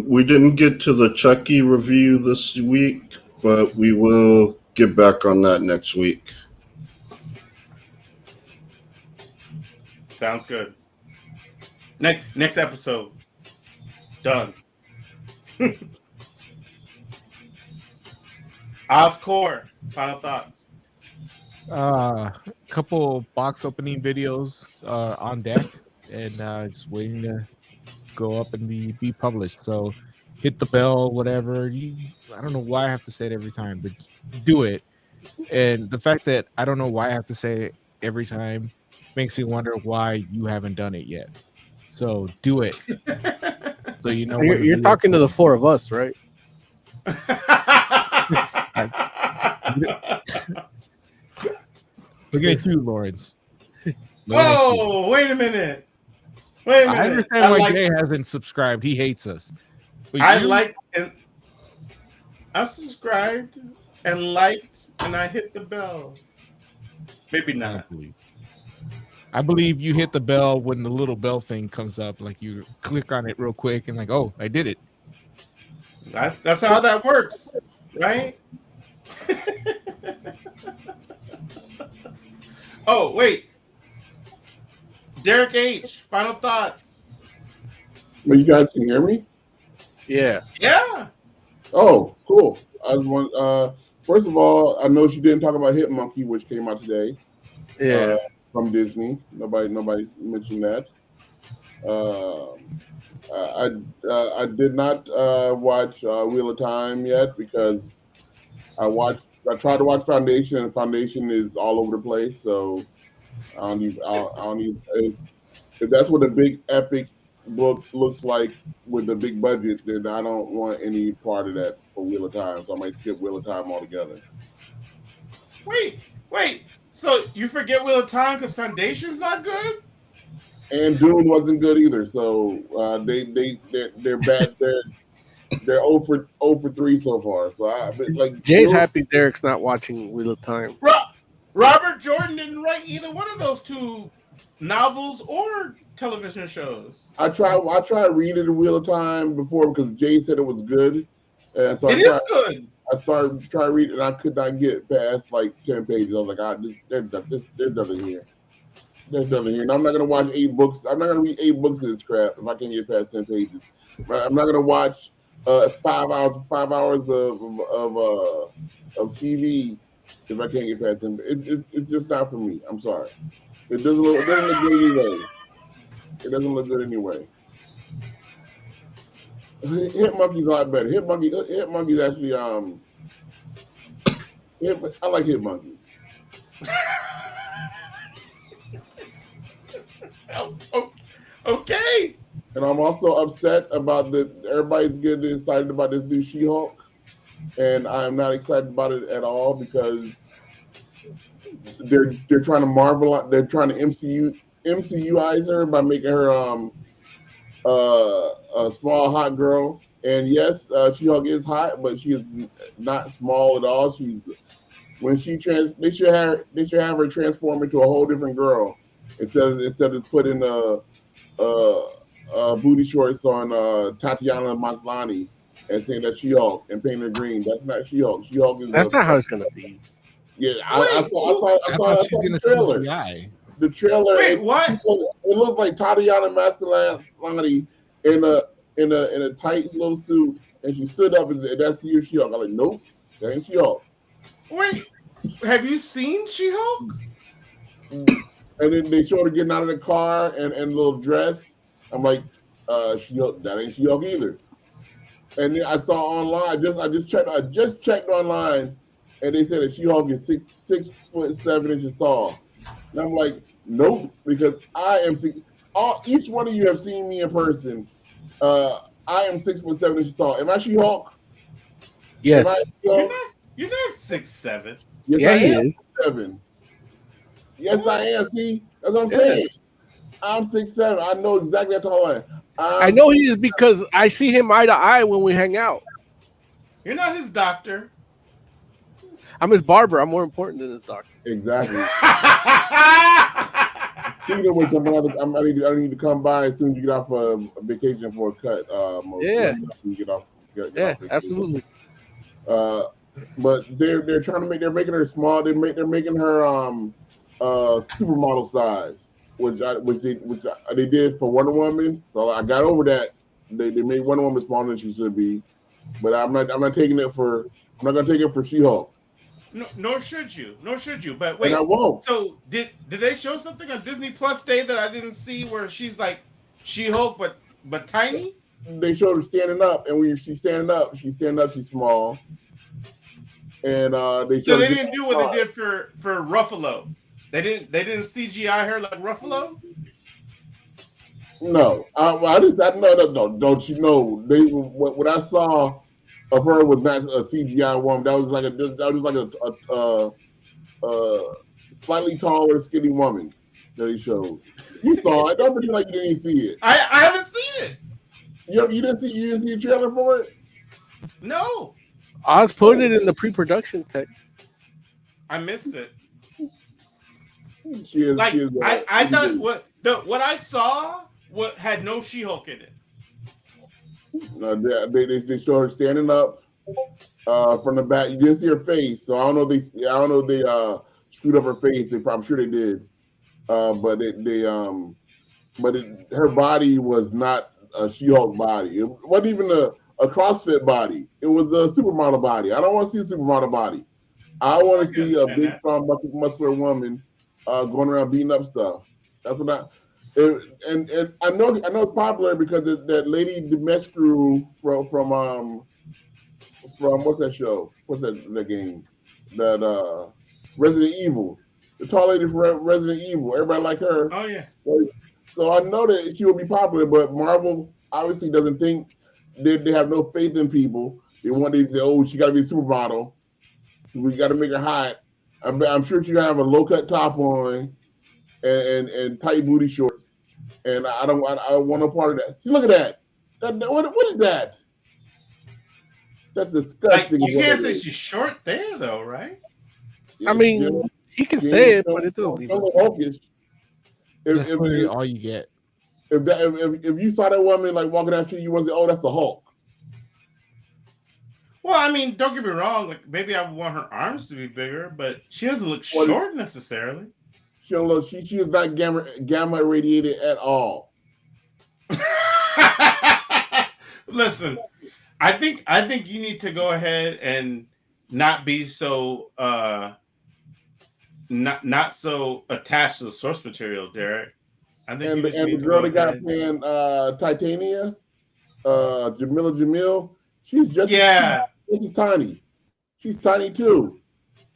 We didn't get to the Chucky review this week, but we will get back on that next week. Sounds good. Next episode. Done. Oscore, final thoughts. Couple box opening videos on deck, and just waiting to go up and be published. So hit the bell, whatever. I don't know why I have to say it every time, but do it. And the fact that I don't know why I have to say it every time makes me wonder why you haven't done it yet. So do it. So you know you're talking to the four of us, right? Look at you, Lawrence. Whoa, wait a minute. I understand why Jay hasn't subscribed. He hates us. But I subscribed and liked, and I hit the bell. Maybe not. I believe you hit the bell when the little bell thing comes up. Like you click on it real quick and like, oh, I did it. That's how that works, right? Oh, wait. Derek H., final thoughts. Well, you guys can hear me? Yeah. Yeah. Oh, cool. First of all, I know she didn't talk about Hit Monkey, which came out today. Yeah. From Disney. Nobody mentioned that. I did not watch Wheel of Time yet because I tried to watch Foundation, and Foundation is all over the place. So I don't need if that's what a big epic book looks like with the big budget, then I don't want any part of that for Wheel of Time. So I might skip Wheel of Time altogether. Wait. So you forget Wheel of Time because Foundation's not good? And Dune wasn't good either. So they're bad. They're 0 for 3 so far. So Jay's happy Derek's not watching Wheel of Time. Robert Jordan didn't write either one of those two novels or television shows. I tried reading the Wheel of Time before because Jay said it was good. And so it is good. I started trying to read it and I could not get past like 10 pages. I was like, there's nothing here. There's nothing here. And I'm not gonna watch 8 books. I'm not gonna read 8 books of this crap if I can't get past 10 pages. Right? I'm not gonna watch 5 hours of TV if I can't get past 10. It's just not for me. I'm sorry. It doesn't look good anyway. It doesn't look good anyway. Hit Monkey's a lot better. Hit Monkey's actually I like Hit Monkey. Okay. And I'm also upset about everybody's getting excited about this new She-Hulk, and I'm not excited about it at all because they're trying to Marvel. They're trying to MCUize her by making her a small hot girl. And yes, She-Hulk is hot, but she is not small at all. They should have her transform into a whole different girl instead of putting a booty shorts on Tatiana Maslany and saying that She-Hulk and painting her green. That's not She-Hulk. She-Hulk is That's not how it's gonna be. Yeah, I saw the trailer. CGI. The trailer. Wait, it, what? It looked like Tatiana Maslany in a tight little suit, and she stood up and that's you, She-Hulk. I'm like, nope, that ain't She-Hulk. Wait, have you seen She-Hulk? And then they showed her getting out of the car and a little dress. I'm like, She-Hulk, that ain't She-Hulk either. And then I saw online, I just checked online, and they said that She-Hulk is 6'7" tall. And I'm like, nope, because I am each one of you have seen me in person. I am 6'7" tall. Am I She-Hulk? Yes. You're not 6'7". Yes, Yeah, I he am is. 6'7". Yes, I am. See, that's what I'm saying. I'm 6'7". I know exactly how tall I am. I know he is because I see him eye to eye when we hang out. You're not his doctor. I'm his barber. I'm more important than his doctor. Exactly. Speaking of which, I need to come by as soon as you get off a vacation for a cut. Yeah. Get off Absolutely. But they're trying to making her small. They're making her supermodel size, which they did for Wonder Woman. So I got over that. They made Wonder Woman smaller than she should be, but I'm not gonna take it for She-Hulk. No, nor should you. But wait, and I won't. So did they show something on Disney Plus Day that I didn't see where she's like She-Hulk but tiny? They showed her standing up, and when she's standing up, she's small. And they didn't do what they did for Ruffalo. They didn't CGI her like Ruffalo. No, no. Don't you know? What I saw of her was not a CGI woman. That was like a slightly taller, skinny woman that he showed. You saw it. Don't pretend like you didn't see it. I haven't seen it. You didn't see a trailer for it? No. I was putting it in the pre-production text. I missed it. I thought what I saw had no She-Hulk in it. No, they showed her standing up from the back. You didn't see her face, so I don't know. They screwed up her face. I'm sure they did. But her body was not a She-Hulk body. It wasn't even a CrossFit body. It was a supermodel body. I don't want to see a supermodel body. I want to see a big, strong, muscular woman going around beating up stuff. That's what and I know it's popular because that lady Dimitrescu from what's that show? What's that game? That Resident Evil. The tall lady from Resident Evil. Everybody like her. Oh yeah. So I know that she will be popular, but Marvel obviously doesn't think they have no faith in people. They want to say, oh, she got to be a supermodel. We got to make her hot. I'm sure she's gonna have a low cut top on and tight booty shorts. And I want no part of that. See, look at that. What is that? That's disgusting. Like, you can't say she's short there, though, right? I mean, he can say it, but it doesn't mean hawkish. That's really all you get. If you saw that woman like walking down the street, you wouldn't say, "Oh, that's the Hulk." Well, I mean, don't get me wrong. Like, maybe I would want her arms to be bigger, but she doesn't look short necessarily. She is not gamma irradiated at all. Listen, I think you need to go ahead and not be so not so attached to the source material, Derek. I think the girl that got playing Titania, Jamila Jamil, she's just she's tiny. She's tiny too.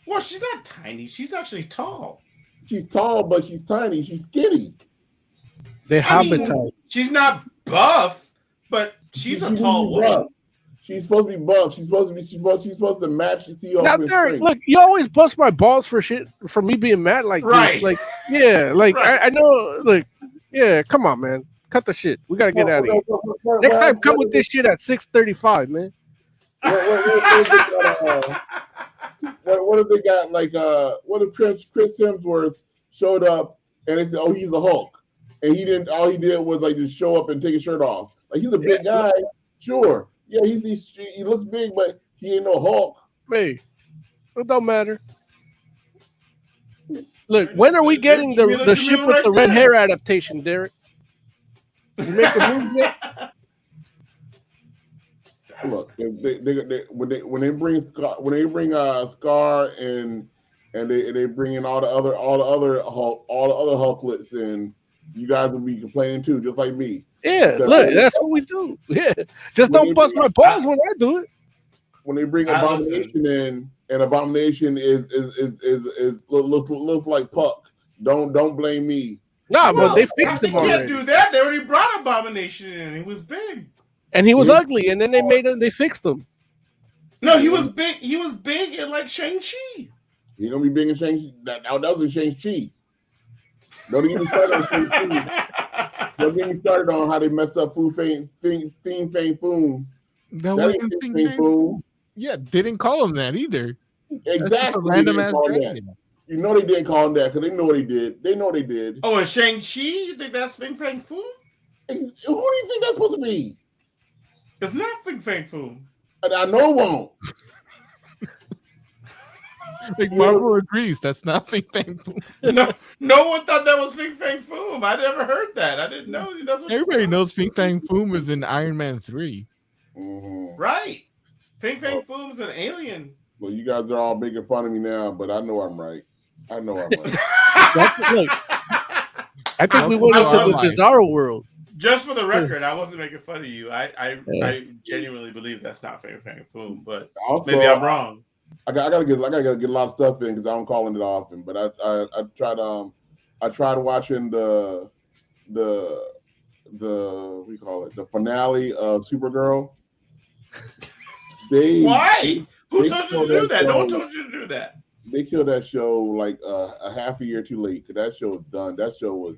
Well, she's not tiny. She's actually tall. She's tall, but she's tiny. She's skinny. They habitat. She's not buff, but she's a tall woman. She's supposed to be buff. She's supposed to match the CEO. Now, Derek, look, you always bust my balls for shit for me being mad like this. Like, yeah, like right. I know, like, yeah, come on, man, cut the shit. We gotta get out of here. Next time, come with this shit at 6:35, man. What if they got like what if Chris Hemsworth showed up and they said, oh, he's the Hulk, and he didn't. All he did was like just show up and take his shirt off. Like he's a big guy, sure. Yeah, he looks big, but he ain't no Hulk. Hey, it don't matter. Look, when are we getting the ship with the red hair adaptation, Derek? You make a move yet? Look, when they bring Scar and they bring in all the other Hulklets in, you guys will be complaining too, just like me. Yeah, look, that's what we do. Yeah, just don't bust my balls when I do it. When they bring Abomination in, and Abomination looks like Puck. Don't blame me. Nah, but they fixed him already. They can't do that. They already brought Abomination in. He was big. And he was ugly, and then they fixed him. No, he was big. He was big in like Shang-Chi. He's gonna be big in Shang-Chi. That was in Shang-Chi. Don't get me started on Shang-Chi. Don't get me started on how they messed up Fiend Fang Foom. That wasn't Fiend Fang Foom. Yeah, they didn't call him that either. Exactly. Random ass dragon. You know they didn't call him that because they know what he did. They know what they did. Oh, and Shang-Chi? You think that's Fiend Fang Foom? Who do you think that's supposed to be? It's not Fiend Fang Foom. I know it won't. Like Marvel agrees, that's not Fiend Fang Foom. No one thought that was Fiend Fang Foom. I never heard that. I didn't know. That's what everybody knows Fiend Fang Foom is in Iron Man 3. Mm-hmm. Right. Fiend Fang Foom's an alien. Well, you guys are all making fun of me now, but I know I'm right. I know I'm right. I think we went into the bizarro world. Just for the record, I wasn't making fun of you. I genuinely believe that's not Fiend Fang Foom, but also, maybe I'm wrong. I gotta get a lot of stuff in because I don't call it often. But I tried watching the what do you call it, the finale of Supergirl. Why? Who told you to do that? No one told you to do that. They killed that show like a half a year too late because that show was done. That show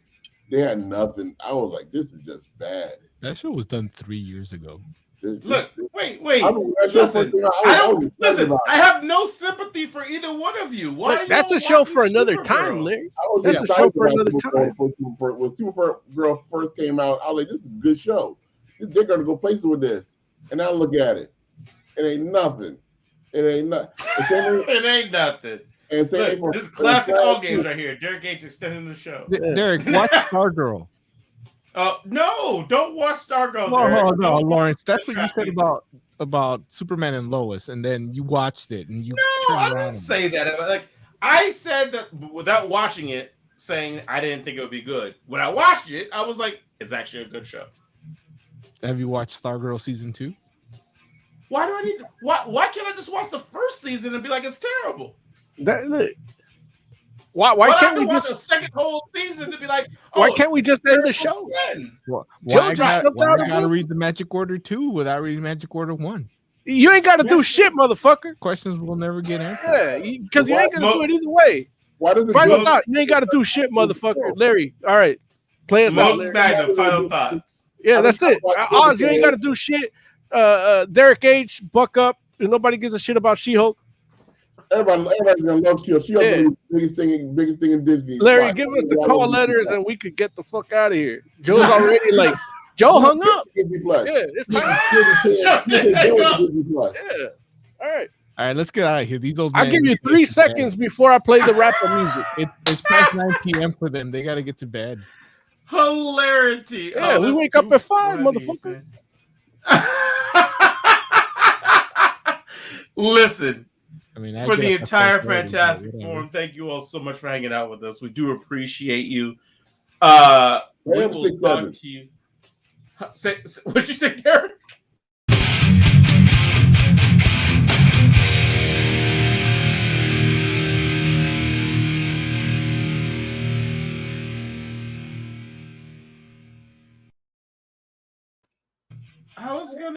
they had nothing. I was like, this is just bad. That show was done 3 years ago. Wait. Listen, I have no sympathy for either one of you. Why? That's a show for another time, Larry. That's a show for another time. When Supergirl first came out, I was like, this is a good show. They're going to go places with this. And now look at it. It ain't nothing. It ain't nothing. It ain't nothing. And look, this is classic all games right here. Derek H extending the show. Derek, watch Stargirl. No, don't watch Stargirl. No, Lawrence. That's what you said about Superman and Lois, and then you watched it and you. No, I didn't say that. Like I said that without watching it, saying I didn't think it would be good. When I watched it, I was like, it's actually a good show. Have you watched Stargirl season 2? Why do I need? Why can't I just watch the first season and be like it's terrible? Why can't we watch a second whole season to be like? Oh, why can't we just end the show? Why I gotta read the Magic Order 2 without reading Magic Order 1? You ain't got to do shit, motherfucker. Questions will never get answered. Yeah, because you ain't gonna do it either way. Final thought. You ain't got to do shit, motherfucker. Larry, all right, play us out. Final thoughts. Yeah, that's it. Oz, you ain't got to do shit. Derek H, buck up. Nobody gives a shit about She-Hulk. Everybody's gonna love She-Hulk. She-Hulk's gonna be the biggest thing in Disney. Larry, give us the call letters and we could get the fuck out of here. Joe's already like, Joe hung up. Yeah, it's time. Yeah. All right. All right, let's get out of here. These old. I'll give you 3 seconds before I play the rapper music. It's past 9 p.m. for them. They got to get to bed. Hilarity. Yeah, we wake up at 5, motherfucker. Listen. I mean, for the entire Fantastic Forum, thank you all so much for hanging out with us. We do appreciate you. We will talk to you. What'd you say, Derek? I was gonna